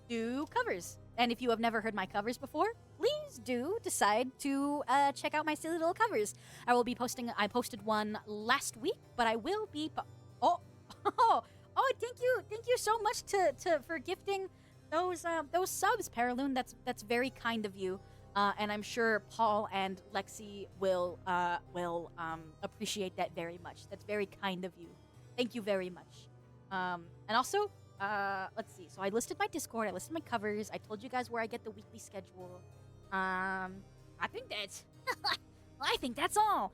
do covers. And if you have never heard my covers before, please do decide to check out my silly little covers. I will be posting. I posted one last week, but I will be. Thank you so much for gifting those subs, Paraloon. That's very kind of you. And I'm sure Paul and Lexi will appreciate that very much. That's very kind of you. Thank you very much. And also, let's see. So I listed my Discord. I listed my covers. I told you guys where I get the weekly schedule. I think that's all.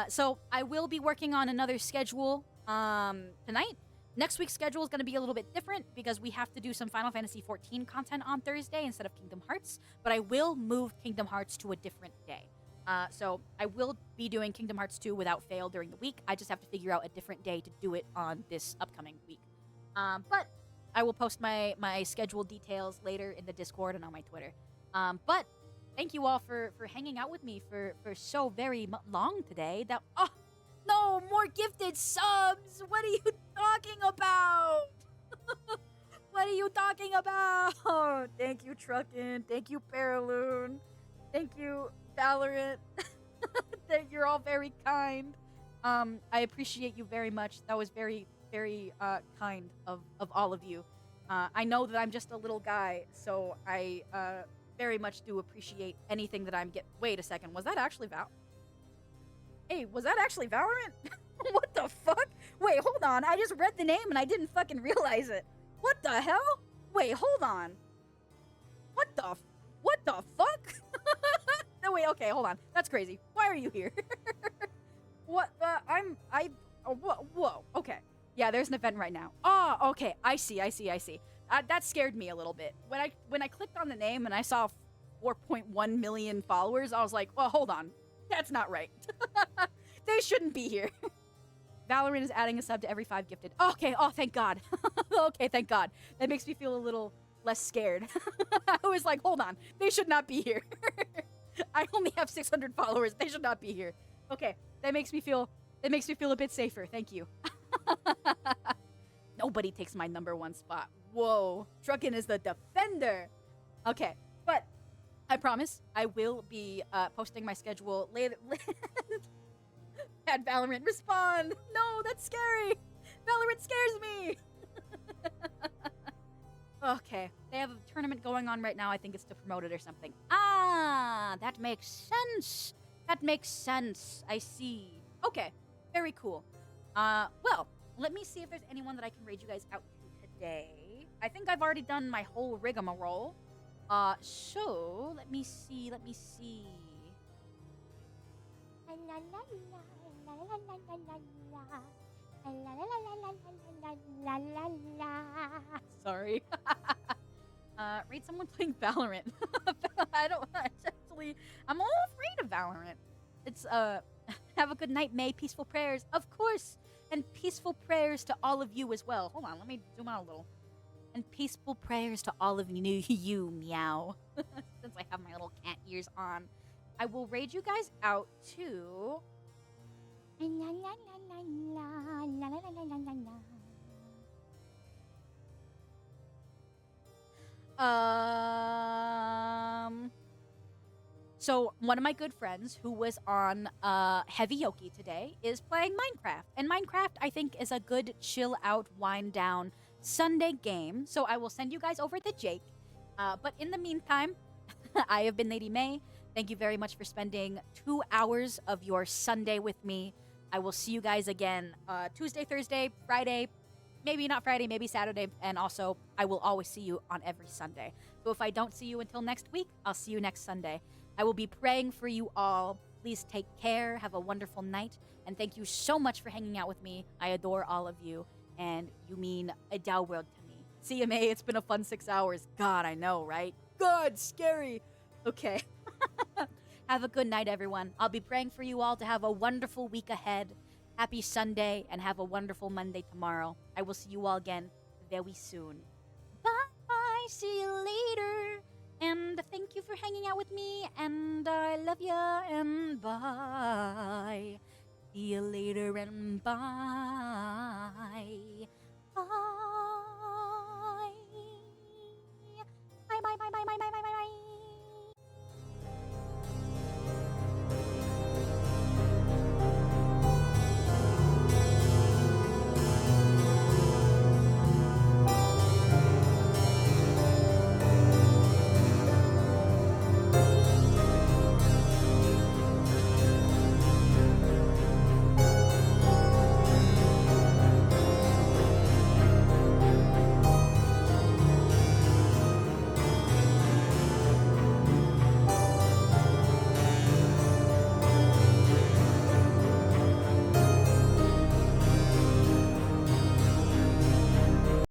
So I will be working on another schedule tonight. Next week's schedule is going to be a little bit different because we have to do some Final Fantasy XIV content on Thursday instead of Kingdom Hearts. But I will move Kingdom Hearts to a different day. So I will be doing Kingdom Hearts 2 without fail during the week. I just have to figure out a different day to do it on this upcoming week. But I will post my schedule details later in the Discord and on my Twitter. But thank you all for hanging out with me for so very long today. No, more gifted subs! What are you talking about? What are you talking about? Thank you, Truckin'. Thank you, Paraloon. Thank you, Valorant. You're all very kind. I appreciate you very much. That was very, very kind of all of you. I know that I'm just a little guy, so I very much do appreciate anything that I'm getting. Wait a second, was that actually Hey, was that actually Valorant? What the fuck? Wait, hold on. I just read the name and I didn't fucking realize it. What the hell? Wait, hold on. What the fuck? No, wait, okay, hold on. That's crazy. Why are you here? What? Whoa, okay. Yeah, there's an event right now. Oh, okay. I see. That scared me a little bit. When I clicked on the name and I saw 4.1 million followers, I was like, well, hold on. That's not right. They shouldn't be here. Valorant is adding a sub to every 5 gifted. Okay, oh, thank God. Okay, thank God. That makes me feel a little less scared. I was like, hold on, they should not be here. I only have 600 followers. They should not be here. Okay, that makes me feel a bit safer. Thank you. Nobody takes my #1 spot. Whoa, Truckin is the defender. Okay, but I promise I will be posting my schedule later. Had Valorant respond. No, that's scary. Valorant scares me. Okay, they have a tournament going on right now. I think it's to promote it or something. Ah, that makes sense. That makes sense. I see. Okay, very cool. Well, let me see if there's anyone that I can raid you guys out to today. I think I've already done my whole rigmarole. So let me see. La la la la la la la la la. La la la la la la la la. Sorry. Raid someone playing Valorant. I'm all afraid of Valorant. It's, have a good night, May. Peaceful prayers. Of course. And peaceful prayers to all of you as well. Hold on, let me zoom out a little. And peaceful prayers to all of you, meow. Since I have my little cat ears on. I will raid you guys out to... La la la la la la la la la la. So one of my good friends who was on Heavy Yoki today is playing Minecraft. And Minecraft, I think, is a good chill out, wind down Sunday game. So I will send you guys over to Jake. But in the meantime, I have been Lady May. Thank you very much for spending 2 hours of your Sunday with me. I will see you guys again Tuesday, Thursday, Friday, maybe not Friday, maybe Saturday, and also I will always see you on every Sunday. So if I don't see you until next week, I'll see you next Sunday. I will be praying for you all. Please take care, have a wonderful night, and thank you so much for hanging out with me. I adore all of you, and you mean a Dow world to me. CMA, it's been a fun 6 hours. God, I know, right? God, scary. Okay. Have a good night, everyone. I'll be praying for you all to have a wonderful week ahead. Happy Sunday, and have a wonderful Monday tomorrow. I will see you all again very soon. Bye. See you later. And thank you for hanging out with me. And I love ya. And bye. See you later. And bye. Bye.